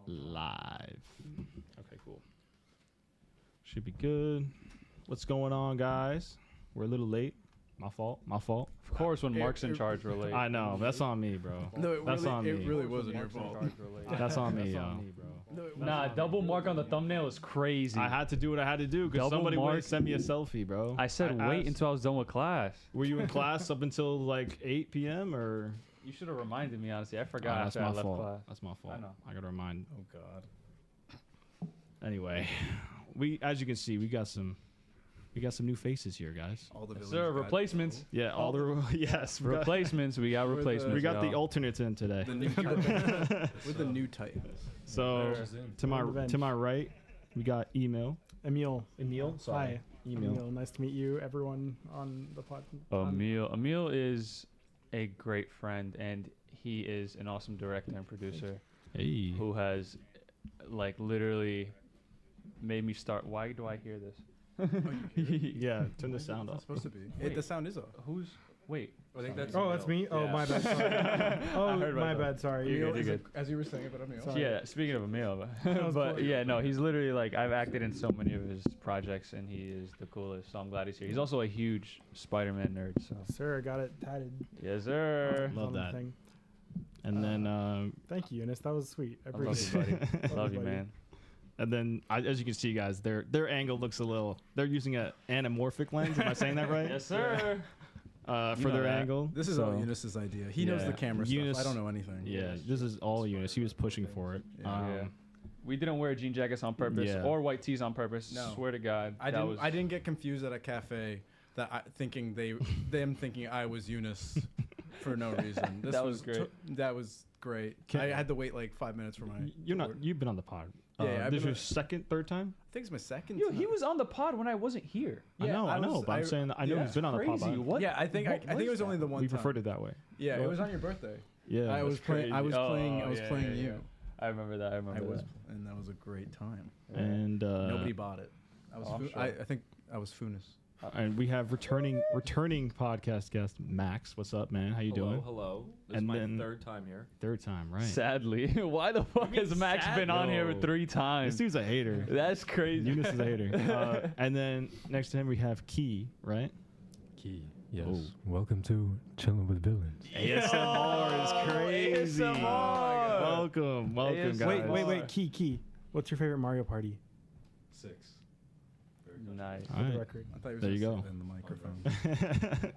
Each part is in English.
live. Okay, cool. Should be good. What's going on, guys? We're a little late. My fault. Of course, when Marc's in charge, we're late. I know. That's on me, bro. No, that's on me. It really wasn't your fault. That's on me, yo. Nah, double Marc on the thumbnail is crazy. I had to do what I had to do because somebody would send me a selfie, bro. I said wait until I was done with class. Were you in class up until like 8 p.m. or? You should have reminded me, honestly. I forgot That's after my I left fault. class. That's my fault. I know. I gotta remind. Oh God. Anyway, as you can see, we got some new faces here, guys. All the villains Sir, replacements. Yeah, all the yes, Replacements. We got replacements. we got the alternates in today. The new with the new Titans. So to my right, we got Emil. Emil. Sorry. Hi. Emil. Nice to meet you, everyone on the pod. Emil is a great friend, and he is an awesome director and producer. Hey. Who has, like, literally made me start. Why do I hear this? Yeah, turn the sound off. It's supposed to be. The sound is off. Wait. I think that's. Oh, that's me. Oh, Yeah. my bad. Sorry. Oh, my bad. Sorry. You're good. As you were saying about Emil. Sorry. Yeah, speaking of Emil, was but cool. yeah, no, he's literally like, I've acted in so many of his projects, and he is the coolest. So I'm glad he's here. He's also a huge Spider-Man nerd. So Sir, I got it tatted. yes, sir. Love on the that. thing. And then Thank you, Younis. That was sweet. I I love appreciate you, it. buddy. Love you, buddy. man. and then as you can see, guys, their angle looks a little. They're using an anamorphic lens. Am I saying that right? Yes, sir. For know their that. angle. This is all Younis' idea. He knows the camera Younis- stuff. I don't know anything. Yeah, this is all Younis. He was pushing for it. Yeah. We didn't wear jean jackets on purpose Yeah. or white tees on purpose. No. Swear to God. I didn't get confused at a cafe that thinking I was Younis for no reason. This That was great. That was great. I had to wait like 5 minutes for my. You're not. board. You've been on the pod. Yeah, I've this been your second, third time? I think it's my second. Yo, he time. was on the pod when I wasn't here. I know, but I'm saying I know yeah. he's been on the pod. Crazy. but What? Yeah, I think it was only the one We time. preferred it that way. Yeah, it was on your birthday. Yeah, I was playing. I was playing. I was yeah, playing yeah, you. I remember that. And that was a great time. and Nobody bought it. I'm sure. I think I was Funis. and we have returning podcast guest Max. What's up, man? How you doing? Hello. This And is my then- third time here. Third time, right? Sadly. Why the fuck has Max been on here Yo. 3 This times? dude's a hater. That's crazy. Eunice is a hater. And then next to him we have Key, right? Key. Yes. Oh. Welcome to Chilling with Villains. ASMR is crazy. ASMR. Welcome, ASMR. guys. Wait. Key. What's your favorite Mario Party? 6. Nice. All For the right. record. I thought he was There you just go. in the microphone.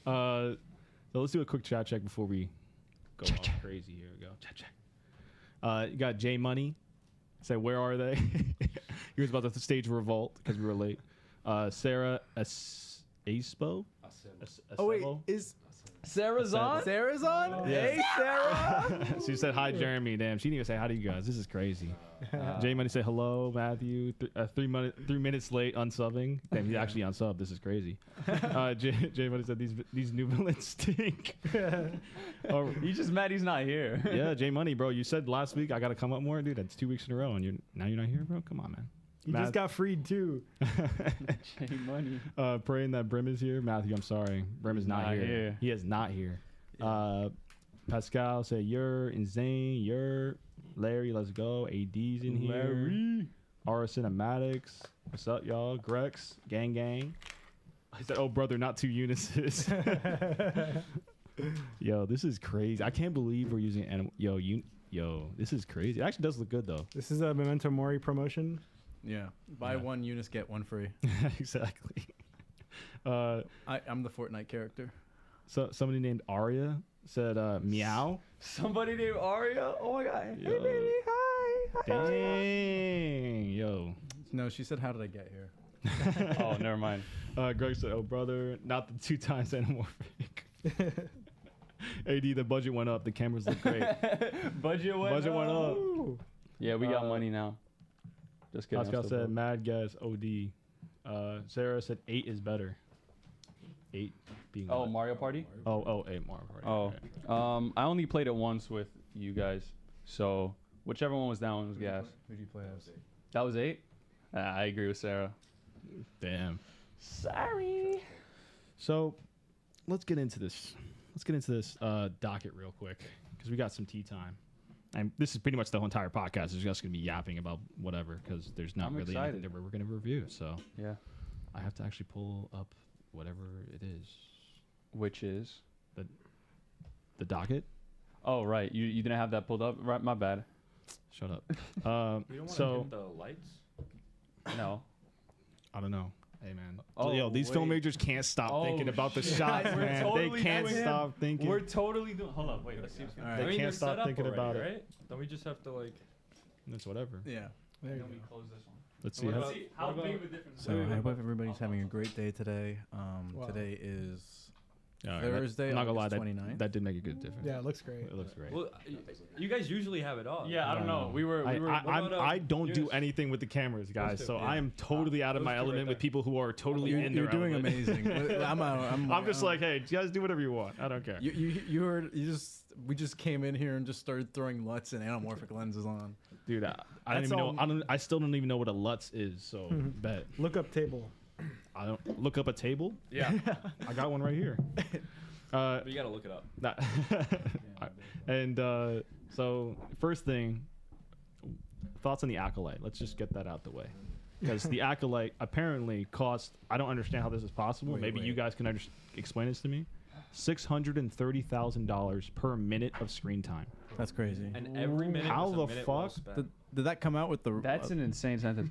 So let's do a quick chat check before we go all crazy. Here we go. Chat check. You got J Money. Say, where are they? He was about to stage revolt because we were late. Sarah Aspo. Oh wait, is Sarah's on? Sarah's on? Yeah. Hey, Sarah. She said hi, Jeremy. Damn, she didn't even say hi to you guys. This is crazy. J Money said hello, Matthew. 3 minutes late unsubbing. Damn, he's actually unsubbed. This is crazy. J Money said these new villains stink. Oh, He's just mad he's not here. yeah, J Money, bro. You said last week I gotta come up more, dude. That's 2 weeks in a row, and you're not here, bro. Come on, man. You just got freed too. J Money. Praying that Brim is here. Matthew, I'm sorry. Brim is not here. He is not here. Pascal said, you're insane. You're Larry, let's go. AD's in here. Larry. Aura Cinematics. What's up, y'all? Grex. Gang. I said, oh, brother, not 2 Eunices. Yo, this is crazy. I can't believe we're using animal. Yo, this is crazy. It actually does look good, though. This is a Memento Mori promotion. Yeah. Buy one, Younis get one free. Exactly. I'm the Fortnite character. So somebody named Aria said meow. Somebody named Aria? Oh my God. Yo. Hey, baby. Hi. Dang. Yo. No, she said, "How did I get here?" Oh, never mind. Greg said, oh, brother, not the 2 times anamorphic. AD, the budget went up. The cameras look great. Budget went up. Yeah, we got money now. Just kidding. Pascal said, mad guess, OD. Sarah said 8 is better. 8 being Oh, what? Mario Party? 8 Mario Party. Oh, Right. I only played it once with you guys, so whichever one was down was gas. Who'd you play as? That was 8. I agree with Sarah. Damn. Sorry. So let's get into this. Docket real quick because we got some tea time. And this is pretty much the whole entire podcast. It's just going to be yapping about whatever because there's not I'm really excited. anything that we're going to review. So Yeah. I have to actually pull up whatever it is. Which is? The docket. Oh, right. You didn't have that pulled up? Right. My bad. Shut up. You don't want to So hit the lights? No. I don't know. Hey man. Oh, Yo, these film wait. majors can't stop Oh, thinking about the shit. shots, We're man. totally They can't doing stop thinking. We're totally doing. Hold on. Wait. Let's see. All right. They I mean, can't they're stop set up thinking already, about it. right? Don't we just have to like? It's whatever. Yeah. There you Then we go. close this one. Let's see. What How, about- How what about- big of a difference? So I hope everybody's having a great day today. Wow. Today is all right, Thursday, I'm not gonna lie. August That, 29th. that did make a good difference. Yeah, it looks great. It looks great. Well, you guys usually have it on. Yeah, I don't know. We were. I what about, I don't do Younis? anything with the cameras, guys. two, So yeah. I am totally out of Those my two right element with there. people who are totally in You're their doing element. amazing. I'm just like, hey, you guys do whatever you want. I don't care. you heard we just came in here and just started throwing LUTs and anamorphic lenses on. Dude, I don't That's even all- know. I still don't even know what a LUTs is. So bet Look up table. I don't look up a table. Yeah. I got one right here. But you gotta look it up. Nah. And so first thing, thoughts on the Acolyte. Let's just get that out the way. Because the Acolyte apparently cost, I don't understand how this is possible. Wait, Maybe you wait. guys can explain this to me. $630,000 per minute of screen time. That's crazy. And every minute. How is a the minute well fuck? spent. Did that come out with the? That's an insane sentence.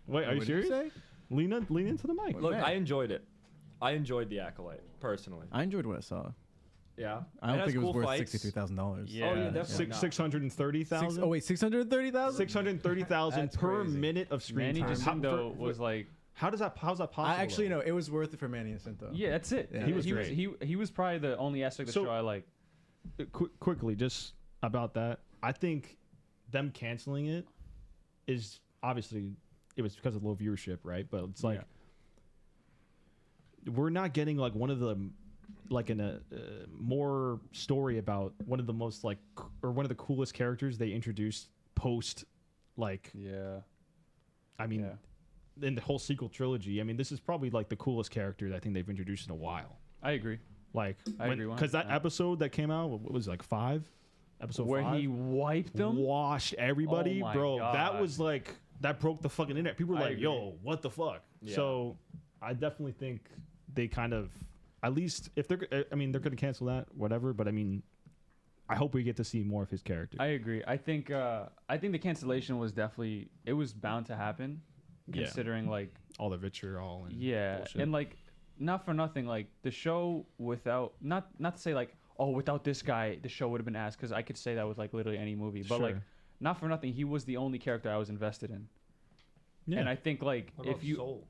Wait, are you what did you serious? say? Lean into the mic. Look, Man. I enjoyed it. I enjoyed the Acolyte personally. I enjoyed what I saw. Yeah. I don't has think it was cool worth fights. $63,000. Yeah. Oh yeah, definitely. not. 630,000. Oh wait, 630,000. 630,000 That's per crazy. minute of screen Manny time. Jacinto was like, How's that possible? I actually though? know it was worth it for Manny Jacinto. yeah, that's it. Yeah. He was he great. he was probably the only aspect of the So- show I like. Quickly, just about that. I think them canceling it is obviously it was because of low viewership, right? But it's like we're not getting like one of the like in a more story about one of the most like or one of the coolest characters they introduced post like Yeah. I mean Yeah. in the whole sequel trilogy. I mean this is probably like the coolest character that I think they've introduced in a while. I agree. Like I agree because that 100%. episode that came out what was it, like 5 episode Where 5 he wiped them. washed everybody, Oh my bro. That God. was like that broke the fucking internet. People were I like, agree. "Yo, what the fuck?" Yeah. So I definitely think they kind of, at least if they're, I mean, they're gonna cancel that, whatever. But I mean, I hope we get to see more of his character. I agree. I think the cancellation was definitely it was bound to happen, Yeah. considering like All the vitriol and yeah, bullshit. and like not for nothing, like the show without not to say like oh without this guy the show would have been ass because I could say that with like literally any movie, but like Sure. not for nothing he was the only character I was invested in, yeah. and I think like What if about you Soul?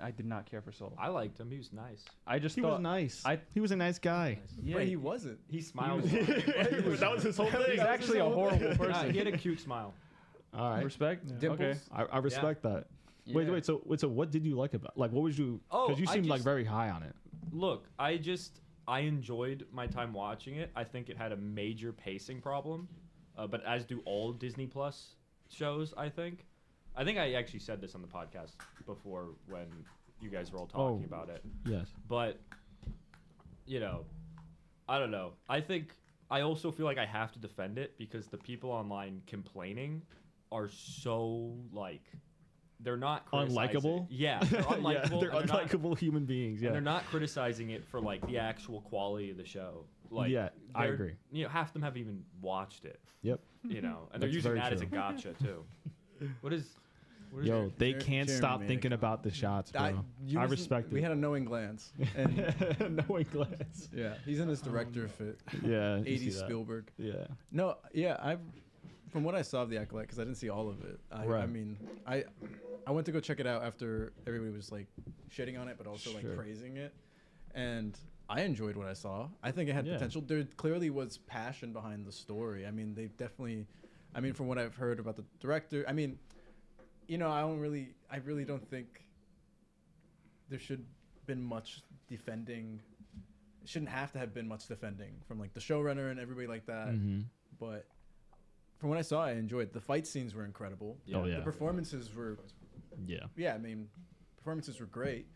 I did not care for Soul. I liked him. He was nice. I just he thought was nice. I- He was a nice guy. yeah But he wasn't. He smiled. That was his whole thing. he's actually a horrible Nah, person. he had a cute smile. All right. Respect. Yeah. Okay. Dimples? I respect that. Wait, Yeah. wait. So what did you like about? Like, what was you? Oh, Because you I seemed like just- very high on it. Look, I enjoyed my time watching it. I think it had a major pacing problem, but as do all Disney Plus shows. I think I actually said this on the podcast before when you guys were all talking Oh. about it. Yes. But you know, I don't know. I think I also feel like I have to defend it because the people online complaining are so like they're not criticizing- Unlikable? Yeah, they're unlikable. Yeah, they're and not- unlikable human beings. Yeah. and they're not criticizing it for like the actual quality of the show. Like, Yeah, I they're- agree. You know, half of them haven't even watched it. Yep. You know, and they're That's using very that as a true. gotcha too. What is Yo, they Jer- can't Jeremy stop made thinking it. about the shots, bro. I Younis- respect We it. had a knowing glance. And Knowing glance. yeah, he's in his director fit. Yeah. you see 80s that. Spielberg. Yeah. No, yeah, from what I saw of the Acolyte, because I didn't see all of it. I Right. mean, I went to go check it out after everybody was like shitting on it, but also like Sure. praising it, and I enjoyed what I saw. I think it had Yeah. potential. There clearly was passion behind the story. I mean, they definitely. I mean, from what I've heard about the director, I mean, you know, I really don't think there should been much defending. It shouldn't have to have been much defending from like the showrunner and everybody like that. Mm-hmm. But from what I saw, I enjoyed. The fight scenes were incredible. Oh, yeah. The performances were, Yeah. yeah, I mean, performances were great.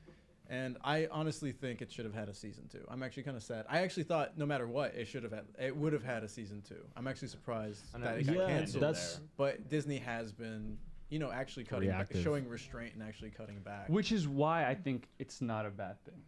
And I honestly think it should have had a season 2. I'm actually kind of sad. I actually thought no matter what, it would have had a season 2. I'm actually surprised that it got canceled. But Disney has been, actually cutting back, showing restraint and actually cutting back. Which is why I think it's not a bad thing.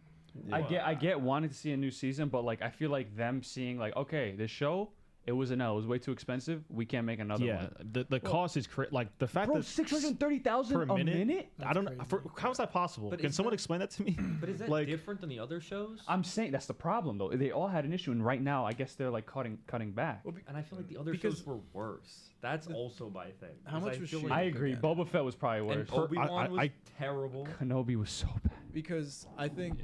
Yeah. I get wanting to see a new season, but like I feel like them seeing like, okay, this show, it was an L. It was way too expensive. We can't make another one. Yeah, the cost is like the fact Bro, that $630,000 a minute? I don't know. How is that possible? But Can is someone that- explain that to me? But is that Like- different than the other shows? I'm saying that's the problem though. They all had an issue, and right now I guess they're like cutting back. And I feel like the other Because- shows were worse. That's also my thing. How because much I was feel she- like- I agree. again. Boba Fett was probably And worse. Obi-Wan was I- terrible. Kenobi was so bad. Because I think,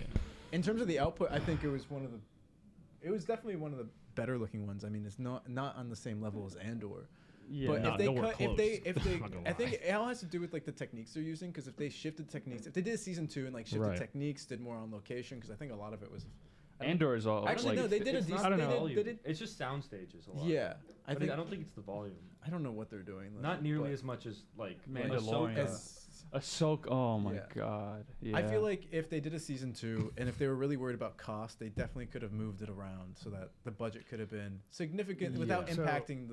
in terms of the output, I think it was definitely one of the better looking ones. I mean, it's not on the same level as Andor. Yeah. But No, if they nowhere cut, close. if they, I'm not gonna I think lie. it all has to do with like the techniques they're using. Because if they shifted techniques, if they did season 2 and like shifted Right. techniques, did more on location, because I think a lot of it was. Andor is all Actually, like, no, they did a It's decent. not I don't the know. They volume. did. It's just sound stages a lot. Yeah, I But think. I don't think it's the volume. I don't know what they're doing. Though, Not nearly but as much as like Mandalorian. Ahsoka. as- Ahsoka. Oh my Yeah. god. Yeah. I feel like if they did a season 2, and if they were really worried about cost, they definitely could have moved it around so that the budget could have been significant without Yeah. So- impacting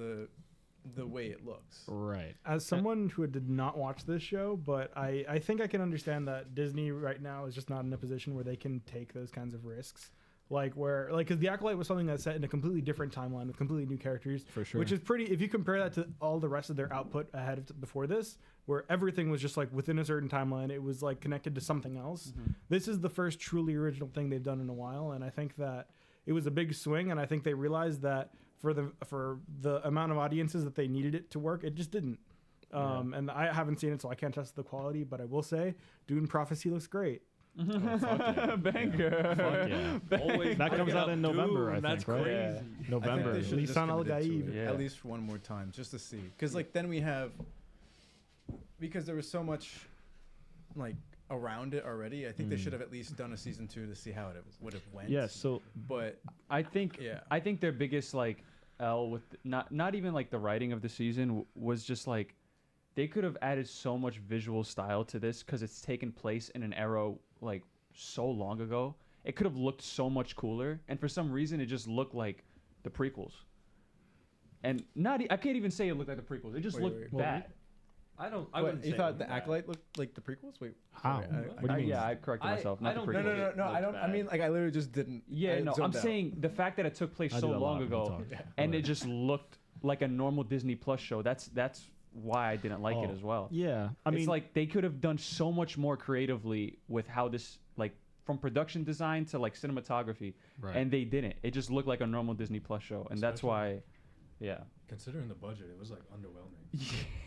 the way it looks. Right. As someone who did not watch this show, but I think I can understand that Disney right now is just not in a position where they can take those kinds of risks. Because the Acolyte was something that's set in a completely different timeline with completely new characters. For sure. Which is pretty, if you compare that to all the rest of their output ahead of before this, where everything was just like within a certain timeline, it was like connected to something else. This is the first truly original thing they've done in a while, and I think that it was a big swing, and I think they realized that for the amount of audiences that they needed it to work, it just didn't. And I haven't seen it, so I can't test the quality, but I will say Dune Prophecy looks great. Banger. Fuck yeah. Always That comes bringing out up in November, Doom, I That's think, right? crazy. Yeah. November. I think they should Lisan just Al committed to Gaib. it Yeah. at least one more time just to see, because like then we have, because there was so much like around it already. I think they should have at least done a season 2 to see how it would have went. Yeah. So But I think Yeah. I think their biggest like L with not even like the writing of the season was just like they could have added so much visual style to this because it's taken place in an era like so long ago. It could have looked so much cooler, and for some reason it just looked like the prequels. And I can't even say it looked like the prequels. It just Wait, looked wait. bad. I Wait, wouldn't you say thought it the was bad. Acolyte looked like the prequels? Wait, How? sorry, What do you mean? Yeah, I corrected myself. Not I the don't prequels. No, no, no, It no. I looked don't. I bad. mean, like I literally just didn't. Yeah, I no, I'm zoned out. saying the fact that it took place I so did a lot long when you ago, talked. and Right. it just looked like a normal Disney Plus show. That's why I didn't like it Oh, as well. yeah. I It's mean, like they could have done so much more creatively with how this, like, from production design to like cinematography, right. and they didn't. It just looked like a normal Disney Plus show, and that's why, yeah, Considering the budget, it was like underwhelming.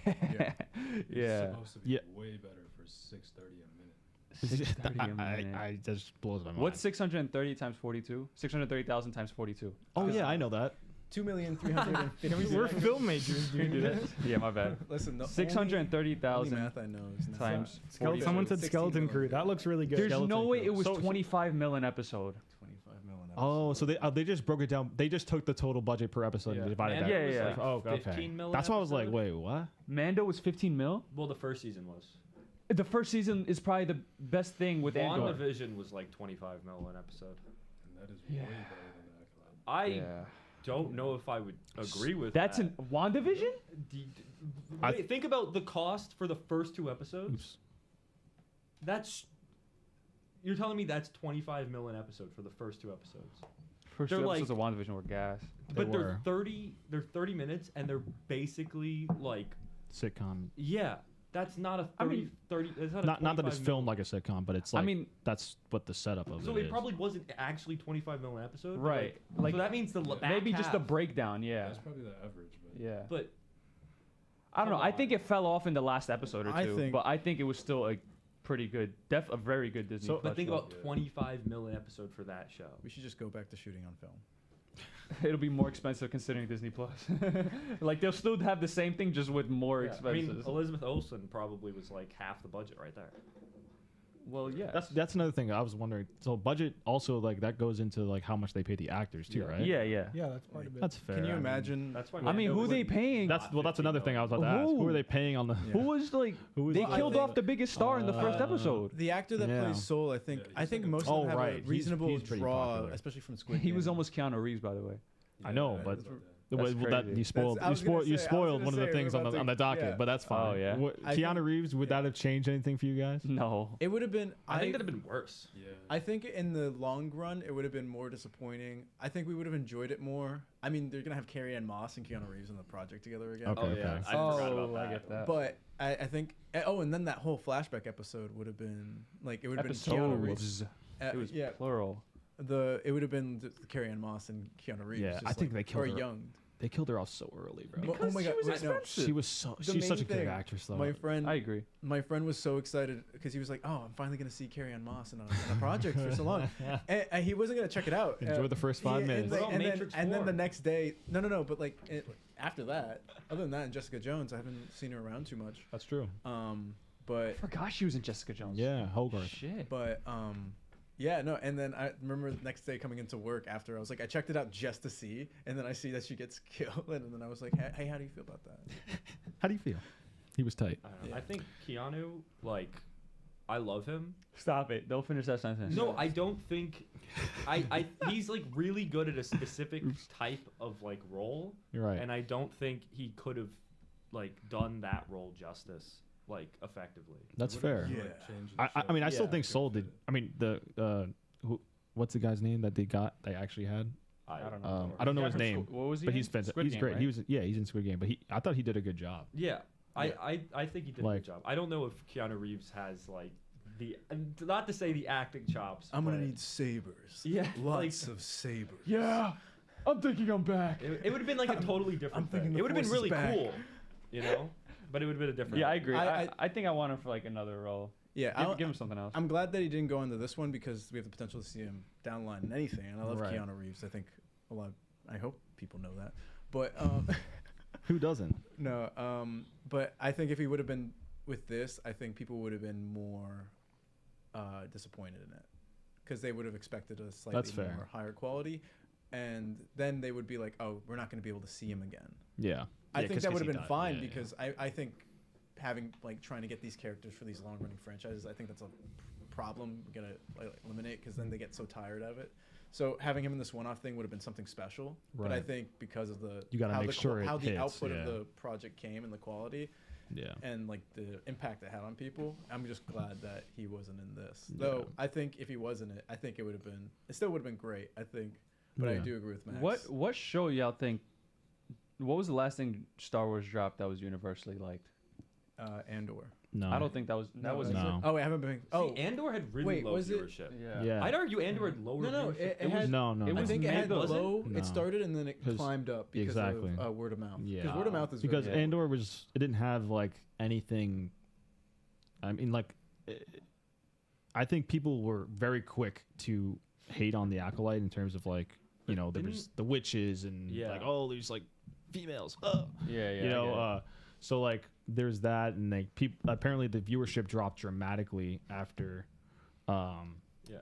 Yeah. It's yeah. supposed to be Yeah. way better for $6.30 a minute. $630 a minute. I just blows my mind. What's 630 times 42? 630,000 times 42. Oh yeah, I know that. 2,350,000. We're film majors, dude. Yeah, my bad. Listen, the only 630,000 math I know is now. times Skeleton, someone said 16 Skeleton Crew. million. That looks really good. There's Skeleton no way Crew. it was So- 25 mil an episode. 25 million. Oh, so they just broke it down. They just took the total budget per episode Yeah. and divided Mando that. was Yeah, like yeah. Oh, okay. 15 mil an That's why I was like, episode. wait, what? Mando was 15 mil. Well, the first season was. The first season is probably the best thing with Andor. WandaVision was like 25 mil an episode. And that is Yeah. way better than the Acolyte. I don't know if I would agree with That's that. in WandaVision? I- Wait, think about the cost for the first 2 episodes. Oops. That's. You're telling me that's 25 mil an episode for the first 2 episodes. First They're two episodes like- of WandaVision were gas. But they're were. 30 minutes and they're basically like Sitcom. yeah, that's not a 30 I mean, 30 it's not, Not that it's 25 filmed mil. like a sitcom, but it's like I mean, that's what the setup of So it it is. probably wasn't actually 25 mil an episode. but, right. Like, so that means the back maybe just the half- breakdown, yeah. That's probably the average, but Yeah. But I don't know. come I think on. it fell off in the last episode or I two, think- but I think it was still a pretty good, a very good Disney So- Plus but think show. about 25 mil an episode for that show. We should just go back to shooting on film. It'll be more expensive considering Disney Plus. Like they'll still have the same thing, just with more I mean, expenses. Elizabeth Olsen probably was like half the budget right there. Well, yeah. That's another thing I was wondering. So budget also like that goes into like how much they pay the actors too, right? Yeah, yeah. Yeah, that's part of it. That's fair. Can you I mean, imagine? That's why. I mean, who they paying? That's another thing I was about to ask. Who are they paying on the? Yeah. Who was like? Who was They that? killed off the biggest star in the first episode. The actor that Yeah. plays Soul, I think. Yeah, I he's think like a- most of Oh, them have right. a He's- reasonable he's pretty draw, popular. especially from Squid He Game. was almost Keanu Reeves, by the way. I know, Yeah, but that's what That's that crazy. you spoiled. I was gonna You say- I spoiled was one of gonna the say, things we're on the about to- docket, yeah. but that's fine. Oh, yeah? I Keanu think- Reeves, would that have changed anything for you guys? No. It would have been. I think that'd have been worse. Yeah. I think in the long run, it would have been more disappointing. I think we would have enjoyed it more. I mean, they're gonna have Carrie Ann Moss and Keanu Reeves in the project together again. Okay. Oh yeah, I forgot about that. I get that. But I think. Oh, and then that whole flashback episode would have been like it would have been Keanu Reeves. It was Yeah, plural. it would have been Carrie Ann Moss and Keanu Reeves. Yeah, just I think like, they killed or her. young. They killed her off so early, bro. Well, oh my god, she was wait, no. expensive. She was so. The She's such a main good thing, actress, though. My friend, I agree. my friend was so excited because he was like, "Oh, I'm finally gonna see Carrie Ann Moss in a project for so long," and he wasn't gonna check it out. Enjoy the first 5 minutes. What about And Matrix then 4? the next day, no, but like after that, other than that, and Jessica Jones, I haven't seen her around too much. That's true. I But forgot she was in Jessica Jones. Yeah, Hogarth. Shit. but yeah, no. And then I remember the next day coming into work after I was like, I checked it out just to see, and then I see that she gets killed, and then I was like, hey, how do you feel about that? How do you feel? He was tight. I don't know. Yeah. I think Keanu, like, I love him. Stop it. Don't finish that sentence. No, I don't think. He's like really good at a specific type of like role, You're right. and I don't think he could have like done that role justice like effectively. That's It would've, fair. Yeah. like, changed the I show. mean, I still Yeah. think Soul did. I mean, what's the guy's name that they actually had? I don't know. I don't know Yeah, his from name, What was he? but in? he's fantastic. Squid He's Game, great. right? He was he's in Squid Game, but I thought he did a good job. Yeah, Yeah. I think he did a Like- good job. I don't know if Keanu Reeves has like the not to say the acting chops. I'm gonna but need sabers. Yeah, Lots of sabers. Yeah. I'm thinking I'm back. It would have been like a totally different thinking thing. the It would have been Force is really back. cool, you know. But it would have been a different. Yeah, I agree. I- I think I want him for like another role. Yeah, Give him something else. I'm glad that he didn't go into this one because we have the potential to see him down the line in anything. And I love Right. Keanu Reeves. I think a lot. I hope people know that. But Who doesn't? no. But I think if he would have been with this, I think people would have been more disappointed in it because they would have expected a slightly That's fair. more higher quality, and then they would be like, "Oh, we're not going to be able to see him again." Yeah. I Yeah, think 'cause that would have he been died. fine Yeah, yeah. because I think having like trying to get these characters for these long running franchises, I think that's a problem we're gonna like, eliminate because then they get so tired of it. So having him in this one-off thing would have been something special. But I Right. think because of the You gotta how make the sure it how the hits, output yeah. of the project came and the quality Yeah. and like the impact it had on people, I'm just glad that he wasn't in this. Yeah. Though I think if he was in it, I think it still would have been great. I think, but I Yeah. do agree with Max. What show y'all think? What was the last thing Star Wars dropped that was universally liked? Andor? No. I don't think that was that's No. it. Oh, I haven't been. Oh, See, Andor had really wait, low was it- viewership. Yeah. I'd argue Andor had lower No, viewership. it had- No. it I was think it had made- was it? low. No. It started and then it 'Cause- climbed up because exactly. of word of mouth. Yeah. Because word of mouth is Because very Andor it didn't have like anything. I mean, like, I think people were very quick to hate on the Acolyte in terms of like, you know, there was the witches and Yeah. like, oh, there's like females. Yeah, You know, so like there's that, and like people apparently the viewership dropped dramatically after Yeah.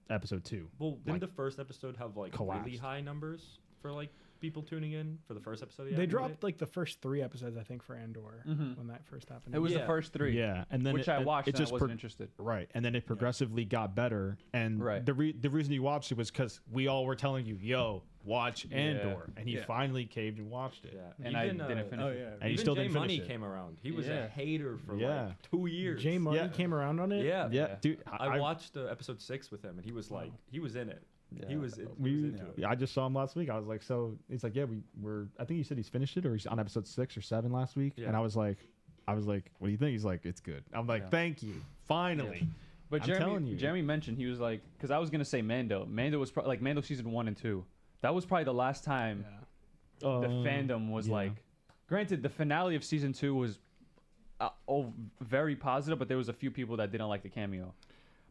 episode 2. Well, didn't Like, the first episode have like really collapsed. high numbers for like people tuning in for the first episode? Of the They Acolyte? dropped like the first 3 episodes, I think, for Andor Mhm. when that first happened. It was the Yeah. first 3. yeah, and then which I watched it and just I wasn't interested. right, and then it progressively got better, and Right. the reason you watched it was because we all were telling you, yo, watch Andor, and he Yeah. finally caved and watched it. Yeah. And I didn't finish Oh it. yeah. And you Even still Jay didn't Money finish it. came around. He was Yeah. a hater for Yeah. like 2 years. Jay Money Yeah. came around on it. Yeah. Yeah, dude, I watched episode 6 with him, and he was like, he was in it. He was into it. I just saw him last week. I was like, so he's like, yeah, we're. I think he said he's finished it, or he's on episode 6 or 7 last week. Yeah. And I was like, what do you think? He's like, it's good. I'm like, Yeah. thank you, finally. But I'm telling you. Jeremy mentioned he was like, because I was gonna say Mando. Mando was like Mando season 1 and 2. That was probably the last time the fandom was yeah. like. Granted, the finale of season 2 was very positive, but there was a few people that didn't like the cameo.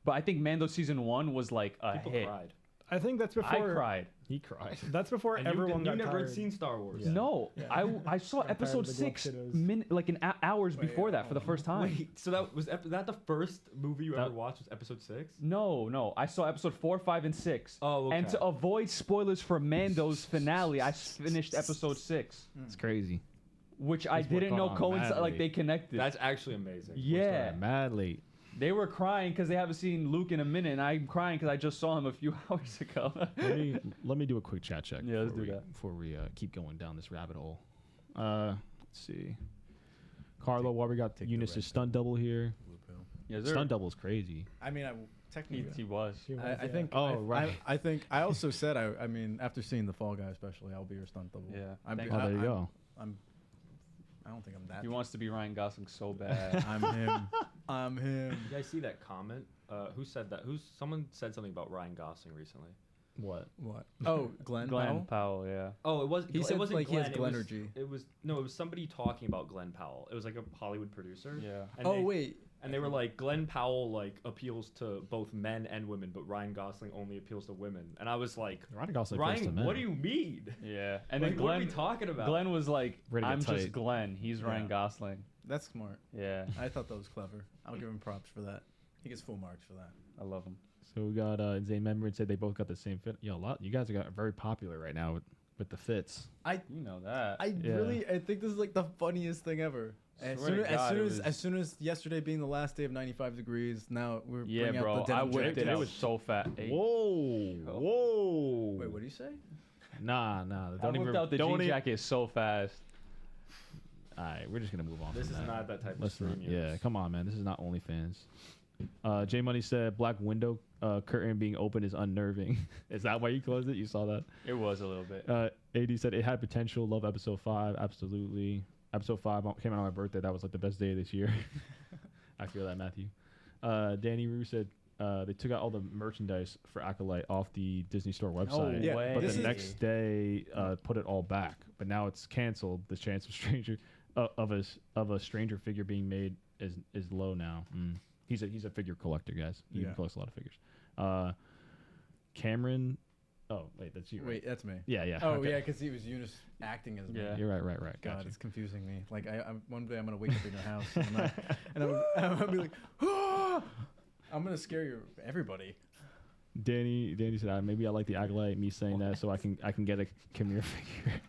But I think Mando season 1 was like a People hit. cried. I think that's I before. cried. He cried. That's before And everyone you got never tired. had seen Star Wars. Yeah. No, Yeah. I saw Got tired episode of the 6 Globetrotters. like hours Wait, before that for the first time. Wait, so that was that the first movie you That- ever watched? Was episode 6? No, I saw episode 4, 5, and 6. Oh, okay. And to avoid spoilers for Mando's finale, I finished episode 6, It's crazy. which I This boy didn't know caught on coincided. Like madly. they connected. That's actually amazing. yeah. Mad late. They were crying because they haven't seen Luke in a minute, and I'm crying because I just saw him a few hours ago. Let me do a quick chat check. Yeah, let's before do we- that. before we keep going down this rabbit hole. Let's see. Carlo, while we got take the Younis' red stunt double here. Blue pill. Yes, Stunt double's crazy. I mean, technically, he was. She was, I yeah. think. Oh, right. I think I also said I mean, after seeing the Fall Guy, especially, I'll be your stunt double. Yeah. I'm, Thank Oh, there you go. I don't think I'm that. He wants to be Ryan Gosling so bad. I'm him. I'm him. You guys see that comment? Who said that? Someone said something about Ryan Gosling recently. What? What? Oh, Glenn. Glenn Powell, yeah. Oh, it was. He it said, wasn't like, he Glenn. has It was, Glenergy. it was somebody talking about Glenn Powell. It was like a Hollywood producer. Yeah. And Oh they, wait. And they were like, Glenn Powell like appeals to both men and women, but Ryan Gosling only appeals to women. And I was like, Ryan Gosling plays to Ryan, men. what do you mean? Yeah. And Like, then what are we Glenn, talking about? Glenn was like, Ready to get I'm tight. just Glenn. He's Ryan Yeah. Gosling. That's smart. Yeah. I thought that was clever. I'll give him props for that. He gets full marks for that. I love him. So we got Zane Member said they both got the same fit. Yo, a lot. You guys got very popular right now with the fits. You know that. I think this is like the funniest thing ever. Swear to God, it was- As soon as yesterday being the last day of 95 degrees, now we're yeah, bringing bro. out the I denim whipped it jackets. out so fat. Hey. Whoa, whoa. Wait, what do you say? Nah. I Don't even. whipped out the don't jean even- jacket so fast. All right, we're just gonna move on. This from is that. not that type of Let's not, stream. yeah, come on, man. This is not OnlyFans. J Money said black window curtain being open is unnerving. Is that why you closed it? You saw that? It was a little bit. AD said it had potential. Love episode 5. Absolutely. Episode 5 came out on my birthday. That was like the best day of this year. I feel that, Matthew. Danny Rue said they took out all the merchandise for Acolyte off the Disney Store website. yeah, way. But This the is- next day put it all back. But now it's canceled. The chance of stranger of a stranger figure being made is low now. He's a figure collector, guys. He Yeah. collects a lot of figures. Cameron. Oh wait, that's you. Right? Wait, that's me. Yeah. Oh okay. yeah, because he was Younis acting as me. Yeah. You're right. God, Gotcha. it's confusing me. Like one day I'm gonna wake up in your house and I'm gonna be like, ah! I'm gonna scare everybody. Danny said maybe I like the Acolyte. Me saying that so I can get a Khmer figure.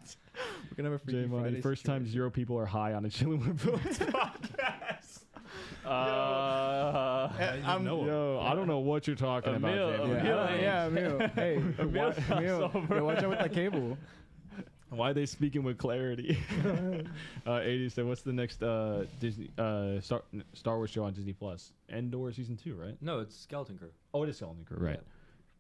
We're gonna have a J Freaky Money, Friday first time situation. 0 people are high on a Chilling with Villains podcast. Yo, I don't know what you're talking about, Emil, J Money. Emil, Yeah, Emil. Hey, Emil, Emil, watch out with that cable. Why are they speaking with clarity? 80 said, what's the next Disney Star Wars show on Disney Plus? Endor season 2, right? No, it's Skeleton Crew. Oh, it is Skeleton Crew, right?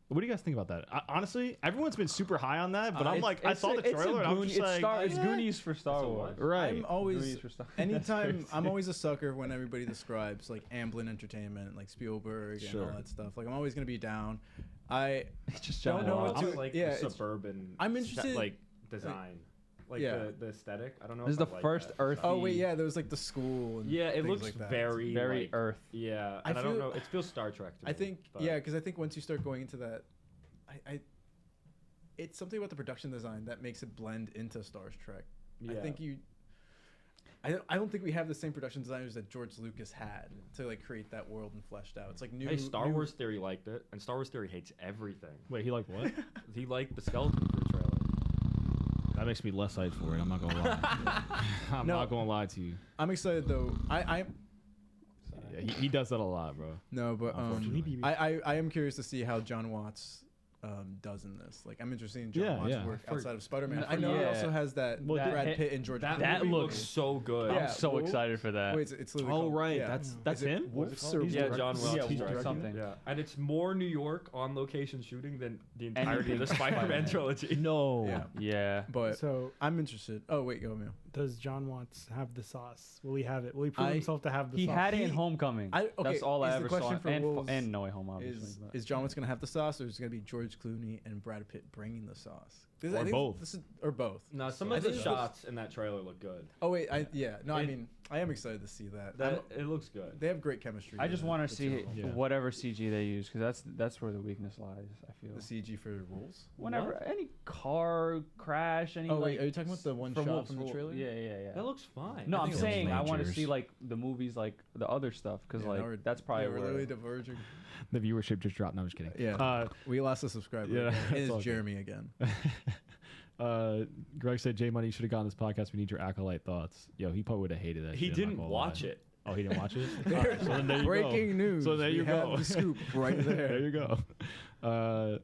What do you guys think about that? Honestly, everyone's been super high on that, but I'm like, I saw the trailer and I'm just like, it's Goonies for Star Wars. right. I'm always Goonies for Star anytime I'm always a sucker when everybody describes like Amblin Entertainment, like Spielberg and Sure. all that stuff. Like I'm always gonna be down. I It's just Don't John know Watts. what to- I'm like yeah, the it's- suburban. I'm interested- like design, like Yeah. the aesthetic. I don't know. This is if the I like first that. earthy- oh wait, yeah, there was like the school. And Yeah, it things looks like that. very Very like, Earth. Yeah, I and I don't feel- know. It feels Star Trek to me. I think but- yeah, because I think once you start going into that, I it's something about the production design that makes it blend into Star Trek. I Yeah. think I don't think we have the same production designers that George Lucas had to like create that world and fleshed out. It's like new. Hey, Star new- Wars Theory liked it, and Star Wars Theory hates everything. Wait, he liked what? He liked the Skeleton Crew trailer. That makes me less hyped for it. I'm not gonna lie. I'm No. not gonna lie to you. I'm excited though. I Yeah, he does that a lot, bro. no, but Unfortunately. I am curious to see how John Watts does in this. Like I'm interested in John Yeah, Watts' yeah. work outside of Spider-Man. I for- know he yeah. also has that Well, Brad that- Pitt and George. That, Clooney that movie looks- so good. Yeah. I'm so Wolf? excited for that. Wait, it's literally Oh called, right, yeah. that's Is it him. Wolves or Yeah, Wolves? John Watts. Yeah, is Wolf directing. something. Yeah, and it's more New York on location shooting than the entirety of the Anything Spider-Man Spider-Man. trilogy. No. Yeah, Yeah. but So I'm interested. Oh wait, go Emil. does John Watts have the sauce? Will he have it? Will he prove I- himself to have the He sauce? had it in He- Homecoming. Okay, That's all I is the ever question saw. for And, Wolves and No Way Home, obviously. but- Is John Watts gonna have the sauce, or is it gonna be George Clooney and Brad Pitt bringing the sauce? I Or think both. This is, or both. No, some I of the think- shots in that trailer look good. Oh wait, I It- mean, I am excited to see that. It looks good. They have great chemistry. I just want to the see two of them. Yeah. whatever CG they use because that's where the weakness lies. I feel. The CG for rules. Whenever any car crash, any Oh like wait, are you talking about the one shot Wolves from the Rule- trailer? Yeah. That looks fine. No, I I'm think it looks saying I want to majors. see like the movies, like the other stuff, because Yeah, now we're- like that's probably we're where. literally diverging. The viewership just dropped. No, I'm just kidding. Yeah. We lost a subscriber. yeah, again. it's It all is good. Jeremy again. Greg said, J Money should have gone this podcast. We need your Acolyte thoughts. Yo, he probably would have hated that. He shit, I'm not didn't gonna watch lie. it. Oh, he didn't watch it? Alright, so then there you Breaking go. news. So there We you have go. the scoop right there. There you go.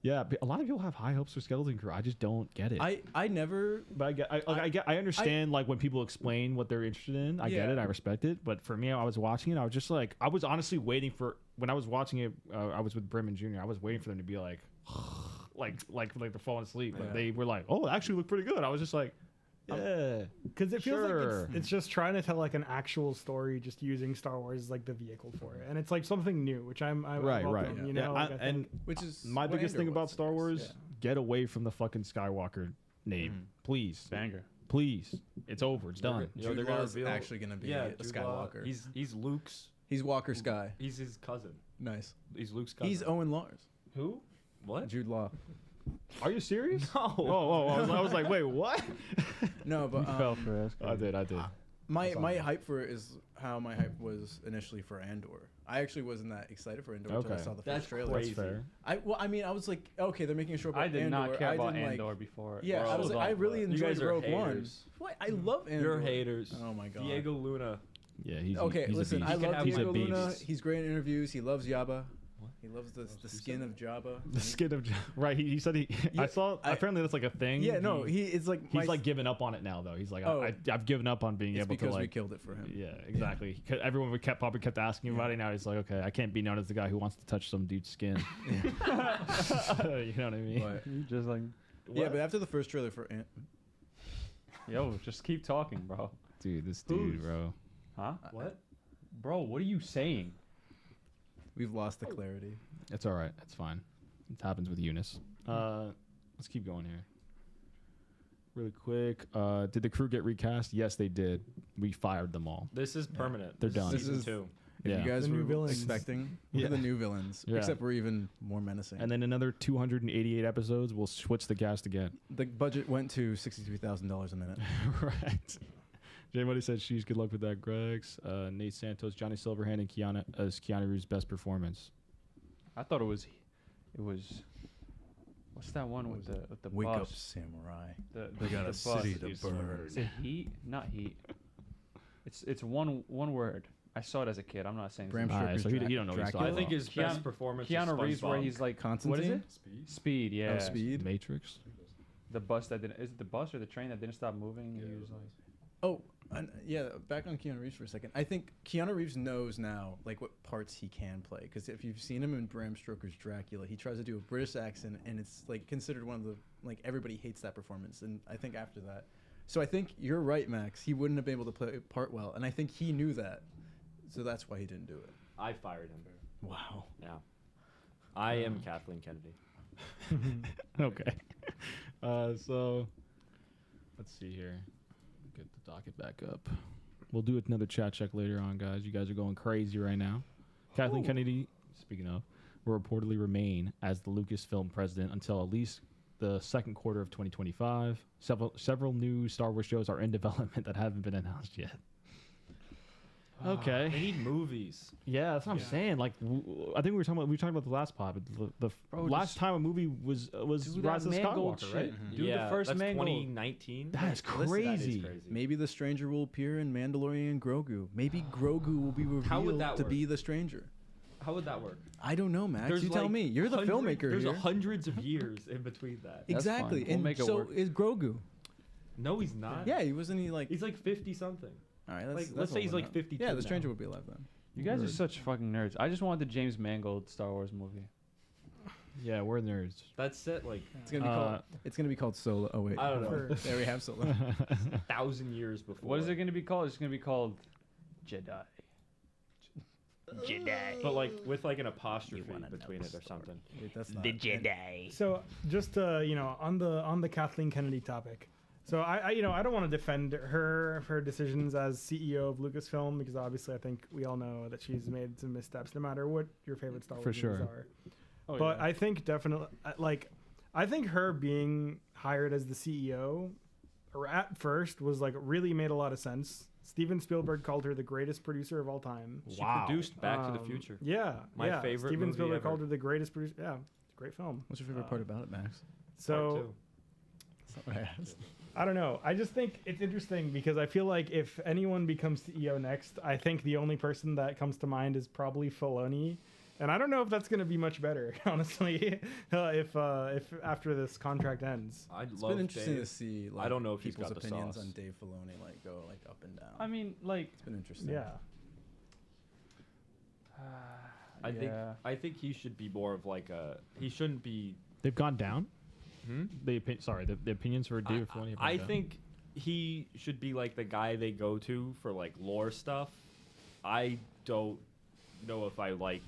Yeah, a lot of people have high hopes for Skeleton Crew. I just don't get it. I never. But I understand like when people explain what they're interested in. I get Yeah. it. I respect it. But for me, I was watching it. I was just like, I was honestly waiting for when I was watching it. I was with Brim and Junior. I was waiting for them to be like, like they're falling asleep. But Yeah. they were like, oh, it actually looked pretty good. I was just like, yeah, Because it feels Sure. like it's just trying to tell like an actual story, just using Star Wars as like the vehicle for it, and it's like something new, which I Right, welcome, right. You Yeah, know, I- like, I and think- Which is my what biggest Andor thing about was, I Star guess. Wars, Yeah. get away from the fucking Skywalker name, please, banger. please. It's over. It's done. Yo, Jude they're gonna Law's reveal- actually gonna be Yeah, a Jude Law, Skywalker. He's Luke's. He's Walker Sky. He's his cousin. Nice. He's Luke's cousin. He's Owen Lars. who? What? Jude Law. Are you serious? No. Oh, I was like, wait, what? No, but Fell for this. I did. my hype for it is how my hype was initially for Andor. I actually wasn't that excited for Andor until I Okay. saw the That's first trailer. crazy. Fair. I mean, I was like, okay, they're making a show about I did Andor. not care I about didn't, like- Andor before. Yeah, Bro, I was like, I really You enjoyed guys are Rogue One. haters. What? I love Andor. You're haters. Oh my god. Diego Luna. Yeah, he's Okay, he's listen, a I beast. can love have Diego a beast. Luna. He's great in interviews. He loves Jabba. He loves the skin of Jabba. The skin of right. He said he. Yeah, I saw. Apparently, that's like a thing. Yeah, no, it's like He's like giving up on it now, though. He's like, Oh. I've given up on being it's able to because we like. killed it for him. Yeah, exactly. 'Cause everyone would probably kept asking about it. Now he's like, okay, I can't be known as the guy who wants to touch some dude's skin. you know what I mean? But, You just like, yeah, but after the first trailer for yo, just keep talking, bro. Dude, this dude, Who's- bro. Huh? What? Bro, what are you saying? we've lost the clarity. It's all right. It's fine. It happens with Younis. Let's keep going here. Really quick. Did the crew get recast? Yes, they did. We fired them all. This is permanent. They're This is done. Season This is- 2. If Yeah. you guys The new were villains. expecting, Yeah. we're the new villains. Yeah. Except we're even more menacing. And then another 288 episodes. We'll switch the cast again. The budget went to $63,000 a minute. Right. Jay Money said, she's good luck with that, Greg's. Nate Santos, Johnny Silverhand, and Keanu Reeves' best performance. I thought it was, what's that one with the Wake bus? up, samurai. The We got the a bus. city to burn. Is it Heat? Not Heat. It's one word. I saw it as a kid. I'm not saying. Bram it's Alright, Stoker's so you don't know what he's Dracula. I think his Keanu- best performance is Keanu Reeves, where SpongeBob. he's like, Constantine? what is it? Speed? Speed. Yeah. Oh, Speed. Matrix. The bus that didn't. Is it the bus or the train that didn't stop moving? Yeah, He it was was like, Oh, yeah. Back on Keanu Reeves for a second. I think Keanu Reeves knows now, like, what parts he can play. Because if you've seen him in Bram Stoker's Dracula, he tries to do a British accent, and it's like considered one of the everybody hates that performance. And I think after that, so I think you're right, Max. He wouldn't have been able to play it part well, and I think he knew that, so that's why he didn't do it. I fired him. Wow. Yeah. I am Kathleen Kennedy. Okay. So let's see here. Get the docket back up. We'll do another chat check later on, guys. You guys are going crazy right now. Kathleen Kennedy, speaking of, will reportedly remain as the Lucasfilm president until at least the second quarter of 2025. Several new Star Wars shows are in development that haven't been announced yet. Okay. They need movies. Yeah, that's what I'm saying. Like, I think we were talking about the last pod. But the Bro, last just time a movie was do Rise of that Mangold Skywalker, right? shit. Do yeah, the first that's Mangold. 2019. That is That is crazy. Maybe the stranger will appear in Mandalorian Grogu. Maybe Grogu will be How would revealed that to work? be the stranger. How would that work? I don't know, Max. There's You tell like me. You're the filmmaker There's here. hundreds of years in between that. That's Exactly. fine. We'll And make it so work. is Grogu. No, he's not. Yeah, he wasn't he like. He's like 50 something. All right, like, that's let's say all he's we're like not- 52 Yeah, the now. stranger would be alive then. You guys are Word. such fucking nerds. I just wanted the James Mangold Star Wars movie. Yeah, we're nerds. That's it. Like It's gonna be called. It's gonna be called Solo. Oh wait. I don't know. For- There we have Solo. 1,000 years before. What is it going to be called? It's going to be called Jedi. Jedi. but like with like an apostrophe wanna know between the it or something. Wait, that's not The Jedi. So just on the Kathleen Kennedy topic. So I don't want to defend her decisions as CEO of Lucasfilm because obviously I think we all know that she's made some missteps no matter what your favorite Star Wars For sure. movies are. Oh, But yeah. I think definitely I think her being hired as the CEO or at first was like really made a lot of sense. Steven Spielberg called her the greatest producer of all time. She Wow. produced Back to the Um, Future. Yeah, My favorite Steven movie Spielberg ever. called her the greatest producer. Yeah, it's a great film. What's your favorite part about it, Max? So That's not what I asked. I don't know. I just think it's interesting because I feel like if anyone becomes CEO next, I think the only person that comes to mind is probably Filoni. And I don't know if that's going to be much better, honestly, if after this contract ends. I It's love been interesting Dave. to see. Like, I don't know if he's people's got the opinions sauce. on Dave Filoni like go like up and down. I mean, like, it's been interesting. Yeah. I think he should be more of like a. He shouldn't be. They've gone down. Hmm? The opinions for David Filoni. have gone I down. think he should be like the guy they go to for like lore stuff. I don't know if I like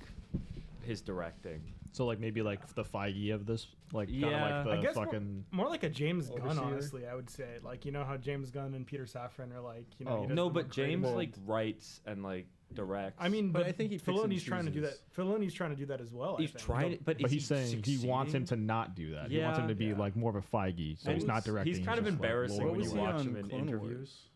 his directing. so. Like maybe like the Feige of this, like kind Yeah. of I like the guess fucking. more like a James Gunn, Overseer? honestly, I would say. Like, you know how James Gunn and Peter Safran are like, you know. Oh. he does No, the more but James creative- like writes and like directs. I mean, But but I think he picks and Filoni's trying to do that. chooses. Filoni's trying to do that as well. he's I think. trying, but But is he's saying he wants him to succeeding? not do that. He wants him Yeah. to be Yeah. like more of a Feige, so he's not directing. He's kind of just, like, embarrassing lore What when was you he watch on him in Clone interviews.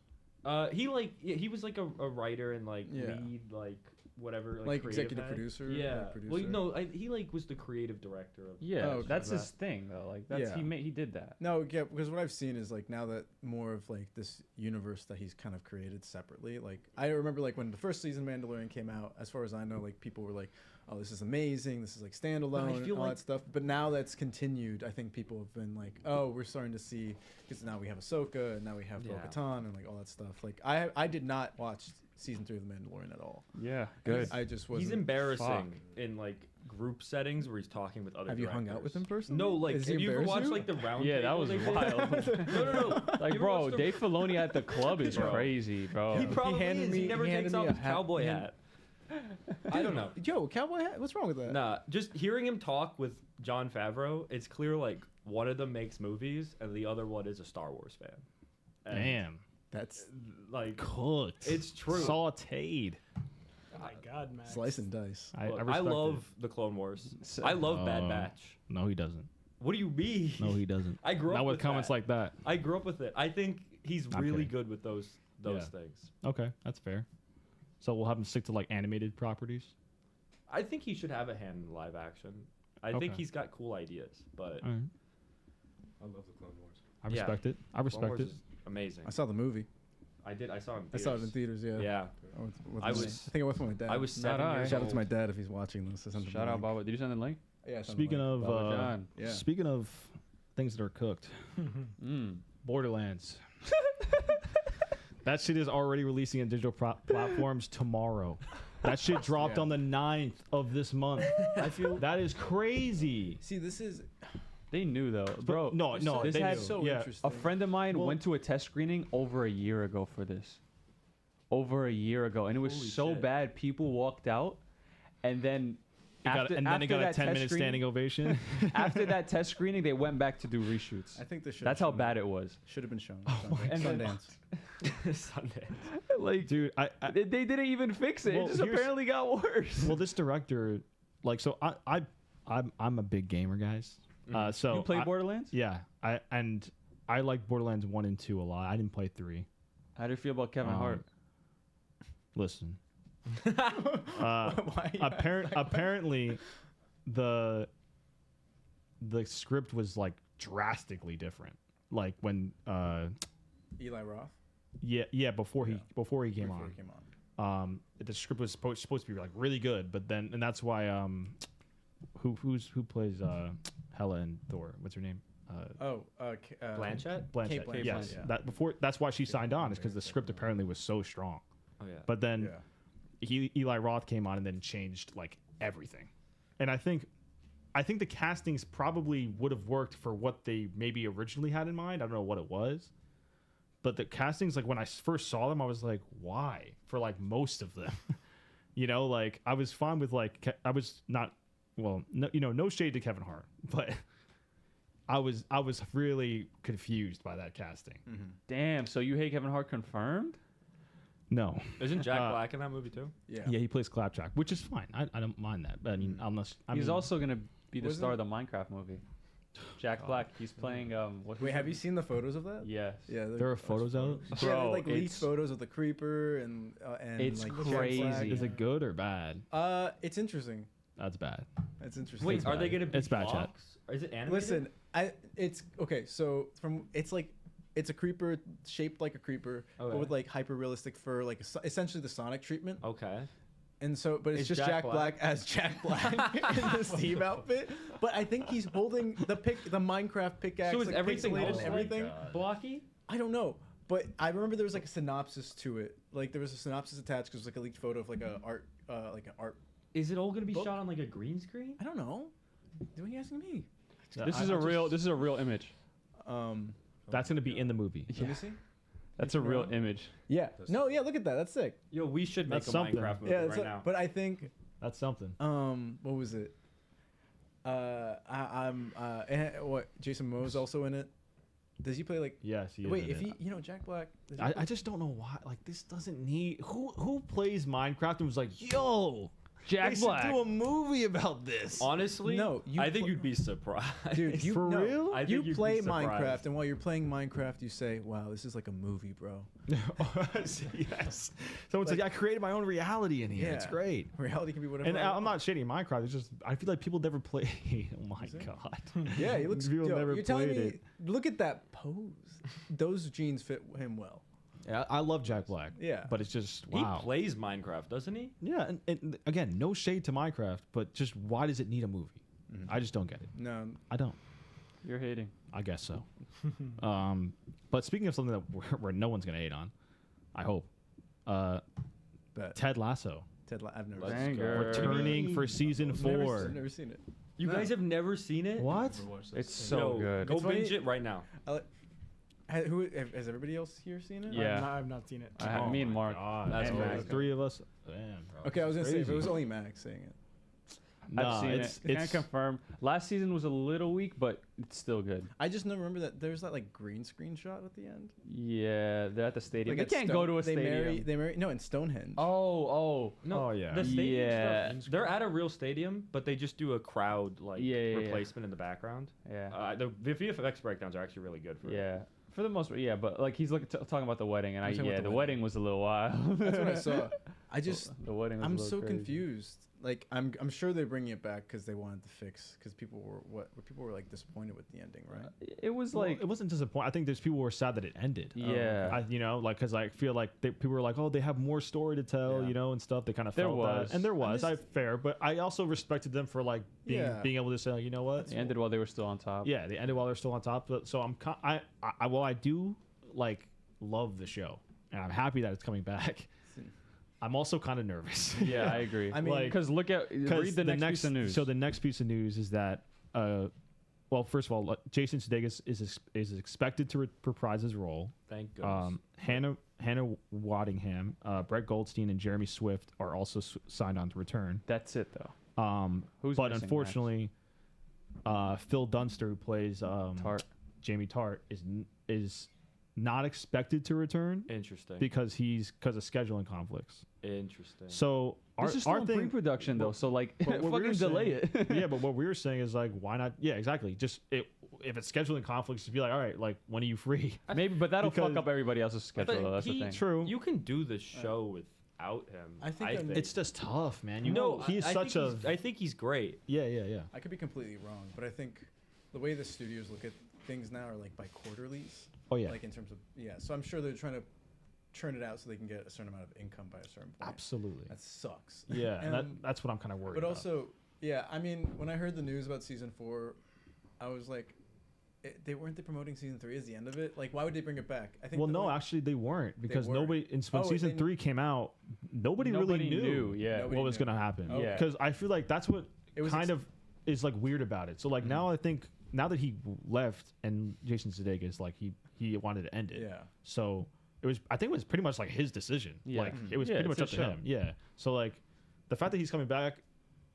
Wars? He was like a writer and like Yeah. lead like whatever Like creative executive head. producer, Yeah. like producer? Well, no, he like was the creative director of. yeah, Oh, okay. that's That- his thing though. Like, that's Yeah. he did that. No, yeah, because what I've seen is like now that more of like this universe that he's kind of created separately. Like I remember like when the first season Mandalorian came out, as far as I know, like people were like, "Oh, this is amazing. This is like standalone and feel all like- that stuff." But now that's continued. I think people have been like, "Oh, we're starting to see," because now we have Ahsoka and now we have Yeah. Bo-Katan and like all that stuff. Like I did not watch season 3 of The Mandalorian at all. Yeah, good. I just was. He's embarrassing in like group settings where he's talking with other. Have you hung out with him personally? No, like Does he have you ever embarrass watched you? like the round? Yeah, that table was they did? wild. no. Like, You ever bro, watched the- Dave Filoni at the club is Bro. crazy, bro. He probably handed is. me- He never he takes handed off me a his hat- cowboy hand- hat. I don't know. Yo, cowboy hat. What's wrong with that? Nah, just hearing him talk with Jon Favreau, it's clear like one of them makes movies and the other one is a Star Wars fan. And, Damn, That's like cooked. it's true. Sauteed. Oh my God, man. slice and dice. I Look, I respect love the Clone Wars. So- I love Bad Oh. Batch. No, he doesn't. What do you mean? No, he doesn't. I grew up Not with with comments that. like that. I grew up with it. I think he's I'm really kidding. good with those Yeah. things. Okay, that's fair. So we'll have him stick to like animated properties. I think he should have a hand in live action. I think Okay. he's got cool ideas, but All right. I love the Clone Wars. I Yeah. respect it. I Clone respect Wars it. is amazing. I saw the movie. I did. I saw him. I saw it in theaters. Yeah. Yeah. I I was- I think I went with my dad. I was Not 7 I. years Shout out old. to my dad if he's watching this. I sent him Shout the out, link. Baba. Did you send the link? Yeah. I sent him the Speaking link. of Baba John. Yeah. speaking of things that are cooked, Mm. Borderlands. That shit is already releasing in digital platforms tomorrow. That shit dropped Yeah. on the 9th of this month. I feel that is crazy. See, this is They knew though, bro. No, no, this they had knew. so Yeah. interesting. a friend of mine Well- went to a test screening over a year ago for this. Over a year ago, and it was Holy so shit. bad. People walked out, and then It got, and then it got a that 10-minute test screening- standing ovation. After that test screening, they went back to do reshoots. I think this should. That's how bad it was. Should have been shown. And then- Sundance. Sunday. Like, Dude, they didn't even fix it. Well, It just here's- apparently got worse. well, this director, like, so I'm a big gamer, guys. So You played I- Borderlands? Yeah, I like Borderlands 1 and 2 a lot. I didn't play 3. How do you feel about Kevin Hart? Listen, Why? apparently, the script was like drastically different. Like when Eli Roth. yeah before he came Before on. he came on. The script was supposed to be like really good, but then and that's why who plays Hela in Thor? What's her name? Blanchett? Blanchett. Kate Blanchett, Yes, yeah. that's why she signed on, is because the script apparently was so strong. Oh yeah. But then Yeah. Eli Roth came on and then changed like everything. And I think the castings probably would have worked for what they maybe originally had in mind. I don't know what it was. But the castings, like when I first saw them, I was like, why? For like most of them. You know, like I was fine with like I was not well, no, you know, no shade to Kevin Hart, but I was really confused by that casting. Damn. So you hate Kevin Hart confirmed? No. Isn't Jack Black in that movie too? Yeah. Yeah, he plays Claptrap, which is fine. I don't mind that. But I mean, unless He's also gonna be the Wasn't- star of the Minecraft movie. Jack Black. He's playing. Wait, have you seen the photos of that? Yes. Yeah. there are photos out. Yeah, Bro, they're like leaked it's- photos of the creeper and It's like crazy. Jack Black. Is it good or bad? It's interesting. That's bad. It's interesting. Wait, It's are bad. they gonna be It's bad, chat. blocks? Or is it animated? Listen, it's okay. So it's a creeper shaped like a creeper, but Okay. with like hyper realistic fur, like essentially the Sonic treatment. Okay. And so, but it's Is just Jack Jack Black? Black as Jack Black in the Steve outfit. But I think he's holding the Minecraft pickaxe, So is like everything pixelated else and everything. blocky? I don't know, but I remember there was like a synopsis to it. Like there was a synopsis attached because it was like a leaked photo of like a art, like an art. Is it all gonna be Book? shot on like a green screen? I don't know. Why are you asking me? This is a real image. That's gonna be in the movie. Let me see. That's a real image. Yeah. No. Yeah. Look at that. That's sick. Yo, we should make That's a something. Minecraft movie Yeah. right That's now. But I think That's something. what was it? What Jason Momoa's also in it. Does he play like? Yes. He is Wait, in if it. he, Jack Black. does he I play- just don't know why. Like this doesn't need who plays Minecraft and was like, yo, Jack they should Black. do a movie about this. Honestly, No, you I think pl- you'd be surprised. Dude, you For no, real? I think You you'd be play surprised. Minecraft, and while you're playing Minecraft, you say, "Wow, this is like a movie, bro." Yes. Someone said, yeah, I created my own reality in here. It's Yeah. great. Reality can be whatever. And I I'm want. not shitting Minecraft. It's just I feel like people never play. Oh my Is it? god. Yeah, he looks. People never you're telling me, played it. look at that pose. Those jeans fit him well. Yeah, I love Jack Black. Yeah. But it's just He wow. plays Minecraft, doesn't he? Yeah, and again, no shade to Minecraft, but just why does it need a movie? I just don't get it. No, I don't. You're hating. I guess so. But speaking of something that where no one's gonna hate on, I hope. but Ted Lasso I've never. Let's seen it. go. returning for season I've never- 4. I've never seen it. You No. guys have never seen it? What? Never watched that. It's so Yo, good. Go It's funny- binge it right now. Has everybody else here seen it? Yeah. I've not seen it. Me and Mark. That's And crazy. Mac. 3 of us. Damn, bro. Okay, I was gonna say if Crazy. it was only Max saying it. I've seen it's, it. Can't confirm. Last season was a little weak, but it's still good. I just remember that there's that like green screen shot at the end. Yeah, they're at the stadium. Like They at can't go to a they stadium. They marry. No, in Stonehenge. Oh, No, Oh, yeah. The stadium Yeah. stuff, they're at a real stadium, but they just do a crowd like Yeah, yeah, yeah. replacement in the background. yeah, The VFX breakdowns are actually really good for it. yeah. For the most part, yeah. But like he's talking about the wedding, and We're talking about the the wedding was a little wild. That's what I saw. I just the wedding. Was a I'm little so crazy. confused. Like I'm sure they're bringing it back because they wanted to fix because people were like disappointed with the ending, right? It was Well, like it wasn't disappointing. I think there's people who were sad that it ended. yeah. I, you know, like because I feel like people were like, oh, they have more story to tell, Yeah. you know, and stuff. They kind of There felt was. that, and there was. just- Fair, but I also respected them for like being able to say, you know what? It ended while they were still on top. Yeah, they ended while they're still on top. So I do like love the show, and I'm happy that it's coming back. I'm also kind of nervous. Yeah, I agree. I mean, Like- because read the next piece of news. So the next piece of news is that, well, first of all, Jason Sudeikis is expected to reprise his role. Thank goodness. Hannah Waddingham, Brett Goldstein, and Jeremy Swift are also signed on to return. That's it though. Who's but missing unfortunately, Phil Dunster, who plays Tart. Jamie Tart, is not expected to return Interesting. because of scheduling conflicts. Interesting. So This is still in pre-production though, so like But what we fucking were delay saying- it. Yeah, but what we were saying is like, why not? Yeah, exactly. Just if it's scheduling conflicts, just be like, all right, like when are you free? Maybe, but that'll fuck Because- up everybody else's schedule. Though. That's the thing. True. You can do the show without him. I think It's just tough, man. I think he's great. Yeah. I could be completely wrong, but I think the way the studios look at things now are like by quarterlies. Oh yeah, Like in terms of so I'm sure they're trying to churn it out so they can get a certain amount of income by a certain point. absolutely. That sucks. Yeah, and And- that's what I'm kind of worried. But about. also, yeah, I mean, when I heard the news about season 4, I was like, they promoting season 3 as the end of it? Like, why would they bring it back? I think. well, no, actually they weren't because weren't. nobody. When Oh, season they- 3 came out, nobody really knew. Yeah. Nobody what was knew. going to happen. Oh, yeah. Because I feel like that's what It was kind of is like weird about it. So like now I think now that he left and Jason Sudeikis like he wanted to end it. Yeah. So I think it was pretty much like his decision. Yeah. Like it was Yeah, pretty it's much up his to show. him. Yeah. So like the fact that he's coming back,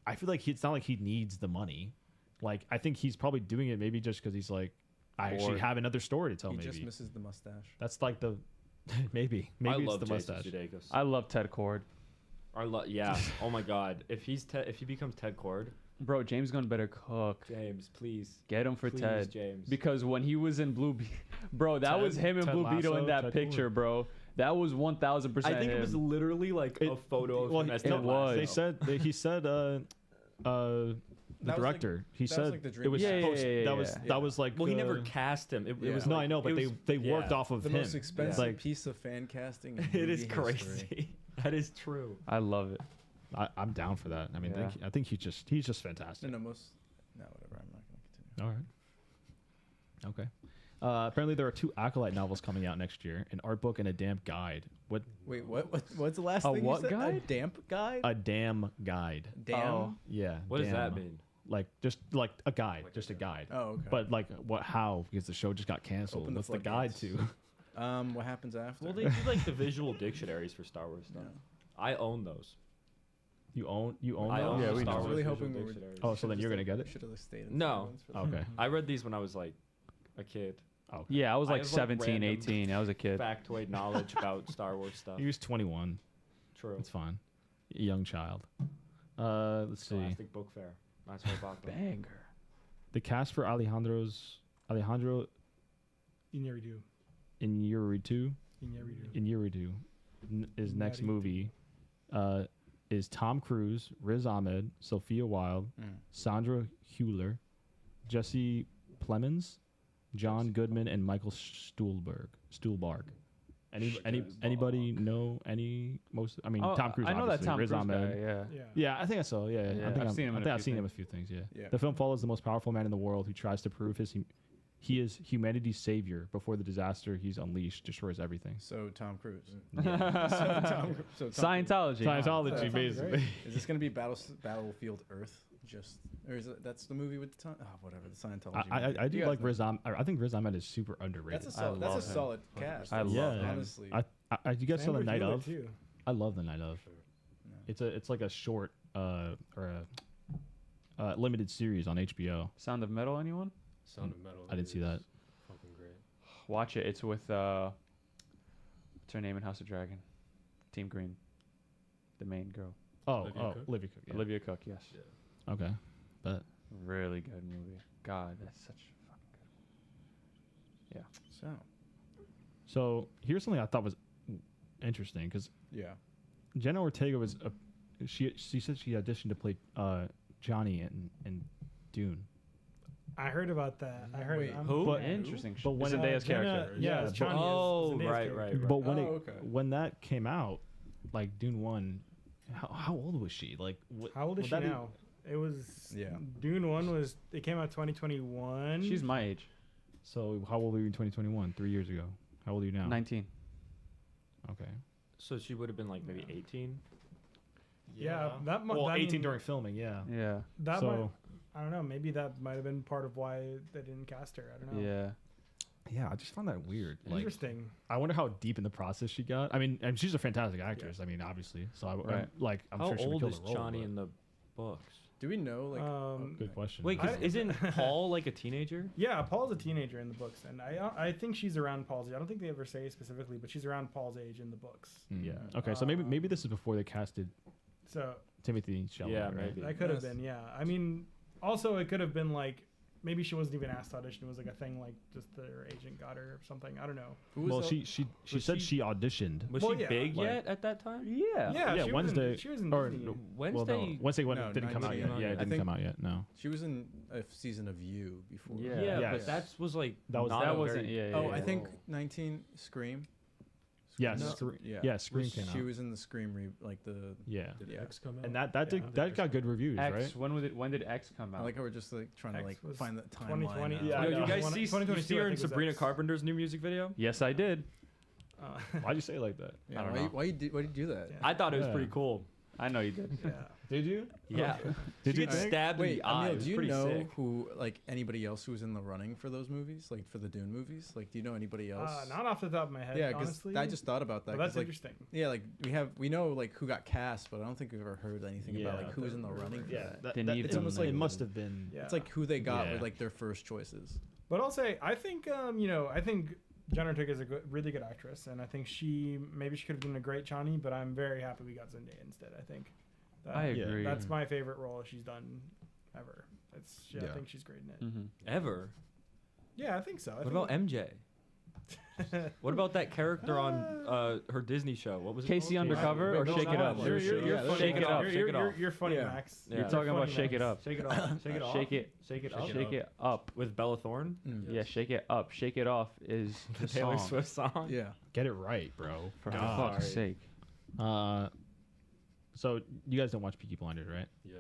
I feel like it's not like he needs the money. Like, I think he's probably doing it maybe just because he's like, I actually have another story to tell. He Maybe just misses the mustache. that's like the maybe I it's love the Jason mustache. Sudeikis. I love Ted Cord. Yeah. Oh my God. If he becomes Ted Cord, Bro, James Gunn better cook. James, please. Get him for Please, Ted. James. Because when he was in bro, that Ted- was him and Ted Blue Beetle Lasso, in that Ted picture, Cord. bro. That was 1,000% I think him. it was literally like a photo of him as it Ted was. Lasso. He said the That was like- director. He that was said like the dream it was Yeah, supposed. yeah, yeah, that was yeah. that was like. Well, he never cast him. It Yeah. was No, like, I know, but it was- they worked yeah. off of The him. most expensive Like, piece of fan casting. in It is movie crazy. history. That is true. I love it. I'm down for that. I mean, Yeah. I think he's just fantastic. No, whatever. I'm not going to continue. All right. Okay. Apparently, there are 2 Acolyte novels coming out next year: an art book and a damn guide. What? Wait, what's the last A thing what you said? guide? A damp guide? A damn guide. Damn. Oh. Yeah. What does that damn. mean? Like just like a guide, just a guide. Oh, okay. But like what? How? Because the show just got canceled. Open the What's the guide floodgates. to? What happens after? Well, they do like the visual dictionaries for Star Wars stuff. Yeah. I own those. You own I those? own Yeah, the we Star know. Wars really visual hoping we were- dictionaries. Oh, so then you're gonna get it? Should have stayed in No. silence for that. Okay. I read these when I was like a kid. Okay. Yeah, I was I like have, like, 17, random 18. I was a kid. Factoid knowledge about Star Wars stuff. He was 21. True. It's fine. A young child. Let's see. Scholastic Book Fair. That's what I bought them. Banger. The cast for Alejandro Iñárritu. Iñárritu is next Iñárritu. movie. Is Tom Cruise, Riz Ahmed, Sophia Wilde, Mm. Sandra Hüller, Jesse Plemons, John Goodman, and Michael Stuhlbarg. Anybody know any most? I mean, Oh, Tom Cruise. I know that obviously, Tom Riz Cruise Ahmed. guy, yeah. Yeah. Yeah, I think I saw. Yeah, Yeah, I think I've seen him in a I've few seen him a few things. Yeah. Yeah. The film follows the most powerful man in the world who tries to prove he is humanity's savior before the disaster he's unleashed destroys everything. So Tom Cruise. Scientology. Scientology, sounds basically. great. Is this going to be Battlefield Earth? Or is it that's the movie with Tom? Oh, whatever. The Scientology. movie. I do You guys like know. Riz Ahmed. I think Riz Ahmed is super underrated. That's a love him. solid cast. I love yeah, him. honestly. you guys saw the Sandra night Hüller, of? too. I love the night of. No. It's like a short or a limited series on HBO. Sound of Metal, anyone? Sound of Metal. I didn't see that. is Fucking great. Watch it. It's with what's her name in House of Dragon? Team Green. The main girl. Olivia Cook? Olivia Cook. Yeah. Olivia Cook, yes. Yeah. Okay, but Really good movie. God, that's such fucking good. Yeah. so here's something I thought was interesting because Yeah. Jenna Ortega was she said she auditioned to play Johnny in Dune. I heard about that. I heard. Wait, who? But- Interesting. but when Zendaya's Jenna- character. Yeah, Yeah, it's Johnny. Oh, Zendaya's right, character. right. But when okay. when that came out, like Dune 1, how old was she? Like How old is she now? It was. Yeah. Dune 1 was. It came out 2021. She's my age. So how old were you in 2021? 3 years ago. How old are you now? 19. Okay. So she would have been like maybe 18. Yeah, that Well, that 18 during filming. Yeah. Yeah. That So- might, I don't know. Maybe that might have been part of why they didn't cast her. I don't know. Yeah. Yeah, I just found that weird. Like, Interesting. I wonder how deep in the process she got. I mean, and she's a fantastic actress. I mean, obviously. So Right. I'm How sure she would old kill is the role. Johnny but- in the books? Do we know? Like, Good question. Wait, 'cause I- isn't Paul like a teenager? Yeah, Paul's a teenager in the books, and I think she's around Paul's age. I don't think they ever say specifically, but she's around Paul's age in the books. Yeah. Okay, so maybe this is before they casted So Timothy Chalamet. Yeah, right? maybe. that could have Yes. been, yeah. I mean, also it could have been like maybe she wasn't even asked to audition. It was like a thing, like just their agent got her or something. I don't know. who was Well, the- she Was said she- she auditioned. Was Well, she yeah, big like- yet at that time? Yeah. Yeah, yeah, she Wednesday. Was in, she was in or Disney. no, Wednesday. well, no, Wednesday when No, it didn't come out 19. yet. Yeah, it I didn't think- come out yet. No. She was in a season of You before. Yeah. Yeah, Yes. but that was like That was- not That a wasn't. very- Yeah. Oh, yeah, I yeah. think 19 Scream. Yeah, No. yeah, Scream came She out. was in the Scream like the. Yeah. Did Yeah. X come out? And that Yeah, that got good reviews, X. right? When did X come out? I like how we're just like trying to X like was find the timeline. 2020. now. Yeah, Yo, I you know. guys see 2022, her I in think was Sabrina X. Carpenter's new music video? Yes, I did. Why'd you say it like that? Yeah, I don't why, know. why you do that? Yeah. I thought it was Yeah. pretty cool. I know you did. Yeah. Did you? Yeah. Did She you gets think? stabbed in Wait, the eye. Emil, It was do you pretty know sick. who, like, anybody else who's in the running for those movies, like for the Dune movies? Like, do you know anybody else? Not off the top of my head. Yeah, because honestly. I just thought about that. But that's 'cause, like, interesting. yeah, like we know like who got cast, but I don't think we've ever heard anything about Yeah, like who was in the running for Yeah, that. Didn't It's almost like it must have been. Yeah. It's like who they got Yeah. with like their first choices. But I'll say, I think, I think Jenna Ortega is a really good actress, and I think maybe she could have been a great Chani, but I'm very happy we got Zendaya instead. I think. I agree. That's my favorite role she's done ever. I Yeah. think she's great in it. Mm-hmm. Ever. Yeah, I think so. What about MJ? What about that character on her Disney show? What was it? Casey called? Undercover or Wait, Shake It Up? You're funny. Shake It Up. Shake You're, It you're, Off. you're funny, Yeah. Max. Yeah. You're talking about funny, Shake It Max. Up. Shake it off. Shake it off. Shake it. Shake It Up. Shake it up. With Bella Thorne. Yeah, Shake It Up. Shake It Off is the Taylor song. Swift song. Yeah. Get it right, bro. For God. fuck's sake. So you guys don't watch Peaky Blinders, right? Yeah.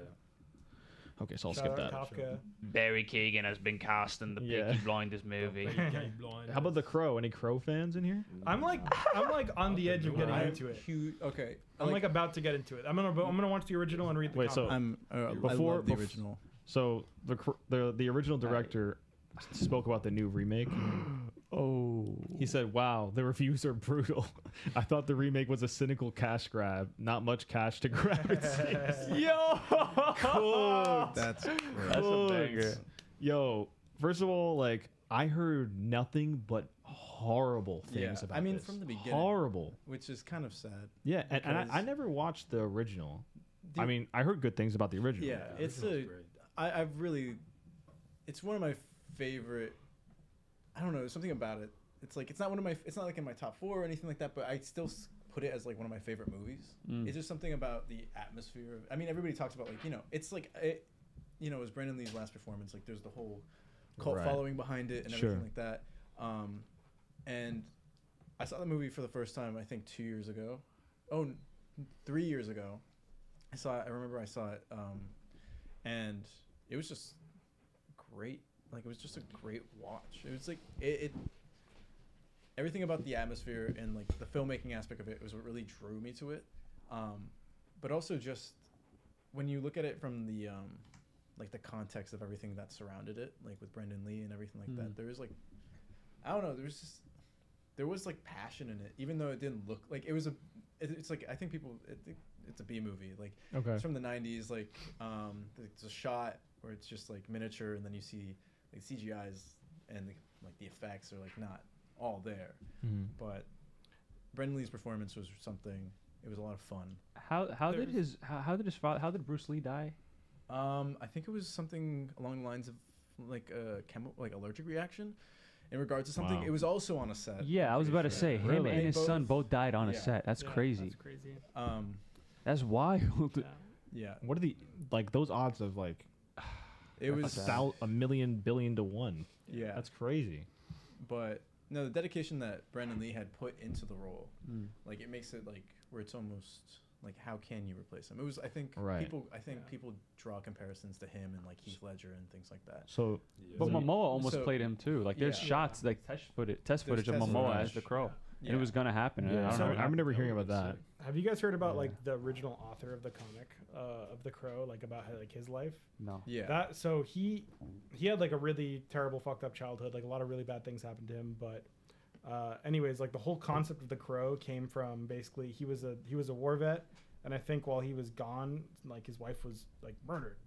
Okay, so I'll Shout skip out that. Kafka. Barry Keoghan has been cast in the Yeah. Peaky Blinders movie. How about the Crow? Any Crow fans in here? I'm like on the edge of getting I'm into it. huge. Okay. I'm like about to get into it. I'm gonna watch the original and read the Wait, so- comic. I Before- love the bef- original. So the original director spoke about the new remake. Oh. He said, "Wow, the reviews are brutal. I thought the remake was a cynical cash grab. Not much cash to grab." It seems." Yo, cooked. That's That's great. a banger. Yo, first of all, like I heard nothing but horrible things Yeah, about I mean, this. from the beginning. horrible. Which is kind of sad. Yeah, and I Because- never watched the original. The- I mean, I heard good things about the original. Yeah, it's I've really, it's one of my favorite. I don't know, there's something about it. It's like it's not like in my top 4 or anything like that, but I still put it as like one of my favorite movies. It's just something about the atmosphere. I mean, everybody talks about like it's like it was Brandon Lee's last performance. Like there's the whole cult Right. following behind it and Sure. everything like that. And I saw the movie for the first time I think 2 years ago. 3 years ago. I remember I saw it, and it was just great. Like it was just a great watch. It was like it everything about the atmosphere and like the filmmaking aspect of it was what really drew me to it. But also just when you look at it from the like the context of everything that surrounded it, like with Brendan Lee and everything like that, there was like I don't know, there was like passion in it, even though it didn't look like it was it's like I think it's a B movie, like Okay. it's from the 90s, like it's a shot where it's just like miniature and then you see like CGI's and like the effects are like not all there, but Brendan Lee's performance was something. It was a lot of fun. How did Bruce Lee die? I think it was something along the lines of like a allergic reaction in regards to something. Wow. It was also on a set. Yeah, I was about to say him Really? and his They son both- both died on a yeah. set. That's Yeah, crazy. That's crazy. That's wild. Yeah. Yeah, What are the like those odds of like it was. a million billion to 1? Yeah, That's crazy. but no, the dedication that Brandon Lee had put into the role, like it makes it like where it's almost like how can you replace him? It was I think Right. people draw comparisons to him and like Heath Ledger and things like that. So But So- Momoa almost so- played him too. Like there's Yeah. shots like test footage of test Momoa footage. as the Crow. Yeah. And it was gonna happen. and I yeah, don't So- know. I remember hearing about that. Have you guys heard about like the original author of the comic of the Crow, like about like his life? No. Yeah. So he had like a really terrible, fucked up childhood. Like a lot of really bad things happened to him. But anyways, like the whole concept of the Crow came from basically he was a war vet, and I think while he was gone, like his wife was like murdered.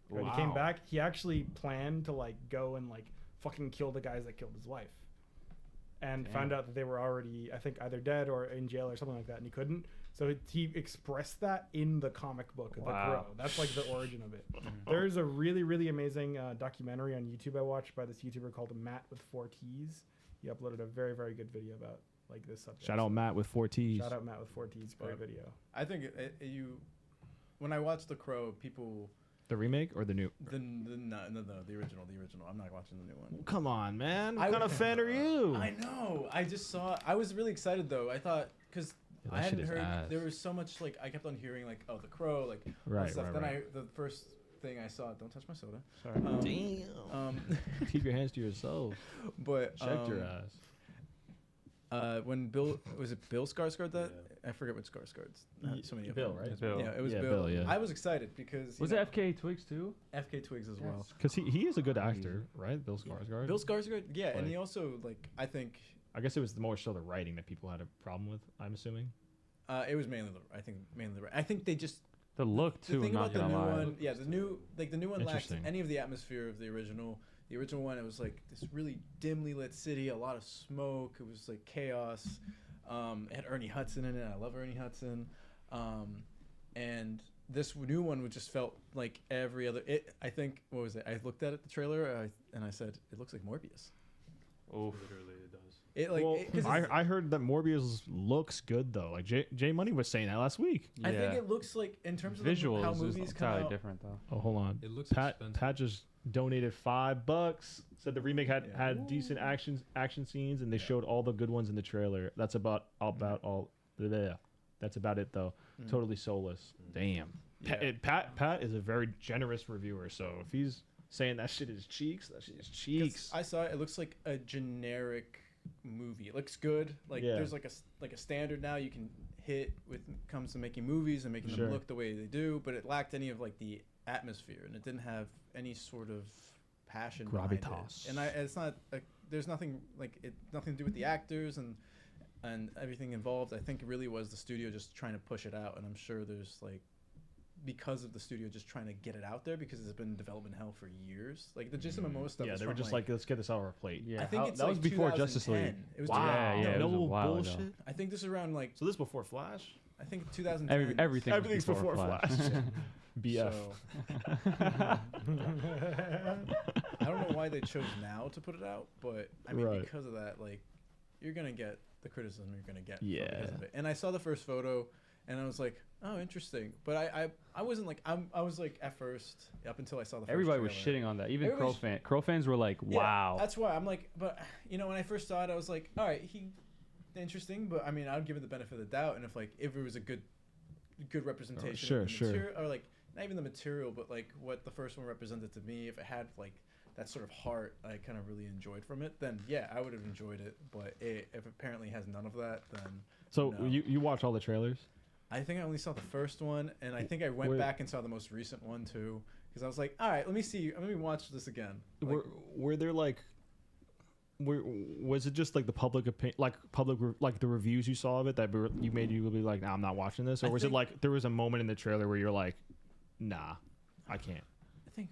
When he came Wow. back, he actually planned to like go and like fucking kill the guys that killed his wife, and found out that they were already, I think, either dead or in jail or something like that, and he couldn't. So he expressed that in the comic book of the Crow. That's like the origin of it. There's a really, really amazing documentary on YouTube I watched by this YouTuber called Matt with 4 T's. He uploaded a very, very good video about like this subject. Shout out Matt with 4 T's. Shout out Matt with 4 T's. Great video. I think when I watched The Crow, people The remake or the new? the original. I'm not watching the new one. Come on, man. I What kind would- of fan are you? I know. I just saw. I was really excited though. I thought because Yeah, I that shit hadn't is heard. ass. There was so much like I kept on hearing like The Crow, like all Right, this stuff. right, Then right. the first thing I saw. Don't touch my soda. Sorry. Damn. Keep your hands to yourself. But Check your ass. when Bill Skarsgård that I forget which Skarsgård's. So many of Bill, them. right? Bill. Yeah, it was Yeah, Bill. Bill, yeah. I was excited because Was it FK Twigs too? FK Twigs as well. Because he is a good actor, right? Bill Skarsgård. Bill Skarsgård, yeah, and Like- he also I think I guess it was more so the writing that people had a problem with. I'm assuming. it was mainly the. I think they just The look the too. thing I'm about not the new gonna lie. one, yeah, the new one lacked Interesting. any of the atmosphere of the original. The original one, it was like this really dimly lit city, a lot of smoke. It was like chaos. It had Ernie Hudson in it. I love Ernie Hudson. And this new one would just felt like every other. I think what was it? I looked at it, the trailer, and I said it looks like Morbius. Oof. Literally, it does. It like Well, 'cause I heard that Morbius looks good though. Like Jay Money was saying that last week. I think it looks like in terms of Visuals how is movies come entirely out. different though. Oh, hold on. It looks Pat expensive. just donated $5. Said the remake had Yeah. decent action scenes, and they showed all the good ones in the trailer. That's about all. Bleh. That's about it though. Mhm. Totally soulless. Damn. Yeah. Pat is a very generous reviewer, so if he's saying that shit is cheeks, that shit is 'Cause cheeks. I saw it. It looks like a generic movie. It looks good. Like Yeah. there's like a standard now you can hit with comes to making movies and making Sure. them look the way they do, but it lacked any of like the atmosphere and it didn't have any sort of passion behind it. Gravitas. And it's not there's nothing nothing to do with the actors and everything involved. I think it really was the studio just trying to push it out, and I'm sure there's like because of the studio just trying to get it out there because it's been in development hell for years. Like the Jason Momoa stuff. Yeah, is they were from, just like, let's get this out of our plate. Yeah. I think it's that like was before Justice League. 2010. It was Wow. Yeah, yeah, it was a no while ago. bullshit. I think this is around like So this before Flash? I think 2010. Everything. was Everything's before Flash. BF. So, I don't know why they chose now to put it out, but I mean Right. because of that, like you're gonna get the criticism you're gonna get. Yeah. Because of it. And I saw the first photo, and I was like, oh, interesting. But I wasn't like I was like at first up until I saw the. First Everybody was trailer. shitting on that. Even Everybody's- Crow fans were like, Yeah, "Wow." that's why I'm like, but when I first saw it, I was like, all right, interesting, but I mean, I'd give it the benefit of the doubt, and if it was a good representation, Sure, of the sure. material, or like not even the material, but like what the first one represented to me, if it had like that sort of heart I kind of really enjoyed from it, then yeah, I would have enjoyed it. But if it apparently has none of that, then So No. you watch all the trailers? I think I only saw the first one, and I think I went Wait. back and saw the most recent one too, because I was like, all right, let me watch this again. Like, Were there like was it just like the public opinion, like the reviews you saw of it that you made you be like, nah, I'm not watching this, or I was it think- like there was a moment in the trailer where you're like, nah, I can't. I think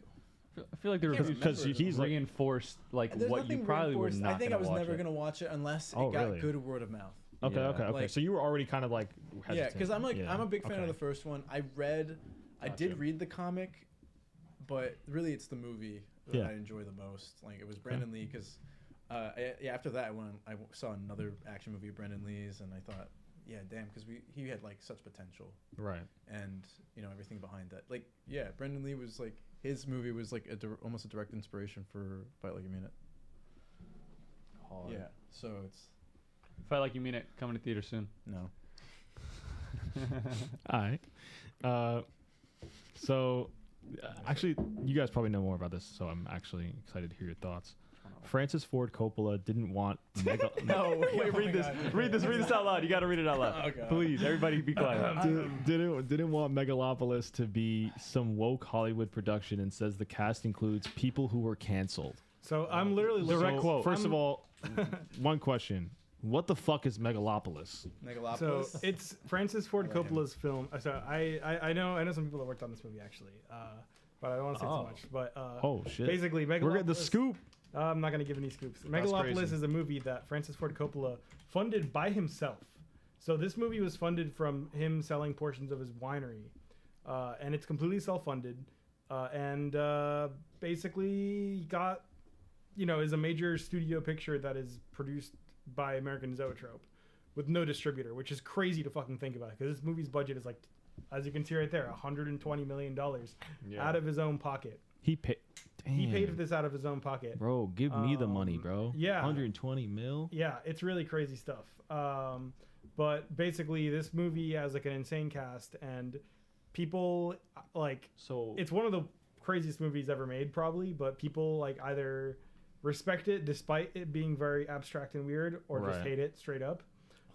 I feel like the I can't reviews Because remember. he's like, reinforced like there's what you nothing probably would reinforced. not. I think I was watch never it. gonna watch it unless Oh, it got really? good word of mouth. okay, Yeah. okay. Like- So you were already kind of like Yeah, hesitant. because I'm a big fan okay. of the first one. I Gotcha. did read the comic, but really it's the movie that Yeah. I enjoy the most. Like it was Brandon Lee, because after that when I saw another action movie of Brandon Lee's, and I thought, yeah, damn, because he had like such potential, Right. and everything behind that. Like yeah, Brandon Lee was like his movie was like almost a direct inspiration for Fight Like You Mean It. Hard. Yeah, so it's Fight Like You Mean It coming to theater soon. no. All right. So, actually, you guys probably know more about this, so I'm actually excited to hear your thoughts. Francis Ford Coppola didn't want No, wait, Oh my read this. God. Read this out loud. You got to read it out loud. Oh, God. Please, everybody be quiet. didn't want Megalopolis to be some woke Hollywood production, and says the cast includes people who were canceled. So I'm literally Direct looking. quote. First I'm- of all, one question: what the fuck is Megalopolis? Megalopolis. So it's Francis Ford I like him. Coppola's film. So I know some people that worked on this movie actually, but I don't want to say Oh. too much. But Oh shit! basically, Megalopolis. We're getting the scoop. I'm not going to give any scoops. That's Megalopolis crazy. is a movie that Francis Ford Coppola funded by himself. So this movie was funded from him selling portions of his winery, and it's completely self-funded, and basically got, is a major studio picture that is produced by American Zoetrope with no distributor, which is crazy to fucking think about because this movie's budget is like, as you can see right there, $120 million out of his own pocket. He paid. He paid for this out of his own pocket. Bro, give me the money, bro. yeah. 120 mil. Yeah, it's really crazy stuff. But basically, this movie has like an insane cast, and people like So it's one of the craziest movies ever made, probably. But people like either respect it despite it being very abstract and weird, or just Right. hate it straight up.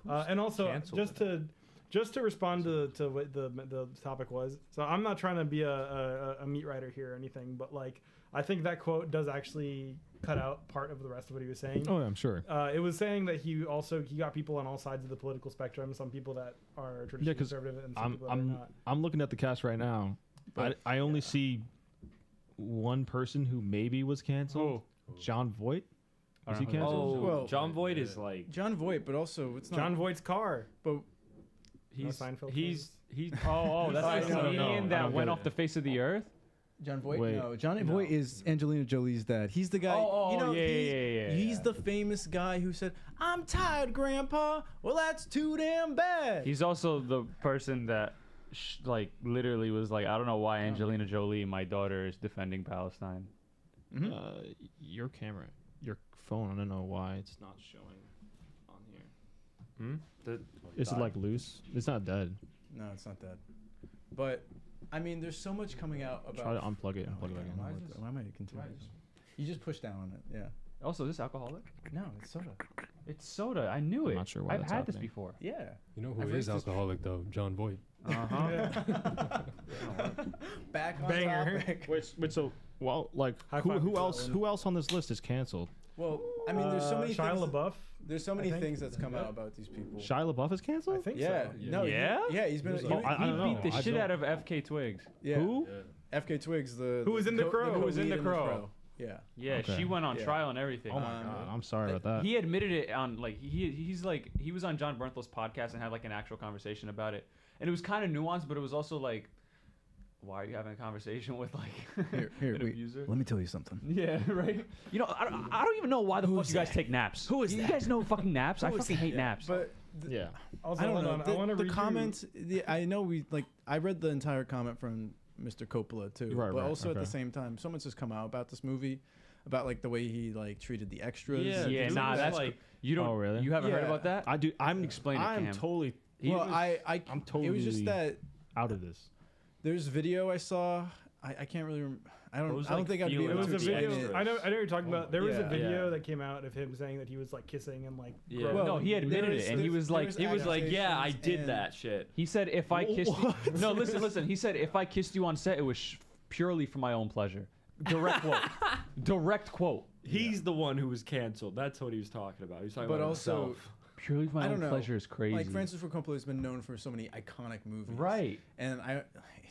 And also, canceled Just to respond to what the topic was, so I'm not trying to be a meat writer here or anything, but like I think that quote does actually cut out part of the rest of what he was saying. Oh, yeah, I'm sure. It was saying that he got people on all sides of the political spectrum. Some people that are traditionally 'cause conservative, and some people that are I'm not. I'm looking at the cast right now. But- I only see one person who maybe was canceled. John Voight. Was he canceled? Oh, Well, John Voight is like John Voight, but also it's not. John Voight's car. But he's Seinfeld he's that's Oh, that's the I don't know. comedian I that don't went get off it. the face of the earth. John Voight? Wait. No, Johnny Voight is Angelina Jolie's dad. He's the guy. Oh, you know, yeah. He's the famous guy who said, "I'm tired, Grandpa." Well, that's too damn bad. He's also the person that, like, literally was like, I don't know why Angelina Jolie, my daughter, is defending Palestine. Your camera, your phone. I don't know why it's not showing on here. Is it like loose? It's not dead. No, it's not that. But I mean, there's so much coming out about. Try to unplug it and plug it back Why, in. why am I continuing? You just push down on it. Yeah. Also, is this alcoholic? No, it's soda. It's soda. I knew it. not sure why I've that's had this happening. before. Yeah. You know I've who is raised this- alcoholic though? John Voight. Back on Banger. topic. Wait. So, well, like, High who five to else? that one. Who else on this list is canceled? Well, I mean, there's so many Shia things. LaBeouf. There's so I many think. things that's come out about these people. Shia LaBeouf is I canceled. think Yeah. so. No. Yeah? He's been. Who's he- that? I don't know. Beat the I shit don't- out of FK Twigs. Yeah. Who? FK Twigs, the Who was in The Crow. co- Who was in lead The Crow. Yeah. Yeah, Okay. she went on Yeah. trial and everything. Oh my god, I'm sorry about that. He admitted it on like he's like he was on John Bernthal's podcast and had like an actual conversation about it, and it was kind of nuanced, but it was also like, why are you having a conversation with like Here, an wait. abuser? Let me tell you something. Yeah, right. You know, I don't even know why the fuck you guys take naps. Who is You guys know fucking naps? I fucking hate naps. But Yeah. Also, I don't hold know. on. I want to The read comments. I know I read the entire comment from Mr. Coppola too. Right, but right, also at the okay. same time, someone's just come out about this movie, about like the way he like treated the extras. Yeah, yeah, dude, nah, it's that's like- you don't. Oh, really? You haven't heard Yeah. about that? I do. I'm Explain it, I'm Cam. totally Well, was- I'm totally It was just that out of this. there's video I saw. I can't really. I What don't. was, I don't like, think I'd be feeling It able was to a explain video. it. I know you're talking about. There was a Yeah. video Yeah. that came out of him saying that he was like kissing and like. Yeah. growing. No, he admitted There was- it, and he there- was there like, was He was like, yeah, I accusations did and- that shit. he said if I kissed you, no, listen. He said if I kissed you on set, it was purely for my own pleasure. Direct quote. Direct quote. He's the one who was canceled. That's what he was talking about. He was talking But about also, himself. Purely for my I don't own know. pleasure is crazy. like Francis Ford Coppola has been known for so many iconic movies. Right. And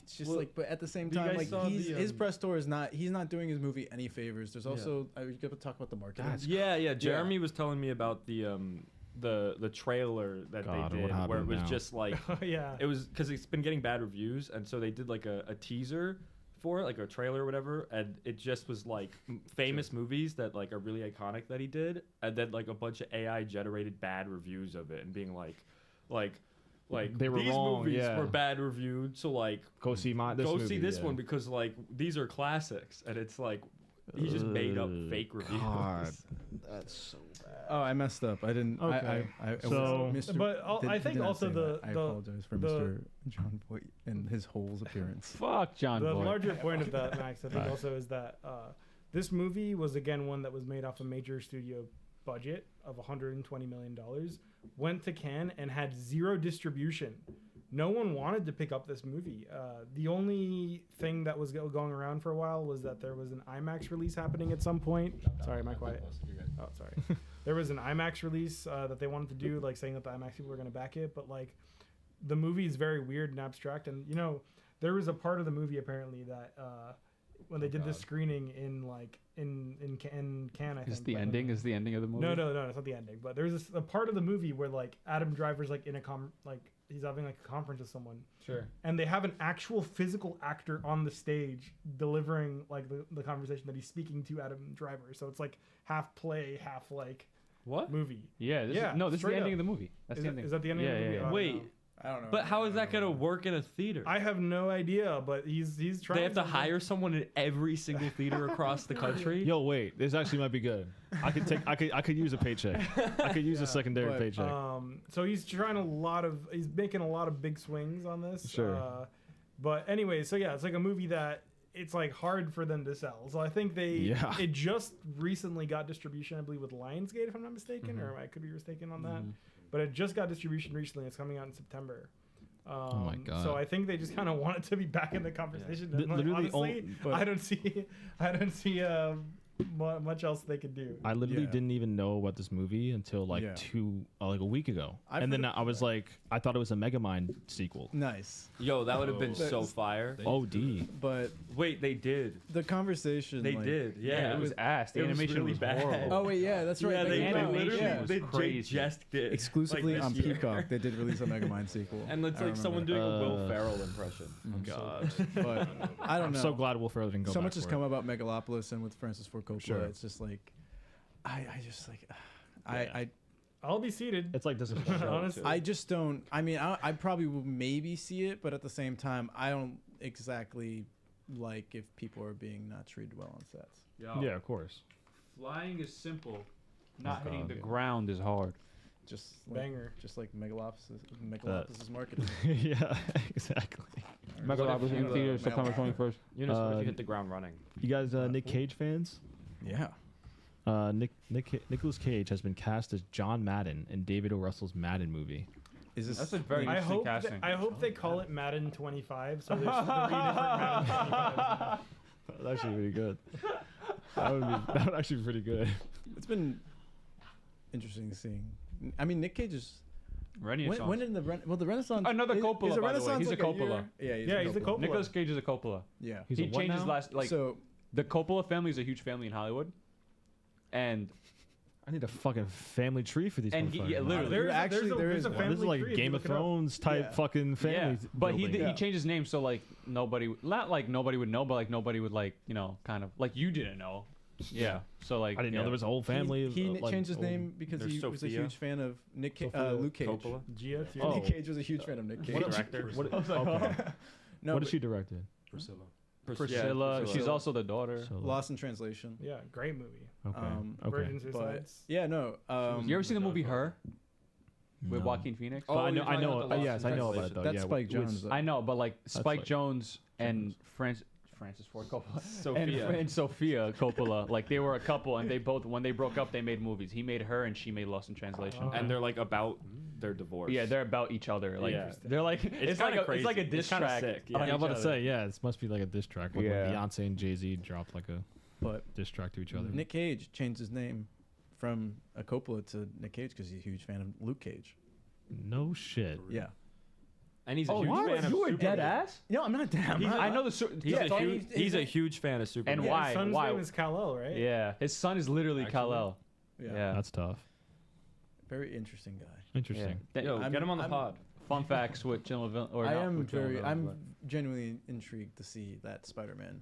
it's just Well, like, but at the same you time, guys like saw his the, press tour is not. He's not doing his movie any favors. There's also we got to talk about the marketing. Yeah. Jeremy was telling me about the trailer that God, they what did, where it happened was now? just like Yeah. it was because it's been getting bad reviews, and so they did like a teaser for it, like a trailer or whatever, and it just was like famous movies that like are really iconic that he did, and then like a bunch of AI generated bad reviews of it, and being like They were these wrong, movies yeah. were bad reviewed, so like Go see go see this yeah. one because like these are classics, and it's like he just made up fake reviews. God, that's so bad. Oh, I messed up. I didn't. Okay. So- Mr. But I think did not also say the- that. I the- apologize for the- Mr. John Voight and his hole's appearance. Fuck John The Voight. larger point of that, Max, I think also is that this movie was again one that was made off a major studio budget of $120 million, went to Cannes and had zero distribution. No one wanted to pick up this movie. The only thing that was going around for a while was that there was an IMAX release happening at some point. Sorry, am I quiet? Oh, sorry. There was an IMAX release that they wanted to do, like saying that the IMAX people were going to back it, but like the movie is very weird and abstract. And you know, there was a part of the movie apparently that when they did this screening in like in Cannes, I think. Is the but- ending? Is the ending of the movie? No, it's not the ending. But there's a part of the movie where like Adam Driver's like in a he's having like a conference with someone, Sure. and they have an actual physical actor on the stage delivering like the conversation that he's speaking to Adam Driver. So it's like half play, half like What? movie. Yeah. This Yeah, is, no, this is the straight ending up. of the movie. That's Is the that- ending. is that the ending of the movie? Yeah. Oh, Wait, no. I don't know. but how is that gonna work in a theater? I have no idea, but he's trying. They have to hire someone in every single theater across the country. Yo, wait, this actually might be good. I could use a paycheck. I could use a secondary but, paycheck. So he's he's making a lot of big swings on this. Sure. But anyway, so yeah, it's like a movie that it's like hard for them to sell. So I think Yeah. it just recently got distribution, I believe, with Lionsgate, if I'm not mistaken, or I could be mistaken on that. But it just got distribution recently. It's coming out in September. Oh my God. So I think they just kind of want it to be back in the conversation. Li- And, like, literally honestly, but- I don't see much else they could do. I literally Yeah. didn't even know about this movie until like Yeah. like a week ago, I've and then heard of I was like, I thought it was a Megamind sequel. Nice, Yo, that would have been Oh. so fire. OD. but Wait, they did. the conversation. They like, did. Yeah, it was ass. The it was animation really was bad. horrible. Oh wait, yeah, that's right. Yeah, That they came out. animation Yeah. was they crazy. just did Exclusively like, on this year. Peacock, they did release a Megamind sequel. And it's I like someone remember. doing a Will Uh, Ferrell impression. Mhm. God. But I don't I'm know. so glad Will Ferrell didn't go. So back much has for come it. about Megalopolis and with Francis Ford Coppola. Sure. It's just like, I just like, Yeah. I'll be seated. It's like this. Honestly. I just don't. I mean, I probably will maybe see it, but at the same time, I don't exactly like if people are being not treated well on sets. Yeah, of course. Flying is simple. Not Oh, hitting God. the ground is hard. Just like, Banger. just like Megalopolis' marketing. Yeah, exactly. Megalopolis in theaters September 21st. Eunice, what if Uh, you hit the ground running? You guys, Nick Cage fans? Yeah. Nicolas Cage has been cast as John Madden in David O. Russell's Madden movie. Is this? That's a very I interesting hope casting. I hope they call it Madden 25. So there's 3 different Madden 25s. That's actually pretty good. That would actually be pretty good. It's been interesting seeing. I mean, Nick Cage is. Renaissance. When in the the Renaissance? Another is- Coppola, is the by the way. Renaissance He's a like Coppola. year? Yeah, he's a Coppola. Nicolas Cage is a Coppola. Yeah. He's He a what changed his now? last like So the Coppola family is a huge family in Hollywood, and I need a fucking family tree for these. And motherfuckers. yeah, literally. There is a one. family This is like tree if Game you of look it up. Thrones type Yeah. fucking family. but he building. he changed his name so like nobody not like nobody would know, but like nobody would like kind of like you didn't know. Yeah. So like I didn't know there was a whole family. He of, like, changed his old- name because There's he was a Sophia. huge fan of Sophia Luke Cage. Coppola. Gia too. Oh. Nick Cage was a huge fan of Nick Cage. What Director. What, okay. No, What but has she directed? Priscilla. Priscilla. She's also the daughter. So, Lost in Translation. Yeah, great movie. okay. okay. Virgin But Suicides. yeah, no. You ever seen the movie Her with No. Joaquin Phoenix? But I know. you're I talking know. about the Lost Yes, in I know about it Translation. though. That's yeah, Spike Jonze. which- though. I know, but like Spike like- Jones and Francis Ford Coppola Sophia. and Sophia Coppola, like they were a couple, and they both when they broke up, they made movies. He made Her, and she made Lost in Translation. Oh. And they're like about their divorce. Yeah, they're about each other. Like Yeah. they're like it's like kinda it's like a crazy. diss It's kinda track. sick, yeah. on Yeah, I'm each about to other. say, yeah, this must be like a diss track. Like Yeah. when Beyonce and Jay-Z dropped like a But diss track to each other. Nick Cage changed his name from a Coppola to Nick Cage because he's a huge fan of Luke Cage. No shit. Yeah. And he's a Oh, huge what? fan of You were Superman. dead ass. No, I'm not damn. I know the. He's, Yeah, a, funny. huge, he's a huge fan of Superman. And Yeah, why? His son's Why? name is Kal-El, right? Yeah, his son is literally Actually? Kal-El. Yeah. Yeah. That's tough. Very interesting guy. Interesting. Yeah. Yo, I'm- get him on the I'm- pod. Fun facts with Gentleman or I not am with Gentleman very. Villain, I'm but- genuinely intrigued to see that Spider-Man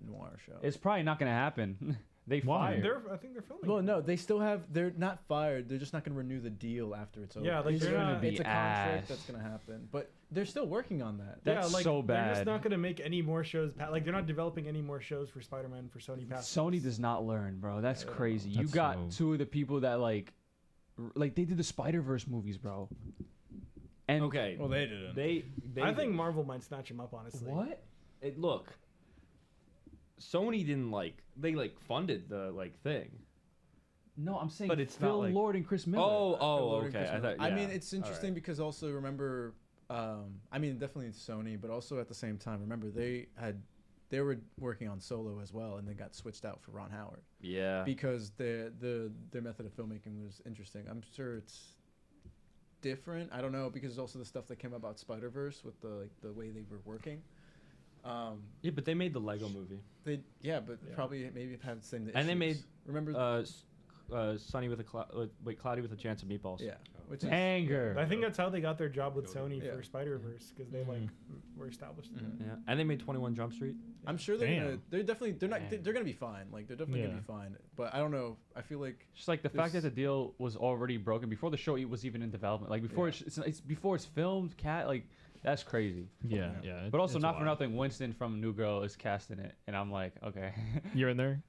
noir show. It's probably not gonna happen. They Why? fired. I think they're filming. Well, it. no, they still have. They're not fired. They're just not going to renew the deal after it's over. Yeah, like, it's they're gonna not- be. It's a contract ass. that's going to happen. But they're still working on that. That's so They're just bad. not going to make any more shows. Like they're not developing any more shows for Spider-Man for Sony Pass. Sony does not learn, bro. That's crazy. You That's got so- two of the people that like they did the Spider-Verse movies, bro. And Okay. Well, they didn't. They I think Marvel might snatch him up, honestly. what? look. Sony didn't they funded the thing. No, I'm saying But it's Phil not like- Lord and Chris Miller. Oh, Lord and okay. Chris I Miller. thought. I mean, yeah. it's All interesting right. because also remember. I mean, definitely it's Sony, but also at the same time, remember they were working on Solo as well, and they got switched out for Ron Howard Yeah. because their method of filmmaking was interesting. I'm sure it's different. I don't know because also the stuff that came about Spider-Verse with the way they were working. Yeah, but they made the Lego movie. But probably maybe have had the same. And they made, issues. Remember? Sunny with a Cloudy with a Chance of Meatballs. Yeah, which is Anger. I think that's how they got their job with Sony Yeah. for Spider-Verse because they were established. in it. Yeah. And they made 21 Jump Street. I'm sure Damn. they're not Dang. they're gonna be fine. Like they're definitely gonna Yeah. be fine. But I don't know. I feel like Just like the fact that This- the deal was already broken before the show was even in development. Like before Yeah. it's before it's filmed. That's crazy. Yeah, yeah. But also it's not for wild. nothing, Winston from New Girl is cast in it, and I'm like, okay, You're in there.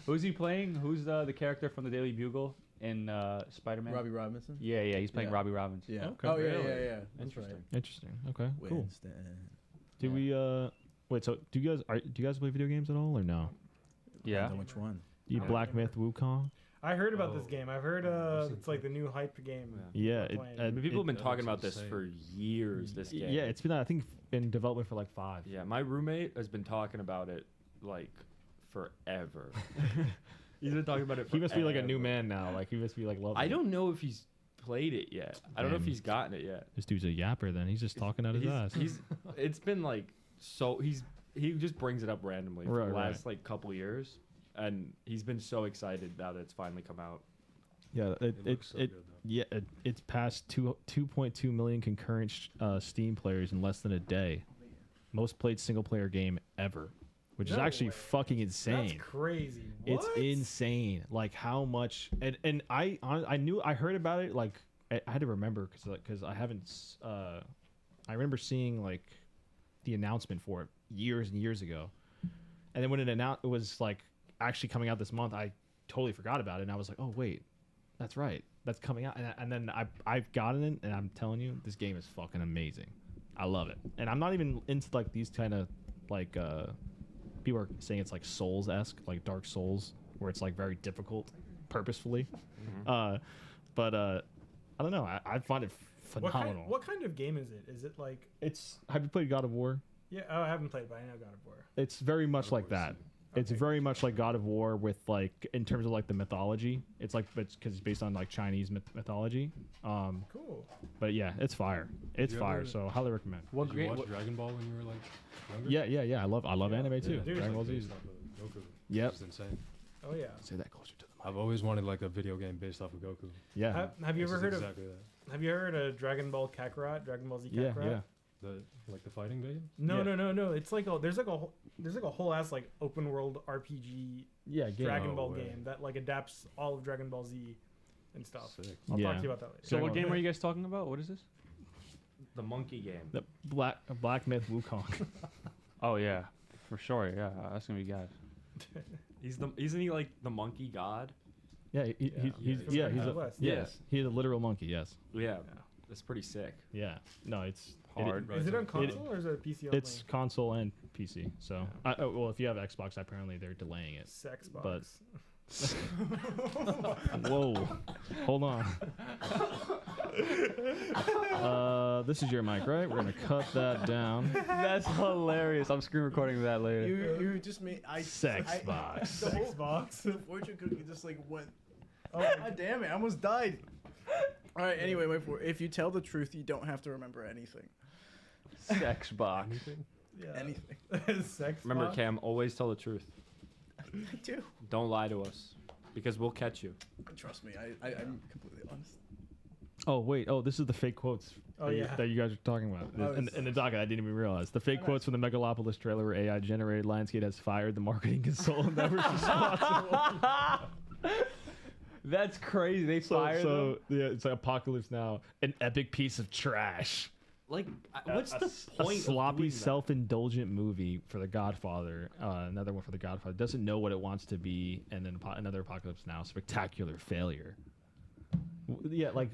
who's he playing? Who's the character from the Daily Bugle in Spider-Man? Robbie Robinson. Yeah, he's playing Yeah. Robbie Robbins. Yeah. Okay. Oh yeah, Really? yeah. That's right. Interesting. Interesting. Okay. Cool. Winston. Do we wait? So do you guys play video games at all or no? Yeah. Which one? You I don't Black remember. Myth Wukong? I heard about this Oh. game. I've heard I've seen it's like the new hype game. Yeah, playing. I mean, people have been that talking looks about this insane. for years. This game. Yeah, it's been I think in development for like 5. Yeah, my roommate has been talking about it like forever. He's been talking about it. He must be like a new forever. man now. Like he must be like loving. I it. don't know if he's played it yet. I don't know if Damn. he's gotten it yet. This dude's a yapper. Then he's just talking out his ass. It's been like so he just brings it up randomly for Right, the right. last like couple years, and he's been so excited now that it's finally come out. Yeah, It looks so good, though. yeah, it's passed 2.2 million concurrent Steam players in less than a day. Most played single player game ever, which is No actually way. fucking insane. That's crazy. It's What? insane. Like how much, and I heard about it. Like I had to remember because I haven't. I remember seeing like the announcement for it years and years ago, and then when it was like actually coming out this month, I totally forgot about it, and I was like, oh wait, that's right, that's coming out, and then I've gotten it, and I'm telling you, this game is fucking amazing. I love it, and I'm not even into like these kind of like people are saying it's like Souls-esque, like Dark Souls, where it's like very difficult, purposefully. But I don't know. I find it phenomenal. What kind of game is it? Is it like? Have you played God of War? Yeah, I haven't played, but I know God of War. It's very much God of like War that. is It's Okay. very much like God of War with like in terms of like the mythology. It's like because it's based on like Chinese mythology. Cool. But yeah, it's fire. It's You fire. ever- So highly recommend. What Did you great? watch Dragon Ball when you were like younger? Yeah. I love anime too. Yeah, Dragon Ball it's Z. based off of Goku. Yep. It's insane. Oh yeah. Say that closer to the mic. I've always wanted like a video game based off of Goku. Yeah. Have you This ever is heard exactly that. Have you heard of Dragon Ball Kakarot? Dragon Ball Z Yeah. Kakarot? Yeah. The fighting game? No, Yeah. no. It's like there's like a whole ass like open world RPG Yeah. Game. Dragon No Ball way. game that like adapts all of Dragon Ball Z and stuff. Sick. I'll Yeah. talk to you about that later. So what Dragon game are you guys talking about? What is this? The monkey game. The Black Myth Wukong. Oh yeah, for sure. Yeah, that's gonna be guys. Isn't he like the monkey god? Yeah. He's Yeah, he's from a, the West. yes. He's a literal monkey. Yes. Yeah, that's pretty sick. Yeah. No, it's Hard. Is it on It- console or is it PC only? It's console and PC. So, well, if you have Xbox, apparently they're delaying it. Sex but- box. Whoa, hold on. This is your mic, right? We're gonna cut that down. That's hilarious. I'm screen recording that later. You just made Sex box. The whole Sex box. the fortune cookie just like went. Oh, God damn it! I almost died. All right. Anyway, wait for it. If you tell the truth, you don't have to remember anything. Sex box. Anything? yeah. Anything. Sex Remember, box? Cam, always tell the truth. I do. Don't lie to us, because we'll catch you. Trust me. I'm completely honest. Oh wait. Oh, this is the fake quotes. Oh, that yeah. that you guys are talking about. Oh, In the docket, I didn't even realize the fake quotes from the Megalopolis trailer where AI generated Lionsgate has fired the marketing consultant that was responsible. That's crazy. They fired them. Yeah, it's like Apocalypse Now, an epic piece of trash. Like, what's the A point? of sloppy, doing that? self-indulgent movie for The Godfather. Another one for The Godfather. Doesn't know what it wants to be, and then another Apocalypse Now. Spectacular failure. Yeah, like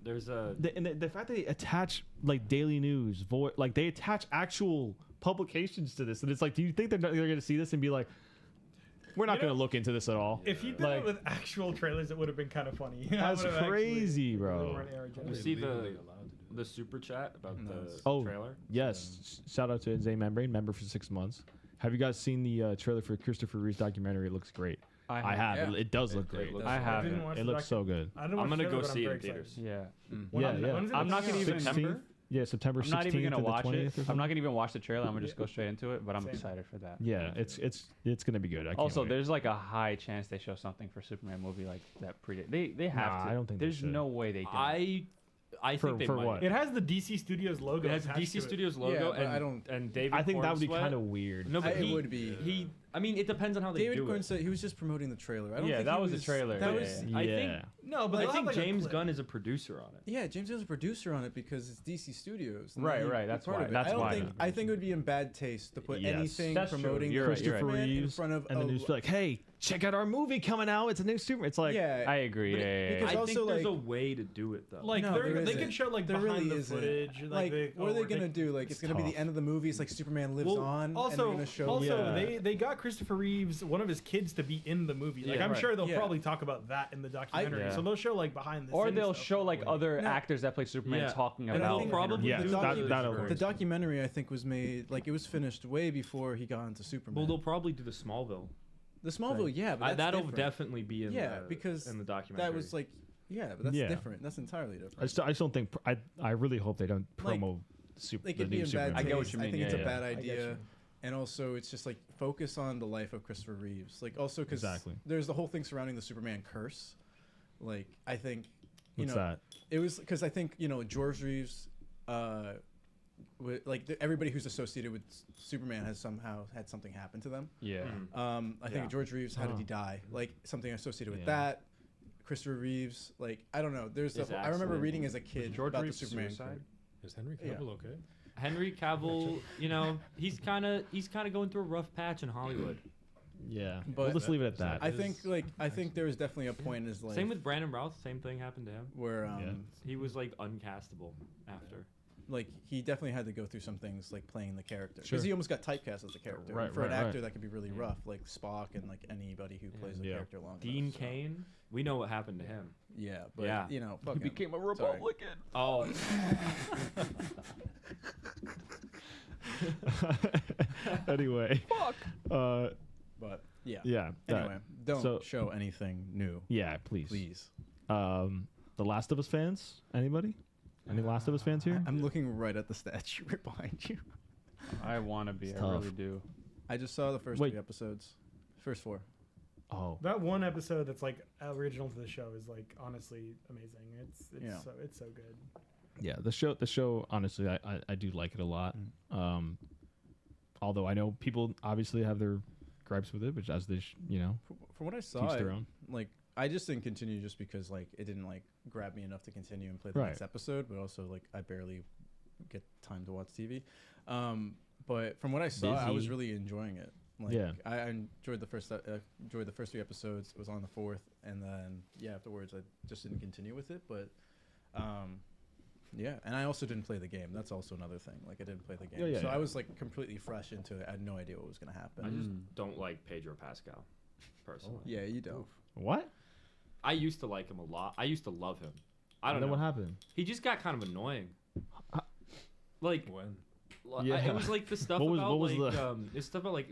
There's a the fact that they attach like Daily News, like they attach actual publications to this, and it's like, do you think they're going to see this and be like, we're not You going know, to look into this at all? If you did Like- it with actual trailers, it would have been kind of funny. That's crazy, bro. You see Legally the allowed to do the super chat about the Oh, trailer. Yes. Shout out to Zay Membrane, member for 6 months. Have you guys seen the trailer for Christopher Reeve's documentary? It looks great. I have. Yeah. It does look It great. looks I so have. good. didn't watch It the looks so good. I didn't I'm watch gonna the go trailer, but see it I'm in very theaters. excited. Yeah. When Yeah, I'm- yeah. when's it I'm not coming gonna out? even 16th? remember. Yeah, September 16th. I'm not even gonna to the watch 20th it. or something. I'm not gonna even watch the trailer. I'm gonna just go straight into it. But I'm Same. excited for that. Yeah, it's gonna be good. I can't Also, wait. there's like a high chance they show something for Superman movie like that. They have Nah, to. I don't think they There's should. no way they don't. I For- think they for might. what? It has the DC Studios logo. It has the attached DC to it. Studios Yeah, logo, but and I don't- and David. I think that would be Cornsweet. kind of weird. No, but It he would be. He. I mean, it depends on how they David do Corn it. said he was just promoting the trailer. I don't Yeah, think that he was the trailer, That yeah, was. yeah. I yeah. think. No, but I they'll think have, like, a James clip. Gunn is a producer on it. Yeah, James Gunn's a producer on it because it's DC Studios. and Right, he- right, he's that's part why- of it. that's I don't why. think. I think it would be in bad taste to put Yes. anything That's true. promoting You're right, you're Christopher right. in Reeves, front of and then a- just be like, hey, check out our movie coming out. It's a new Superman. It's like, yeah, I agree. but Yeah, it- yeah, because yeah. I think also, there's a like- way to do it though. Like No, they there can isn't. show like There behind really the isn't. footage. Like, what are they gonna do? Like, it's gonna be tough. the end of the movie. It's like Superman lives Well, on, and also, they're gonna show. Yeah. they got Christopher Reeves, one of his kids, to be in the movie. Like Yeah, I'm right. sure they'll Yeah. probably talk about that in the documentary. Yeah. So they'll show like behind the Or scenes they'll stuff, show like probably. other No. actors that play Superman Yeah. talking And I about think probably Yeah, the that'll work. The documentary I think was made like it was finished way before he got into Superman. Well, they'll probably do the Smallville. The Smallville, yeah, but that's That'll different. definitely be in Yeah, the because in the documentary. That was like, yeah, but that's Yeah. different. That's entirely different. I just don't think I really hope they don't Like, promo super Like the it'd be new in Superman. bad I taste. get what you mean, I think yeah, it's yeah. a bad I get idea. you. And also, it's just like focus on the life of Christopher Reeves. Like also because Exactly. there's the whole thing surrounding the Superman curse. Like I think, What's that? it was because I think George Reeves, everybody who's associated with Superman has somehow had something happen to them. Yeah. I think Yeah. George Reeves, how did he Oh. die? Like something associated with Yeah. that. Christopher Reeves, like I don't know. There's His I remember accident. reading as a kid George about Reeves the Superman suicide? Is Henry Yeah. Cavill okay? Henry Cavill, he's kind of going through a rough patch in Hollywood. Yeah, But we'll just leave it at that. I think there was definitely a point in his life Same with Brandon Routh. Same thing happened to him. where Yeah. He was like uncastable after. like he definitely had to go through some things like playing the character Sure. because he almost got typecast as a character. Right, For an right, actor right. that could be really rough, like Spock and like anybody who plays a Yeah. character long enough. Dean So, Kane, we know what happened to him. Yeah, but Yeah. fuck He him. became a Sorry. Republican. Oh, Anyway. Fuck. But yeah. Yeah. that- Anyway, don't so- show anything new, yeah, please. please. The Last of Us fans? Anybody? Any Last of Us fans here? I'm looking right at the statue right behind you. I want to be. It's I tough. really do. I just saw the first Wait. 3 episodes. First 4. Oh, That one episode that's like original to the show is like honestly amazing. Yeah. It's so good. yeah. The show. Honestly, I do like it a lot. Although I know people obviously have their gripes with it, which as they From what I saw, teach their own. like I just didn't continue just because like it didn't like grab me enough to continue and play the Right. next episode, but also like I barely get time to watch TV. But from what I saw, I was Busy. really enjoying it. Like, Yeah. I enjoyed the first 3 episodes. Was on the 4th, and then afterwards I just didn't continue with it. But and I also didn't play the game. That's also another thing. Like I didn't play the game, Yeah, so yeah. I was like completely fresh into it. I had no idea what was gonna happen. I just don't like Pedro Pascal, personally. Yeah, you don't. What? I used to like him a lot. I used to love him. I don't And know. then what happened? He just got kind of annoying. Like, When? Yeah. it was like the stuff What was- about what was like the- it's stuff about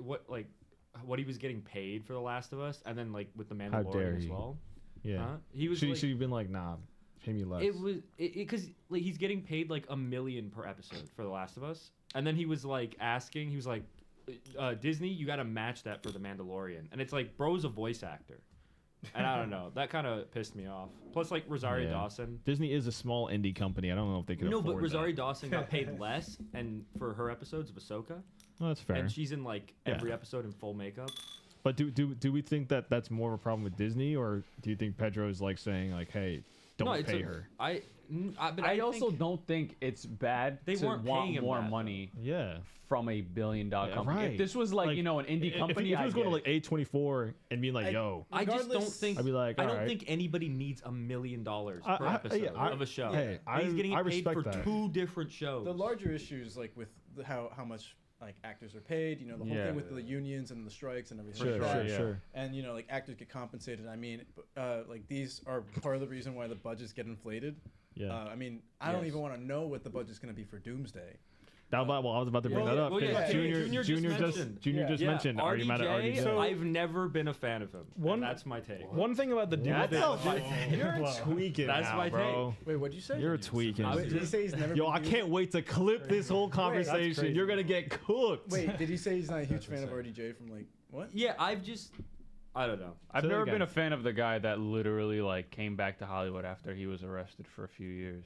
what he was getting paid for The Last of Us, and then like with the How dare Mandalorian as he. well. Yeah. Huh? He was Should like, you been like, nah, pay me less? it was because like he's getting paid like $1 million per episode for The Last of Us, and then he was like asking, he was like, Disney, you got to match that for the Mandalorian, and it's like, bro's a voice actor, and I don't know, that kind of pissed me off. Plus, like Rosario Yeah. Dawson. Disney is a small indie company. I don't know if they could No, afford but Rosario that. Dawson got paid less, and for her episodes of Ahsoka, Oh, that's fair. and she's in like Yeah. every episode in full makeup. But do we think that that's more of a problem with Disney, or do you think Pedro is like saying like, hey, don't it's pay a- her? But I also think don't think it's bad They to weren't want paying him more that, money Yeah. from a $1 billion company. right. If this was like, an indie company, If it was going to get like A24 and being like, yo, I just don't Regardless- think I'd be like, I don't alright. think anybody needs $1 million per I- episode yeah, I- of a show. hey, And he's getting I it paid respect for that. 2 different shows. The larger issues, like with how much like actors are paid, the whole Yeah. thing with the unions and the strikes and everything. sure, like that. sure. And like actors get compensated. I mean, like these are part of the reason why the budgets get inflated. Yeah. I mean, I don't Yes. even want to know what the budget's going to be for Doomsday. I was about to bring Well, that up. well, yeah, 'cause Junior Junior just just mentioned. Junior Yeah. just mentioned. Are you mad at RDJ? So- I've never been a fan of him. One- And that's my take. One thing about the Doomsday. You're tweaking That's now, my bro. Wait, what'd you say? You're tweaking. I was Wait, did he say he's never? Yo, been I used? can't wait to clip this whole conversation. crazy. You're gonna get cooked. Wait, did he say he's not a huge That's fan of insane. RDJ from like what? Yeah, I don't know. I've Say that never again. been a fan of the guy that literally like came back to Hollywood after he was arrested for a few years.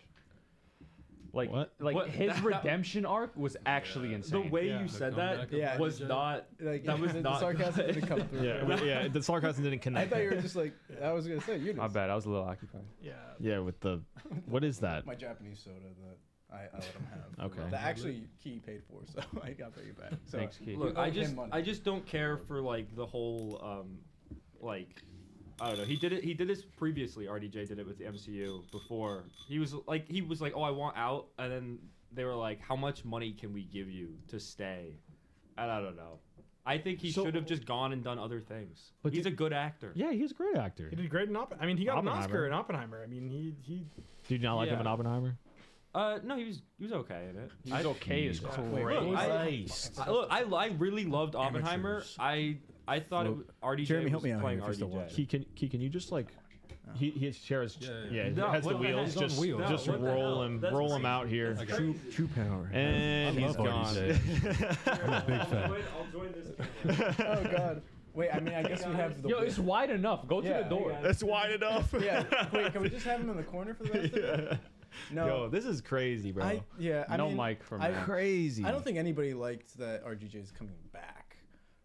Like, What? What? his That- redemption arc was actually The insane. way Yeah. you The said that comeback of Yeah. was RDJ. not. Like That was the not sarcasm good. didn't come through. Yeah, the sarcasm didn't I connect. thought you were just like I was gonna say Younis. My bad, I was a little occupied. Yeah. Yeah, with the what is that? My Japanese soda that I let him have. Okay. That actually Key paid for, so I got paid back. So Thanks, Key. Look, You owe him money. I just don't care for like the whole like I don't know. He did this previously. RDJ did it with the MCU before. He was like, oh, I want out, and then they were like, how much money can we give you to stay? And I don't know. I think he So- should have just gone and done other things. But He's a good actor. Yeah, he's a great actor. He did great in I mean, he got an Oscar Oppenheimer. in Oppenheimer. I mean, he Did you not like him Yeah. in Oppenheimer? No, he was okay in it. He was okay is Jesus great. Christ. I really loved Oppenheimer. Amateurs. I thought it was, RDJ Jeremy, help was me out playing here if you're still RDJ. watching. Can you just like he shares Yeah. it No, has the what the heck? wheels He's on just wheels. just No, what the hell? roll him That's roll him crazy. out here That's True power. and I he's love gone. RDJ. I'm a big fan. I'll join this. Oh God. Wait, I mean, I guess we have the. Yo, it's wide enough. Go to Yeah. the door. That's wide enough. Yeah. Wait, can we just have him in the corner for the rest of it? Yeah. No. Yo, this is crazy, bro. I No mean, mic for I- me. Crazy. I don't think anybody liked that RDJ is coming back.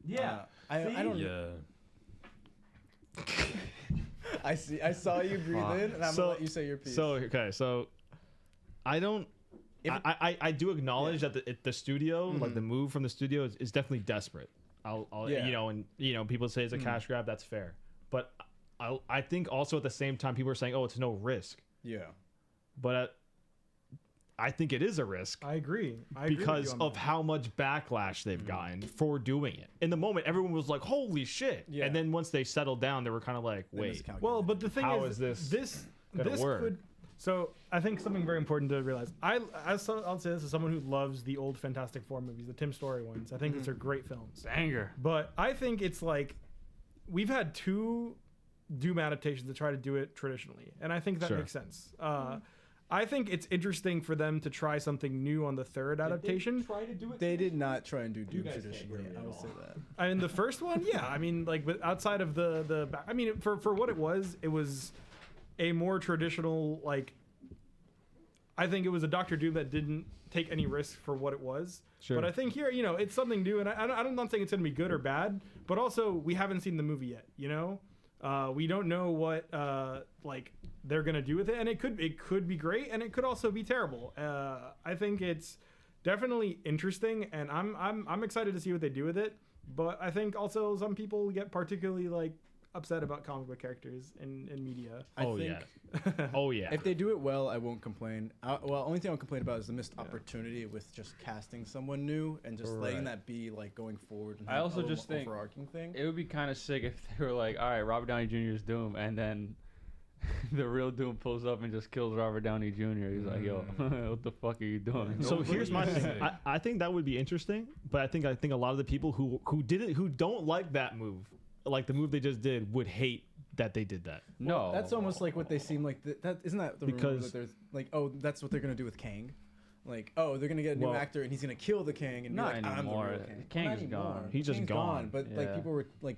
Yeah. I don't. Yeah. I see. I saw you breathe Fuck. in, and I'm So- gonna let you say your piece. So I don't. If- I do acknowledge Yeah. that the studio, like the Mhm. move from the studio, is definitely desperate. I'll Yeah. and people say it's a cash grab. That's fair, but I think also at the same time people are saying, oh, it's no risk, yeah. but I think it is a risk. I agree. I agree with Because you on of that. how much backlash they've gotten for doing it. In the moment, everyone was like, "Holy shit!" Yeah. And then once they settled down, they were kind of like, They "Wait, miscalculated. Well, but the thing How is, is this gonna this work? could. So I think something very important to realize. I'll say this as someone who loves the old Fantastic Four movies, the Tim Story ones. I think those are great films. Anger. But I think it's like we've had two Doom adaptations that try to do it traditionally, and I think that Sure. makes sense. I think it's interesting for them to try something new on the third adaptation. Try to do it. They did not try and do Doom guys can't traditionally. hear me I at will all. say that. I mean, the first one, yeah. I mean, like, but outside of the I mean, for what it was a more traditional, like, I think it was a Doctor Doom that didn't take any risk for what it was. Sure. But I think here, it's something new, and I'm not saying it's going to be good or bad, but also we haven't seen the movie yet. We don't know what like they're going to do with it, and it could be great, and it could also be terrible. I think it's definitely interesting, and I'm excited to see what they do with it. But I think also some people get particularly like upset about comic book characters in media. I Oh, think yeah. Oh yeah." if they do it well, I won't complain. Only thing I'll complain about is the missed opportunity with just casting someone new and just letting Right. that be like going forward. And I have also a little just more think overarching thing. It would be kind of sick if they were like, all right, Robert Downey Jr. is Doom, and then the real Doom pulls up and just kills Robert Downey Jr. He's like, yo, what the fuck are you doing? So Nobody here's my is thing. saying. I think that would be interesting, but I think a lot of the people who don't like that move, like the move they just did, would hate that they did that. No. That's almost like what they seem like. That isn't that the rumor Because- that there's like, oh, that's what they're gonna do with Kang. Like, oh, they're gonna get a new Well- actor and he's gonna kill the Kang and Not be like, anymore. I'm the real Kang. Kang Not is anymore. gone. He's just Kang's gone. But like Yeah. people were like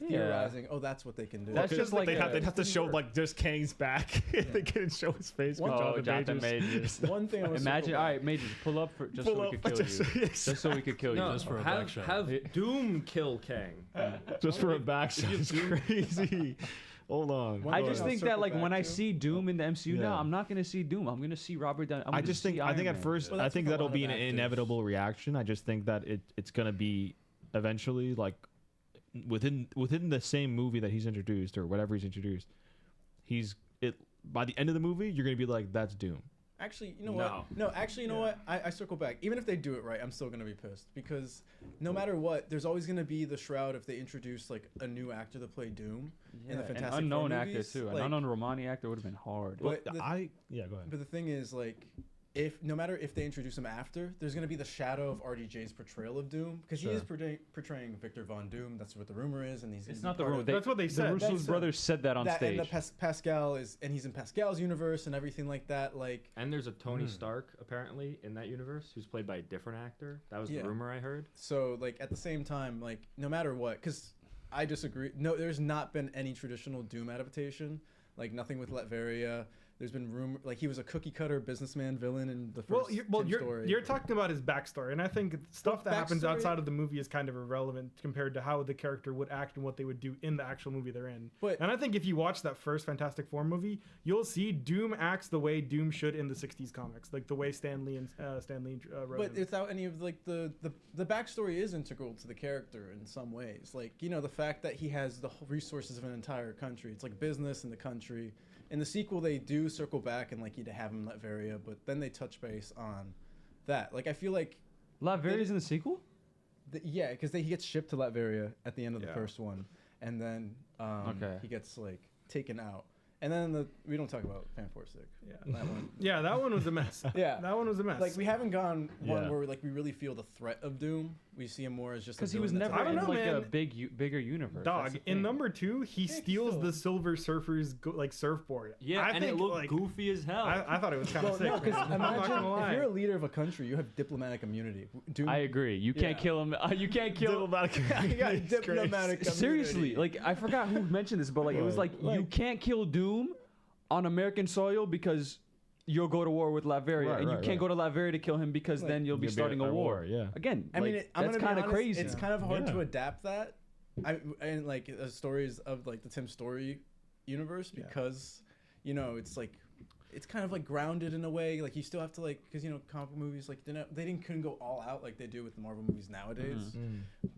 Yeah. theorizing, oh, that's what they can do. That's just like they'd a- have to show like just Kang's back. They couldn't show his face. with Oh, Jonathan Majors. Majors. one thing. I was Imagine, all right, Majors, pull up for just Pull so we up, could kill just- you. Just so we could kill you. No, Just for a have, back shot. have Doom kill Kang. Just for a back shot. It's crazy. Hold on. One I thing just I'll think circle that like back when I to- see Doom in the MCU now, Yeah. I'm not gonna see Doom. I'm gonna see Robert Downey. I just think at first Well, I that's think with a that'll lot be of an actors. inevitable reaction. I just think that it's gonna be eventually like within the same movie that he's introduced or whatever he's introduced. By the end of the movie, you're gonna be like, that's Doom. Actually, you know what? No, actually, you know what? I circle back. Even if they do it right, I'm still gonna be pissed because no matter what, there's always gonna be the shroud if they introduce like a new actor to play Doom in the an Fantastic Four unknown actor movies. too. An Like, unknown Romani actor would have been hard. But Go the- ahead. But the thing is, like, no matter if they introduce him after, there's gonna be the shadow of RDJ's portrayal of Doom because he is portraying Victor Von Doom. That's what the rumor is, and he's. It's gonna not be the part rumor. of- That's what they The said. Russo's brothers said that on that, stage. and the Pascal is, and he's in Pascal's universe and everything like that. Like, And there's a Tony Stark apparently in that universe who's played by a different actor. That was Yeah. the rumor I heard. so, like at the same time, like no matter what, because I disagree. No, there's not been any traditional Doom adaptation. Like nothing with Latveria. There's been rumor like he was a cookie cutter businessman villain in the first Tim story. You're talking about his backstory, and I think stuff that happens backstory- outside of the movie is kind of irrelevant compared to how the character would act and what they would do in the actual movie they're in. But- and I think if you watch that first Fantastic Four movie, you'll see Doom acts the way Doom should in the '60s comics, like the way Stan Lee wrote But him. without any of like the backstory is integral to the character in some ways. Like the fact that he has the whole resources of an entire country. It's like business in the country. In the sequel, they do circle back and like you to have him Latveria, but then they touch base on that. Like I feel like Latveria's in the sequel? Yeah, because he gets shipped to Latveria at the end of the Yeah. first one, and then Okay. he gets like taken out. And then we don't talk about Fan 4-6. Yeah. That one. Yeah, that one was a mess. Yeah. That one was a mess. Like we haven't gone one Yeah. where like we really feel the threat of Doom. We see him more as just Because a he was villain that's never I don't in know, like a man. bigger universe. Dog, That's the in thing. number 2, he Yeah, steals still. the Silver Surfer's like surfboard. Yeah, I and it think, looked like, goofy as hell. I thought it was kind of Well, sick. no, because man. I'm not imagine gonna lie. if you're a leader of a country, you have diplomatic immunity. Doom, I agree. You can't Yeah. kill him. You can't kill. you got diplomatic Seriously, immunity. like I forgot who mentioned this, but like it was like you can't kill Doom on American soil because you'll go to war with Latveria, Right, and you right, can't right. go to Latveria to kill him because Like, then you'll be You'll be starting at a war. yeah. Again, I mean, like, I'm that's gonna be kind of honest, crazy. It's kind of hard Yeah. to adapt that. And like the stories of like the Tim Story universe Yeah. because you know it's like it's kind of like grounded in a way. Like you still have to like because you know comic book movies like couldn't go all out like they do with the Marvel movies nowadays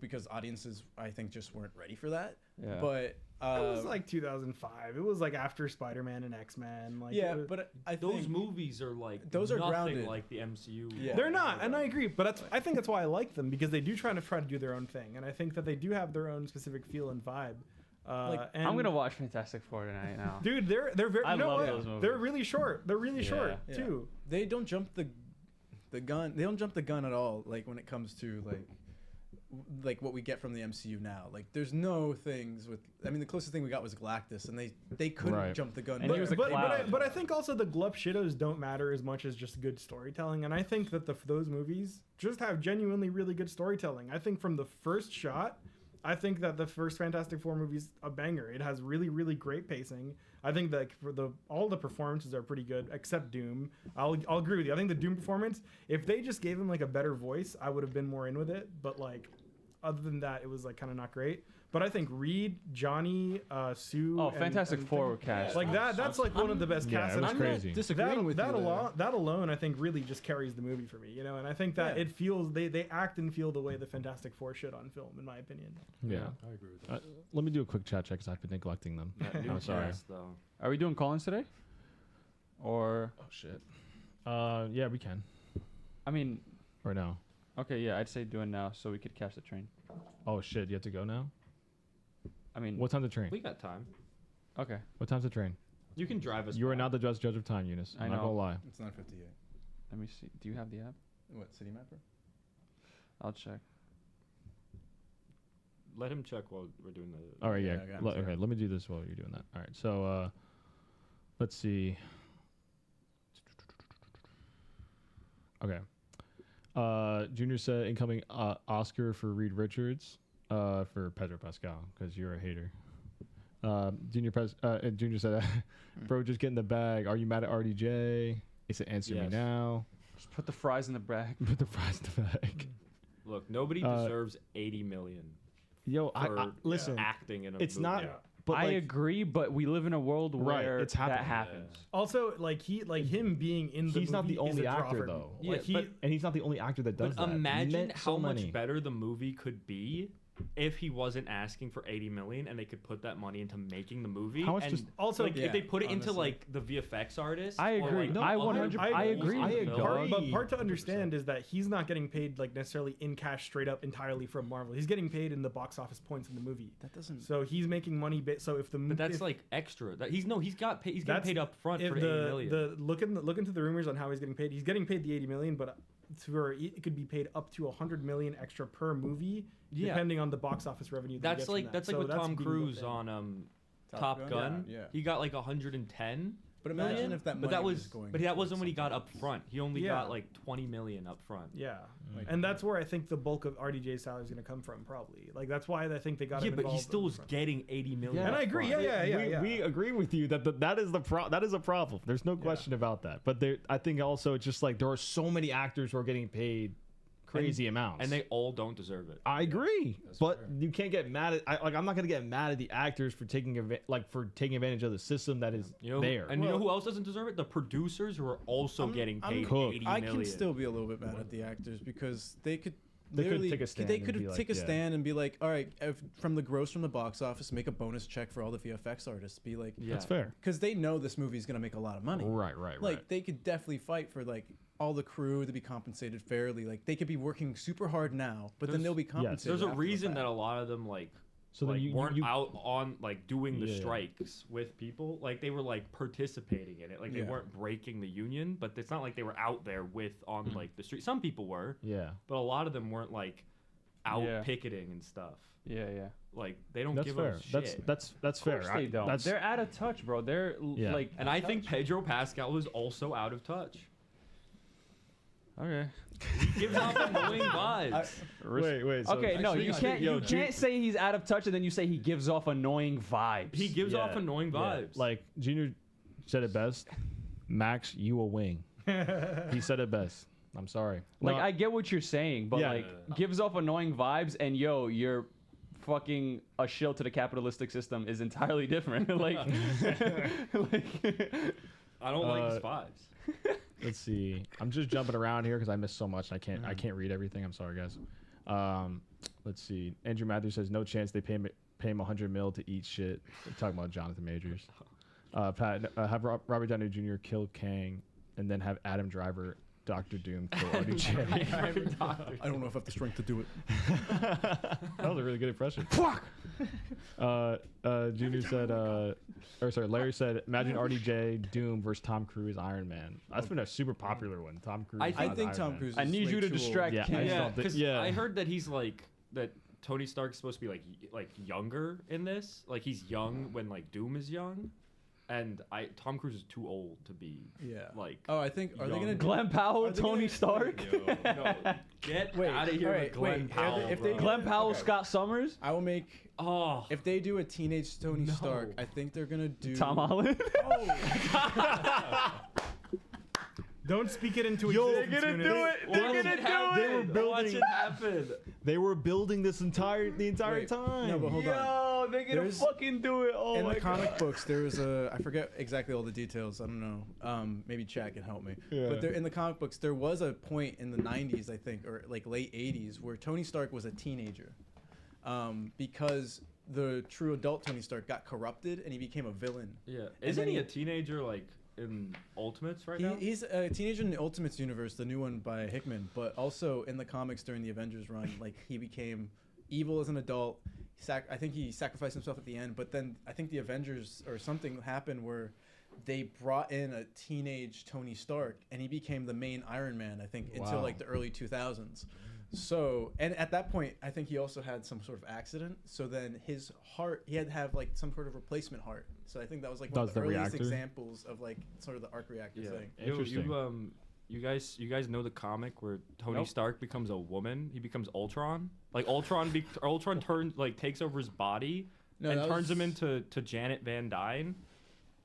because audiences I think just weren't ready for that. Yeah. But It was like 2005. It was like after Spider-Man and X-Men. Like yeah, it was- but I Those think movies are like Those are nothing grounded. like the MCU. Yeah. they're not, and I agree. But I think that's why I like them because they do try to do their own thing, and I think that they do have their own specific feel and vibe. And I'm gonna watch Fantastic Four tonight now. Dude, they're very. I You know love what? those movies. They're really short. They're really short Yeah. too. they don't jump the gun. They don't jump the gun at all. Like when it comes to like what we get from the MCU now. Like there's no things with. I mean, the closest thing we got was Galactus, and they couldn't Right. jump the gun. And he was a cloud. But I think also the glup shittos don't matter as much as just good storytelling, and I think that those movies just have genuinely really good storytelling. I think from the first shot, I think that the first Fantastic Four movie's a banger. It has really, really great pacing. I think that for all the performances are pretty good, except Doom. I'll agree with you. I think the Doom performance, if they just gave him like a better voice, I would have been more in with it. But like, other than that, it was like kind of not great. But I think Reed, Johnny, Sue. Oh, and Fantastic everything- Four cast. Like that's like one of the best Yeah, casts. it and was I'm crazy. not disagreeing with you there. that alone, I think, really just carries the movie for me. You know, and I think that Yeah. it feels they act and feel the way the Fantastic Four should on film, in my opinion. Yeah. I agree with that. Let me do a quick chat check because I've been neglecting them. That new I'm sorry. cast, though. Are we doing call-ins today? Or Oh shit. Yeah, we can I mean, right now. okay, yeah, I'd say do it now so we could catch the train. Oh shit, you have to go now. I mean, What time's the train? We got time. okay. What time's the train? You can drive us. You are back. not the judge of time, Younis. I I'm not know. gonna lie. It's 9:58. Let me see. Do you have the app? What City Mapper? I'll check. Let him check while we're doing the. All right, Yeah, yeah. I got it, sorry. Okay, let me do this while you're doing that. All right, so let's see. Okay. Junior said incoming Oscar for Reed Richards for Pedro Pascal because you're a hater. Junior said, bro, just get in the bag. Are you mad at RDJ? He said, answer me Yes. now. Just put the fries in the bag. Put the fries in the bag. Look, nobody deserves 80 million Yo, for listen. acting in a It's movie. not. Yeah. But I like, agree, but we live in a world Right, where it's that happening. happens. Also, like him being in the he's not movie the only is a draw actor for me. though. Yeah, Like but- And he's not the only actor that does But that. imagine Meant how so much many. better the movie could be if he wasn't asking for 80 million and they could put that money into making the movie. How much and just- Also, like, yeah, if they put it into honestly. like the VFX artist. I or, agree. like, I other 100 people I agree. in the I film. agree. But part to understand is that he's not getting paid like necessarily in cash straight up entirely from Marvel. He's getting paid in the box office points in the movie. That doesn't. So he's making money. So if the But that's if, like extra. That he's got paid. He's That's- getting paid up front if for 80 million. look into the rumors on how he's getting paid. He's getting paid the 80 million, but it could be paid up to 100 million extra per movie, Yeah. depending on the box office revenue. That he That's gets from like that. that's like So with Tom a good Cruise thing. on Top Gun. Yeah. He got like 110 But imagine million. if that but that money was going but that towards wasn't when he got something up front. He only Yeah. got like 20 million up front. Yeah, Like- and that's where I think the bulk of RDJ's salary is going to come from, probably. Like that's why I think they got Yeah, him but he involved still up was front. getting 80 million. Yeah. And I up agree. front. Yeah. We agree with you that that is that is a problem. There's no question about that. But I think also it's just like there are so many actors who are getting paid crazy amounts, And they all don't deserve it. I agree, That's but fair. you can't get mad at. I'm not gonna get mad at the actors for taking advantage of the system that is You know, there. and you know Well- who else doesn't deserve it? The producers who are also getting paid cooked. 80 I million. can still be a little bit mad at the actors because they could. They could literally- take a stand They and could be like, take a yeah. stand and be like, "All right, from the gross from the box office, make a bonus check for all the VFX artists." Be like, Yeah. That's fair. because they know this movie's gonna make a lot of money. Right. Like they could definitely fight for like all the crew to be compensated fairly. Like they could be working super hard now, but then There's- they'll be compensated. There's a after the reason fact. that a lot of them like So then you weren't you- out on like doing the Yeah. strikes with people. Like they were like participating in it. Like they Yeah. weren't breaking the union, but it's not like they were out there with on Mm-hmm. like the street. Some people were, Yeah. but a lot of them weren't like out Yeah. picketing and stuff. Yeah, yeah. Like they don't That's give fair. a shit. That's Of fair. course they don't. That's They're out of touch, bro. They're Yeah. like, and I think Pedro Pascal was also out of touch. okay. He gives off annoying vibes. wait. So Okay, no, you Actually, can't. yo, You can't say he's out of touch and then you say he gives off annoying vibes. He gives off Yeah, annoying yeah. vibes. Like Junior said it best. Max, you a wing. He said it best. I'm sorry. Like No, I get what you're saying, but Yeah. like gives off annoying vibes, and yo, you're fucking a shill to the capitalistic system is entirely different. like, I don't like his Uh, vibes. let's see. I'm just jumping around here because I missed so much. I can't read everything. I'm sorry, guys. Let's see. Andrew Matthews says no chance they pay him 100 mil to eat shit. They're talking about Jonathan Majors. Pat, have Robert Downey Jr. kill Kang, and then have Adam Driver, Doctor Doom, kill RDJ. I don't know if I have the strength to do it. That was a really good impression. Fuck. Junior said, Larry said, imagine RDJ Doom versus Tom Cruise Iron Man. That's been a super popular one. Tom Cruise. I versus think Iron Tom Man. Cruise. I is need way you to too old. distract Yeah, Ken. I just Yeah, don't think- because yeah. I heard that he's like that. Tony Stark's supposed to be like younger in this. Like he's young when like Doom is young, and Tom Cruise is too old to be Yeah. like. Oh, I think are they young. gonna? Glenn Powell, Are they Tony gonna- Stark. No, get Wait, out of here alright, with Glenn wait, Powell. if they- bro. Glenn Powell, Okay. Scott Summers, I will make. Oh, If they do a teenage Tony No. Stark, I think they're gonna do Tom Holland. Don't speak it into Yo, existence. they're gonna Younis. do it. They're watch gonna it happen. They were building. Watch it happen. They were building this the entire Wait, time. No, but hold on. Yo, they're gonna There's- fucking do it. Oh In my the god. comic books, there was I forget exactly all the details. I don't know. Maybe Chad can help me. Yeah. But in the comic books, there was a point in the 90s, I think, or like late 80s, where Tony Stark was a teenager, because the true adult Tony Stark got corrupted and he became a villain. Yeah, And isn't then he he- a teenager like in Ultimates right now? He's a teenager in the Ultimates universe, the new one by Hickman, but also in the comics during the Avengers run, like he became evil as an adult. I think he sacrificed himself at the end, but then I think the Avengers or something happened where they brought in a teenage Tony Stark and he became the main Iron Man, I think, until Wow. like the early 2000s. So, and at that point, I think he also had some sort of accident. So then his heart, he had to have like some sort of replacement heart. So I think that was like one That of the was the earliest reactor? examples of like sort of the arc reactor thing. Interesting. You guys know the comic where Tony Nope. Stark becomes a woman? He becomes Ultron. Like Ultron turns like takes over his body No, and that turns him was- into Janet Van Dyne,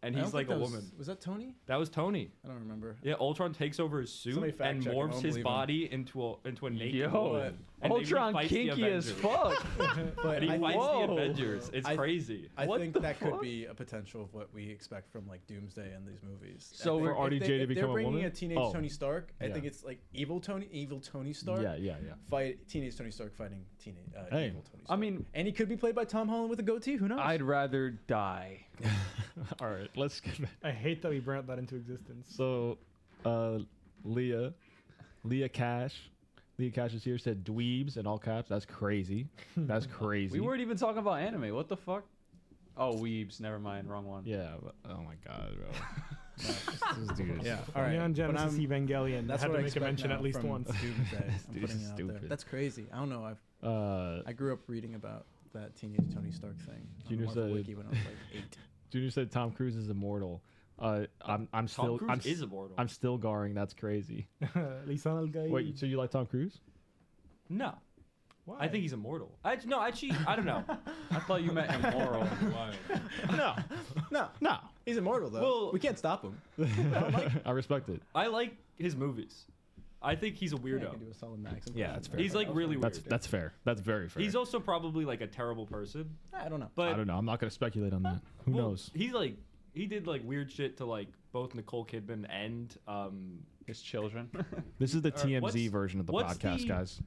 and I he's don't like think a that woman. Was that Tony? That was Tony. I don't remember. Yeah, Ultron takes over his Somebody suit fact and check him, I morphs don't his believe him. body into a naked Yo, woman. And they Ultron fight the kinky as Avengers. fuck. But And he I, fights Whoa. the Avengers. It's I- crazy. I What think the that fuck? could be a potential of what we expect from like Doomsday and these movies. So I think For RDJ to if become they're a bringing woman? a teenage Oh. Tony Stark, I Yeah. think it's like evil Tony Stark. Yeah. Fight teenage Tony Stark fighting teenage Hey. evil Tony Stark. I mean, and he could be played by Tom Holland with a goatee. Who knows? I'd rather die. All right, let's get back. I hate that we brought that into existence. So, Leah Cash is here. Said dweebs in all caps. That's crazy. That's crazy. We weren't even talking about anime. What the fuck? Oh, weebs. Never mind. Wrong one. Yeah. But, oh my god, bro. This dude is yeah. so All right. Neon but Genesis I'm- Evangelion. That's had what to I make a expect mention now at least from once. Doomsday. I'm Dude, putting this is it out there. stupid. That's crazy. I don't know. I grew up reading about that teenage Tony Stark thing. on Junior Marvel said- Wiki when I was like 8. Junior said Tom Cruise is immortal. I'm Tom still Cruise is immortal. I'm still garring. That's crazy. Lisan al Gaib. Wait, so you like Tom Cruise? No, Why? I think he's immortal. Actually, I don't know. I thought you meant immoral. No, he's immortal though. Well- we can't stop him. I respect it. I like his movies. I think he's a I weirdo. can do a solid max. Yeah, that's fair. He's like really weird. That's fair. That's very fair. He's also probably like a terrible person. I don't know. But I don't know. I'm not gonna speculate on that. Who well, knows? He did like weird shit to like both Nicole Kidman and His children. This is the what's- TMZ version of the what's podcast, the- guys.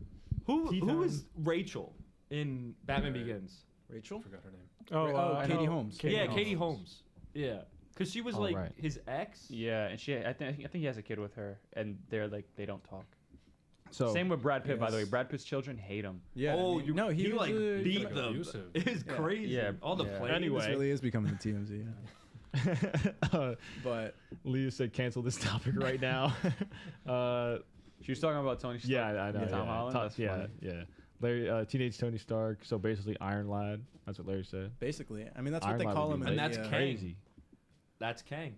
who T-Time. is Rachel in Batman Begins? Rachel? Forgot her name. Oh, Katie no. Holmes. Yeah, Katie Holmes. Yeah, Because she was Oh, like right. his ex. Yeah, and I think he has a kid with her, and they're like they don't talk. So Same with Brad Pitt, by the way. Yes. Brad Pitt's children hate him. Yeah. Oh, I mean, no, he was like a- beat like them. abusive. It's Yeah. crazy. Yeah, All the yeah. play. Anyway. This really is becoming the TMZ. Yeah. uh, But Leah said cancel this topic right now. She was talking about Tony Stark. Yeah, I know. and Tom yeah. Holland. That's yeah, funny. yeah. Larry, teenage Tony Stark. So basically, Iron Lad. That's what Larry said. basically, I mean, that's Iron what they Lad call would him. be In And the, that's Kang. Crazy. That's Kang.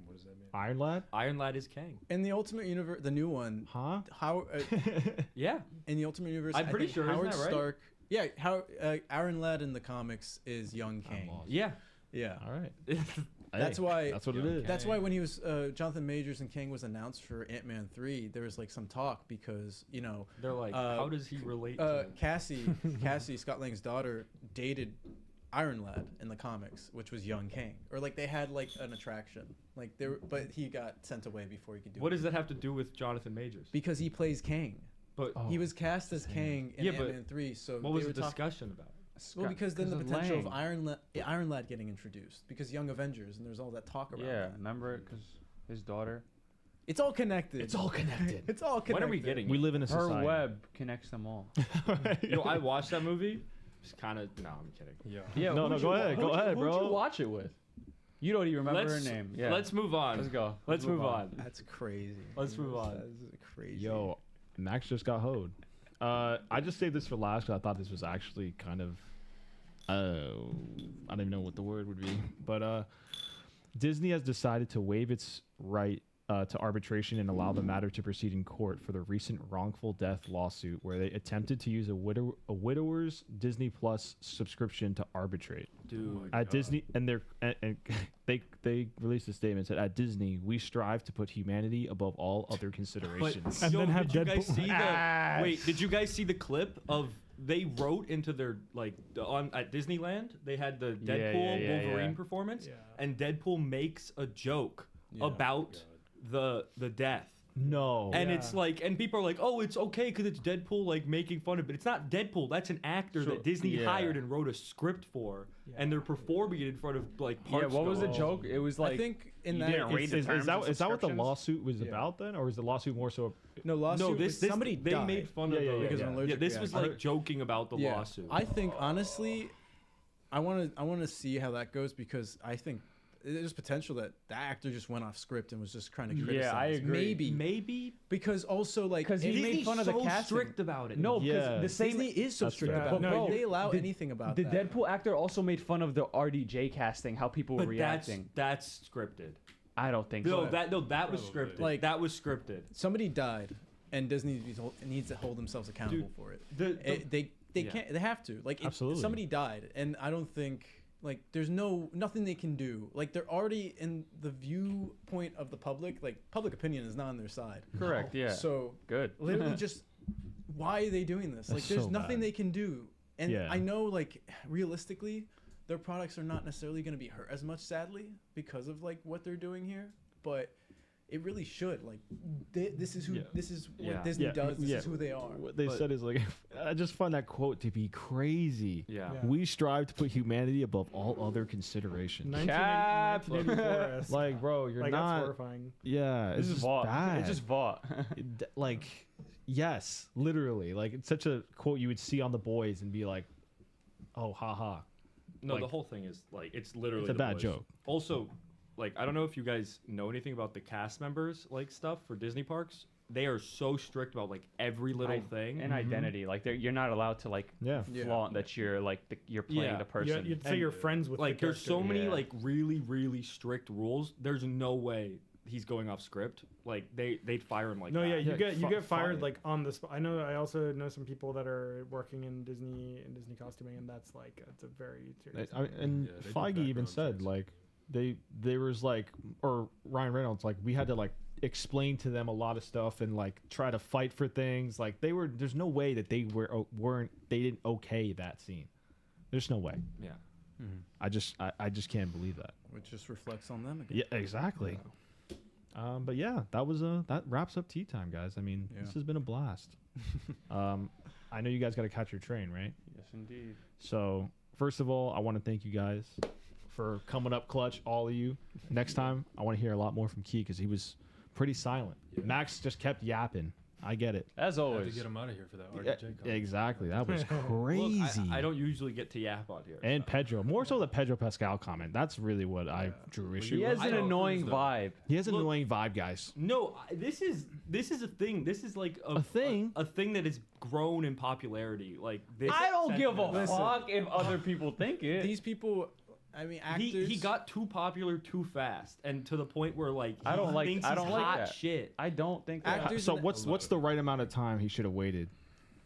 What does that mean? Iron Lad? Iron Lad is Kang. in the Ultimate Universe, the new one. Huh? How Yeah. in the Ultimate Universe? I'm I pretty think sure, isn't Howard that right? Stark. Yeah, how Iron Lad in the comics is young Kang. lost. Yeah. Yeah. All right. That's Hey, why- That's what it is. That's why when he was Jonathan Majors and Kang was announced for Ant-Man 3, there was like some talk because They're like, Uh, how does he relate to Cassie Scott Lang's daughter dated Iron Lad in the comics, which was young Kang, or like they had like an attraction, like there, but he got sent away before he could do What it does that have to do with Jonathan Majors? because he plays Kang. But Oh, He was cast as Kang in Yeah, but Ant-Man 3, so what was they the were talking. discussion about? Well, because then the 'cause of potential of Lang. Iron Lad getting introduced because Young Avengers and there's all that talk around. Yeah, that. remember it? Because his daughter. It's all connected. It's all connected. It's all connected. When are we getting We it? live in a Her society. web connects them all. I watched that movie. It's kind of I'm kidding. Yeah. Yeah. No, who'd go you- ahead, go who'd you- ahead, Who'd bro. you watch it with? You don't even remember her name. Yeah. Let's move on. Let's go. Let's move on. That's crazy. Let's move on. That's crazy. Yo, Max just got hoed. I just saved this for last because I thought this was actually kind of, I don't even know what the word would be, but Disney has decided to waive its right to arbitration and allow the matter to proceed in court for the recent wrongful death lawsuit where they attempted to use a widower's Disney Plus subscription to arbitrate. Dude. At Disney, and they released a statement that at Disney we strive to put humanity above all other considerations. And then have did you guys Deadpool- see the wait? Did you guys see the clip of they wrote into their on at Disneyland? They had the Yeah, Deadpool yeah, yeah, Wolverine yeah. performance, Yeah. and Deadpool makes a joke Yeah. about the death. No. And Yeah. it's like, and people are like, "Oh, it's okay because it's Deadpool, like making fun of it." But it's not Deadpool. That's an actor So, that Disney yeah. hired and wrote a script for, and they're performing it in front of like Yeah. parts. What was the going- joke? It was like I think in you that didn't read Is, the is, terms is that of is that what the subscriptions? lawsuit was Yeah. about then, or is the lawsuit more so? no lawsuit. No, was this somebody they died. made fun Yeah, of yeah, the, yeah, because of an yeah. allergic this was reaction. like joking about the Yeah. lawsuit. I think honestly, I want to see how that goes because I think there's potential that the actor just went off script and was just trying to criticize. Yeah, I agree. maybe because also like because he it- made fun of the so casting. strict about it. No, because Yeah. the same. Disney is so That's strict fair. about it. But But bro, they allow the- anything about The that. Deadpool actor also made fun of the RDJ casting, how people were but reacting. that's scripted. I don't think No, so. that was Probably. scripted. Like- that was scripted. Somebody died, and Disney needs to hold themselves accountable Dude, for it. The They yeah. can't. They have to. Like Absolutely. somebody died, and I don't think like there's nothing they can do. Like they're already in the viewpoint of the public. Like public opinion is not on their side. Correct. Yeah. So Good. literally just why are they doing this? Like That's there's so nothing bad. they can do. And Yeah. I know like realistically their products are not necessarily going to be hurt as much sadly because of like what they're doing here, but it really should. Like this is who Yeah. this is what Yeah. Disney Yeah, does. This yeah. is who they are. What they But- said is like, I just find that quote to be crazy. Yeah. Yeah. We strive to put humanity above all other considerations. 1984. Like, bro, you're Like that's not. horrifying. Yeah, it's This is just Vought. bad. It's just Vought. Like, yes, literally. Like, it's such a quote you would see on The Boys and be like, oh, haha. No, Like- the whole thing is like it's literally It's a The bad Boys. joke. Also, like I don't know if you guys know anything about the cast members like stuff for Disney parks. They are so strict about like every little thing. And identity, like you're not allowed to like Yeah. Yeah. flaunt that you're like you're playing Yeah. the person. You'd say And, you're friends with like the there's so character. many Yeah. like really strict rules. There's no way he's going off script. Like they'd fire him like No, that. yeah, you Yeah, get fired fine. like on the spot. I also know some people that are working in Disney costuming, and that's like it's a very serious. And Yeah, they do Feige even background said checks. like they was like, or Ryan Reynolds, like we had to like explain to them a lot of stuff and like try to fight for things. Like there's no way that they they didn't okay that scene. There's no way. Yeah. I just can't believe that. Which just reflects on them again. Yeah, exactly. But yeah, that wraps up tea time, guys. I mean, Yeah. this has been a blast. I know you guys got to catch your train, right? Yes, indeed. So first of all, I want to thank you guys for coming up clutch, all of you. Next time, I want to hear a lot more from Key because he was pretty silent. Yeah. Max just kept yapping. I get it. As I have to always. get him out of here for that Yeah, RDJ comment. exactly. That was Look, crazy. I don't usually get to yap on here. And Pedro, more so the Pedro Pascal comment. That's really what I drew issue He with. has I an don't annoying cruise, though. vibe. He has an Look- annoying vibe, guys. No, this is a thing. This is like A thing? a thing that has grown in popularity. Like this. I don't give a sentiment. fuck if other people think it. These people, I mean, actors. He got too popular too fast, and to the point where like I don't he like- thinks I he's don't like hot that. shit. I don't think that. Actors- So in- what's the right amount of time he should have waited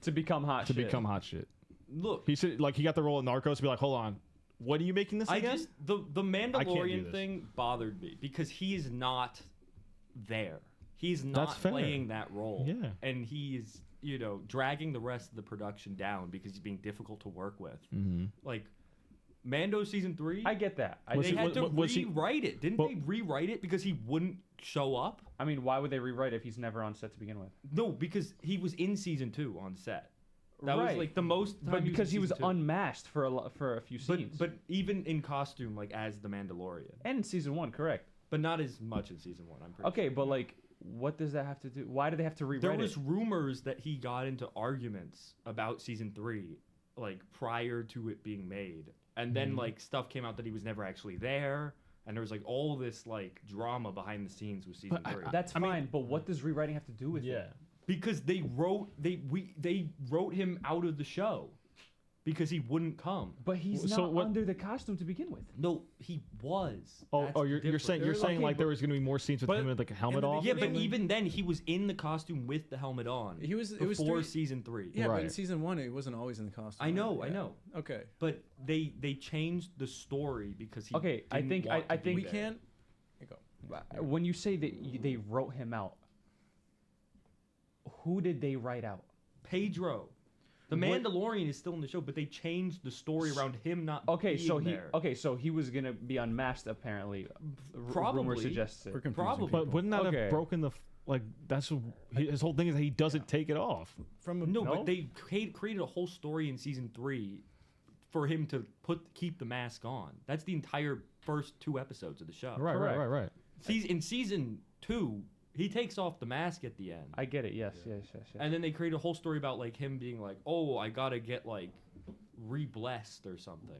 To become hot to shit. become hot shit? Look, He should he got the role of Narcos to be like, hold on, what are you making this I again? just the do Mandalorian this. thing bothered me because he is not there. He's That's not fair. playing that role. Yeah. And he is, dragging the rest of the production down because he's being difficult to work with. Mm-hmm. Like Mando season 3, I get that. I Was they think. he- had to was he- rewrite it. Didn't well- they rewrite it because he wouldn't show up? I mean, why would they rewrite if he's never on set to begin with? No, because he was in season 2 on set. That was Right. like the most time But because in he was season 2. unmasked for a few scenes. But even in costume, like as the Mandalorian, and in season 1, correct? but not as much in season 1. I'm pretty Okay, sure. but like, what does that have to do? Why do they have to rewrite There it? was rumors that he got into arguments about season 3, like prior to it being made, and then like stuff came out that he was never actually there, and there was like all this like drama behind the scenes with season But 3. That's I mean- fine, but what does rewriting have to do with it? Because they wrote him out of the show because he wouldn't come. But he's So not what- under the costume to begin with. No, he was. Oh, That's oh, the you're difference. saying Okay, like there but- was gonna be more scenes with but him with like a helmet in the off. Yeah, but beginning- even then, he was in the costume with the helmet on. He was. It was before 3. season 3. Yeah, but in Right. season 1, he wasn't always in the costume. I know, I Yeah. know. Okay. But they changed the story because he. Okay, I didn't think- want I to be think- We there. can't. Go. When you say that they wrote him out, who did they write out? Pedro. The What- Mandalorian is still in the show, but they changed the story around him not Okay, being so there. he was gonna be unmasked apparently. Rumor Probably. suggests it. We're confusing Probably. people. But wouldn't that Okay. have broken the like? That's his whole thing is that he doesn't take it off. From a, No, No? but they created a whole story in season 3 for him to keep the mask on. That's the entire first 2 episodes of the show. Right. In season 2, he takes off the mask at the end. I get it. Yes. And then they create a whole story about like him being like, "Oh, I gotta get like re-blessed or something."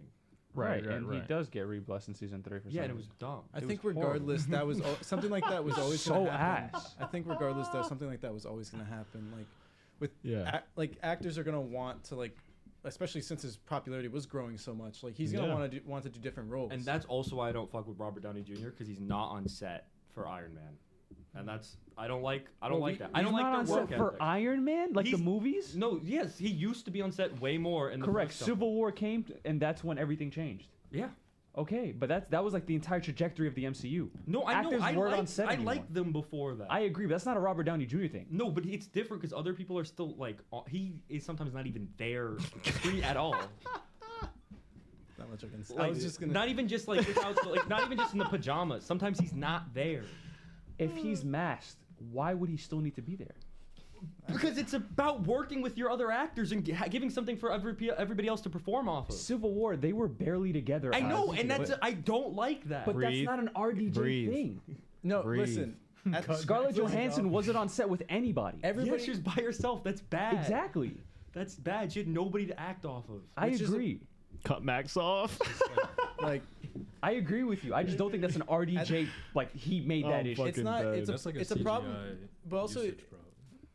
Right. He does get re-blessed in season 3 for Yeah, and it some was reason. dumb. I It think was regardless, that was something like that was always So gonna happen. ass. I think regardless, that something like that was always gonna happen. Like with Yeah. like actors are gonna want to like, especially since his popularity was growing so much. Like he's gonna Yeah. want to do different roles. And that's also why I don't fuck with Robert Downey Jr. because he's not on set for Iron Man, and that's I don't like that. I don't He's like not their on work set for ethic. Iron Man, like the He's- movies. No, yes, he used to be on set way more. In the Correct. first stuff. Civil War came, and that's when everything changed. Yeah. Okay, but that was like the entire trajectory of the MCU. No, I know. Actors I weren't on liked, set I anymore. liked them before that. I agree, but that's not a Robert Downey Jr. thing. No, but it's different because other people are still like he is sometimes not even there at all. not much I can say. Like, I was just gonna. not even just like without, like not even just in the pajamas. Sometimes he's not there If he's masked, why would he still need to be there? because it's about working with your other actors and giving something for everybody else to perform off of. Civil War, they were barely together. I know, as- and that's I don't like that. but Breathe. that's not an RDJ Breathe. thing. no, Breathe. listen. Scarlett Johansson wasn't on set with anybody. Everybody. Yeah, she was by herself. That's bad. Exactly. That's bad. She had nobody to act off of. I Which is a- agree. Cut Max off. like I agree with you. I just don't think that's an RDJ. Like he made that Oh, issue. fuck. it's not. Fucking It's That's like a it's a CGI problem. But also, usage problem.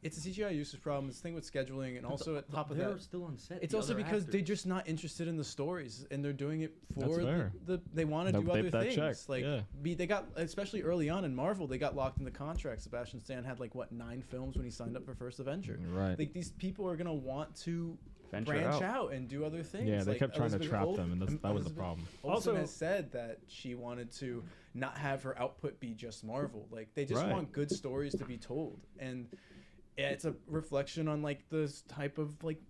it's a CGI usage problem. It's a thing with scheduling, and also at top of They're that, still on set. it's the also other because they're actors. just not interested in the stories, and they're doing it That's for fair. they want to do They- other that things. check, Like yeah. they got, especially early on in Marvel, they got locked in the contract. Sebastian Stan had like 9 films when he signed up for First Avenger. Right. Like these people are gonna want to Venture branch out. out and do other things. Yeah, they Like, kept trying to Elizabeth trap Ol- them, and that was the Elizabeth problem. Olsen Also- has said that she wanted to not have her output be just Marvel. Like they just Right. want good stories to be told, and it's a reflection on like this type of like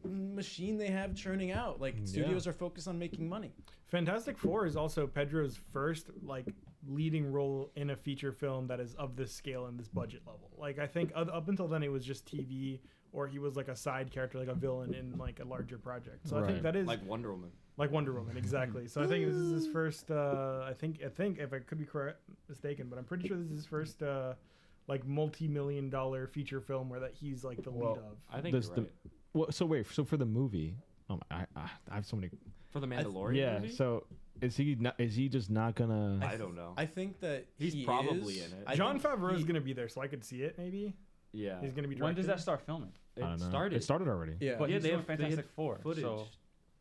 machine they have churning out. Like studios are focused on making money. Fantastic Four is also Pedro's first like leading role in a feature film that is of this scale and this budget level. Like I think up until then it was just TV or he was like a side character, like a villain in like a larger project. So I think Right. that is Like Wonder Woman. like Wonder Woman, exactly. So I think this is his first. I think if I could be mistaken, but I'm pretty sure this is his first like multi-million-dollar feature film where that he's like the lead of. I think Does you're the- right. Well, so wait, so for the movie, I have so many. For the Mandalorian Yeah. movie? So is he just not gonna? I don't know. I think that He's he probably is. in it. I John think Favreau is he- going to be there, so I could see it. Maybe Yeah. he's going to be. When does directing. that start filming? It I don't know. started. It started already. Yeah, But Yeah, he's they doing have- they had Fantastic Four. footage. So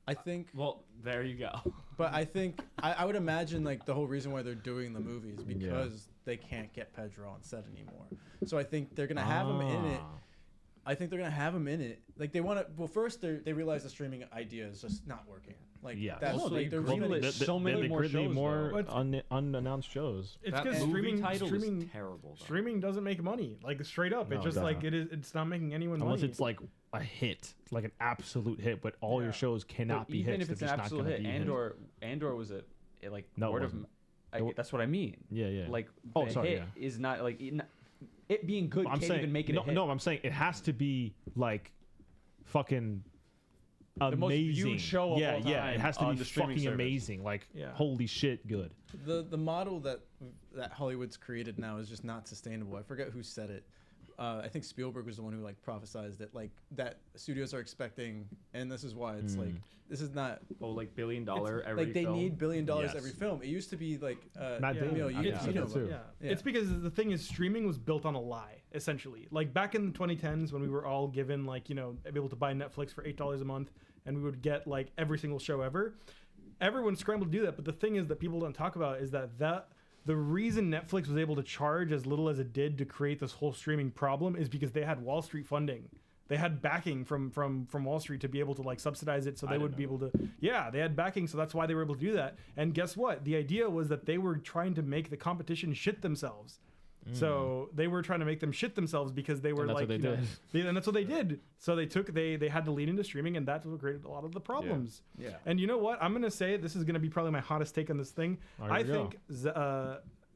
I think. Well, there you go. But I think I would imagine like the whole reason why they're doing the movie is because they can't get Pedro on set anymore. So I think they're gonna have him in it. Ah. I think they're gonna have him in it. Like they want to. Well, first they realize the streaming idea is just not working. Like Yeah. that's Oh, like, they they're greenlit really- so many more shows, more though. unannounced shows. It's That because movie title streaming is terrible. Though. streaming doesn't make money. Like straight up, No, it's it just like doesn't. it is. It's not making anyone Unless money. it's like a hit, like an absolute hit, but all Yeah. your shows cannot but be even hits. if it's They're an just absolute not gonna hit, be hits. Andor was like No, it word of. wasn't. That's what I mean. Yeah, yeah. Like Oh, the sorry, hit yeah. is not like it being good I'm can't saying even make it no, a hit. no. I'm saying it has to be like fucking The most amazing. viewed show of yeah, all yeah. It time has to on be the streaming fucking service. amazing. Like Yeah. holy shit, good. the model that Hollywood's created now is just not sustainable. I forget who said it. I think Spielberg was the one who like prophesized that like that studios are expecting, and this is why it's like this is not Oh, like $1 billion it's- every like they film? need $1 billion Yes. every film. It used to be like Matt Yeah. Damon. Emil, you, I you said know that too. Yeah. Yeah. It's because the thing is, streaming was built on a lie, essentially. Like back in the 2010s, when we were all given like able to buy Netflix for $8 a month, and we would get like every single show ever. Everyone scrambled to do that, but the thing is that people don't talk about is that the reason Netflix was able to charge as little as it did to create this whole streaming problem is because they had Wall Street funding. They had backing from Wall Street to be able to like subsidize it, so they would be able to. Yeah, they had backing, so that's why they were able to do that. And guess what? The idea was that they were trying to make the competition shit themselves. So they were trying to make them shit themselves because they were And that's like, what they did. and that's what they did. So they had to lead into streaming, and that's what created a lot of the problems. Yeah. And you know what? I'm gonna say this is gonna be probably my hottest take on this thing. There you I go. think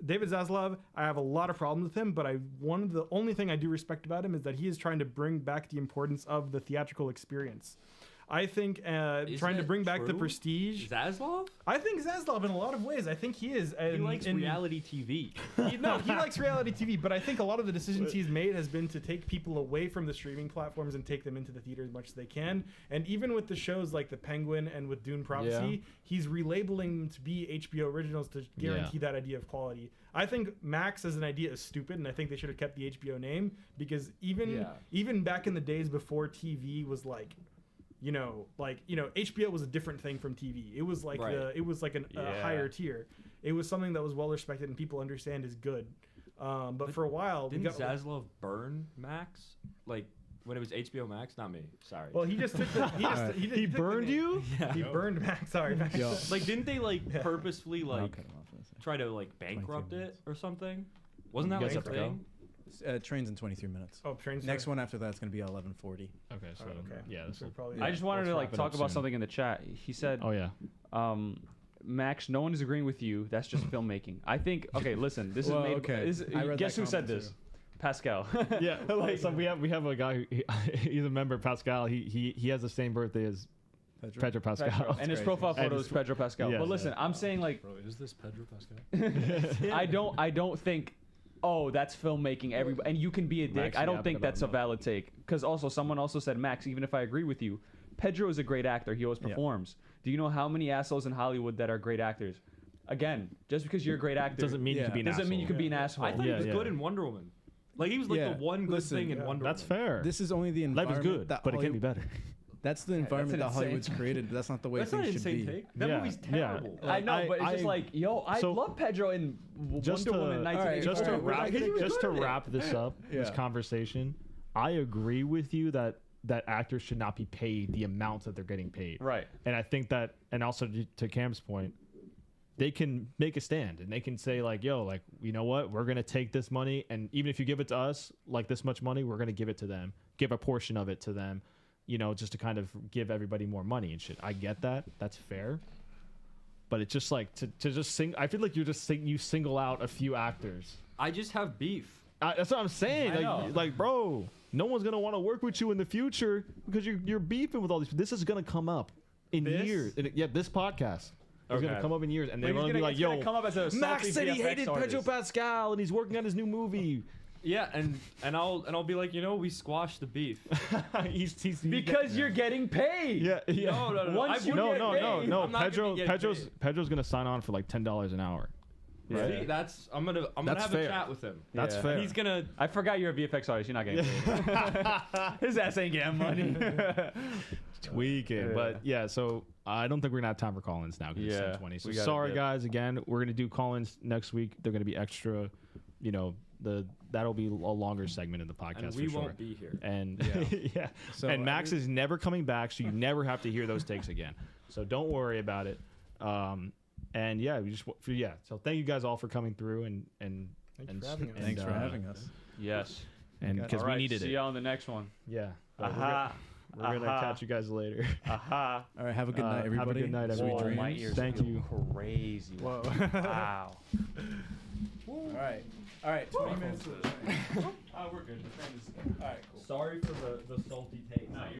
David Zaslav, I have a lot of problems with him, but the only thing I do respect about him is that he is trying to bring back the importance of the theatrical experience. I think trying to that bring back the true? prestige. Zaslav? I think Zaslav in a lot of ways. I think he is. He likes reality TV. He likes reality TV, but I think a lot of the decisions he's made has been to take people away from the streaming platforms and take them into the theater as much as they can. And even with the shows like The Penguin and with Dune Prophecy, he's relabeling them to be HBO originals to guarantee that idea of quality. I think Max as an idea is stupid, and I think they should have kept the HBO name because even back in the days before TV was like. HBO was a different thing from TV. It was like Right. a higher tier. It was something that was well respected and people understand is good. But for a while, Didn't Zaslav burn Max? Like when it was HBO Max? Not me. Sorry. well, he just took the, he took burned the name. you? He burned Max. Sorry, Max. like didn't they like purposefully like Okay, well, for a second. try to like bankrupt it or something? Wasn't that You guys like a have to go? thing? Trains in 23 minutes. Oh, trains. Next one after that's going to be 11:40. Okay, so okay. yeah, this So will probably. I just wanted let's to wrap like it talk up about soon. something in the chat. He said, Oh yeah. Max, no one is agreeing with you. That's just filmmaking. I think. Okay, listen. This Well, is made. okay. This, I read guess that who said comment this? too. Pascal. Yeah, so we have a guy who he's a member, Pascal. He has the same birthday as Pedro Pascal. Pedro. And his crazy. profile And photo his is Pedro Pascal. yes. But listen, I'm saying like Bro, is this Pedro Pascal? I don't think. Oh, that's filmmaking. Everybody, and you can be a dick. Max I don't yapping think about that's a nothing. valid take. Because also, someone also said, Max, even if I agree with you, Pedro is a great actor. He always performs. Do you know how many assholes in Hollywood that are great actors? Again, just because you're a great actor Doesn't mean you Yeah. can be an doesn't mean you asshole. can be an asshole. I thought Yeah, he was yeah. good in Wonder Woman. Like he was like Yeah, the one good listen, thing in yeah. Wonder That's Woman. fair. This is only the Life environment is good, that but it can be Hollywood- better. That's the environment an that Hollywood's insane- created. But that's not the way That's not an things should insane be. take. That Yeah, movie's yeah. terrible. I know, but it's just like, yo, I so- love Pedro in Just Wonder to- Woman all right, 1984. just to Alright, wrap He was just to good in it. wrap this up, this Yeah. conversation, I agree with you that actors should not be paid the amount that they're getting paid. Right. And I think that, and also to Cam's point, they can make a stand and they can say like, yo, like, you know what, we're gonna take this money, and even if you give it to us, like this much money, we're gonna give it to them, give a portion of it to them, just to kind of give everybody more money and shit. I get that, that's fair. But it's just like to just sing. I feel like you single out a few actors. I just have beef. That's what I'm saying. I know. Like, bro, no one's gonna want to work with you in the future because you're beefing with all these. This is gonna come up in This? years. This podcast. It's Okay. gonna come up in years, and But they're he's gonna be like, it's gonna "Yo, come up as a Max salty said he VFX hated artist. Pedro Pascal, and he's working on his new movie." Yeah, and I'll be like, we squashed the beef. he's Because you're getting paid. yeah. No. Once you No, get no, paid. no, no. I'm not gonna get Pedro's gonna sign on for like $10 an hour. Right? See, I'm gonna That's have fair. a chat with him. That's Yeah. fair. He's gonna. I forgot you're a VFX artist. You're not getting paid. His ass ain't getting money. tweaking. Yeah. But yeah, so I don't think we're gonna have time for call-ins now because Yeah, it's 10:20. So we got a sorry bit. guys. Again, we're gonna do call-ins next week. They're gonna be extra. That'll be a longer segment in the podcast And we for sure. won't be here. And Yeah. yeah. So And Max is never coming back, so you never have to hear those takes again. So don't worry about it. And yeah, So thank you guys all for coming through and Thanks for having us. Thanks for having us. Yes. And because All we right, needed see it. you on the next one. Yeah. But Aha. We're gonna Aha. catch you guys later. Aha. All right, have a good night, Have a everybody. good night, Sweet everyone. My dreams. ears Thank feel you. crazy. Whoa. Wow. All right. 20 minutes. We're good. All right, cool. Sorry for the salty take.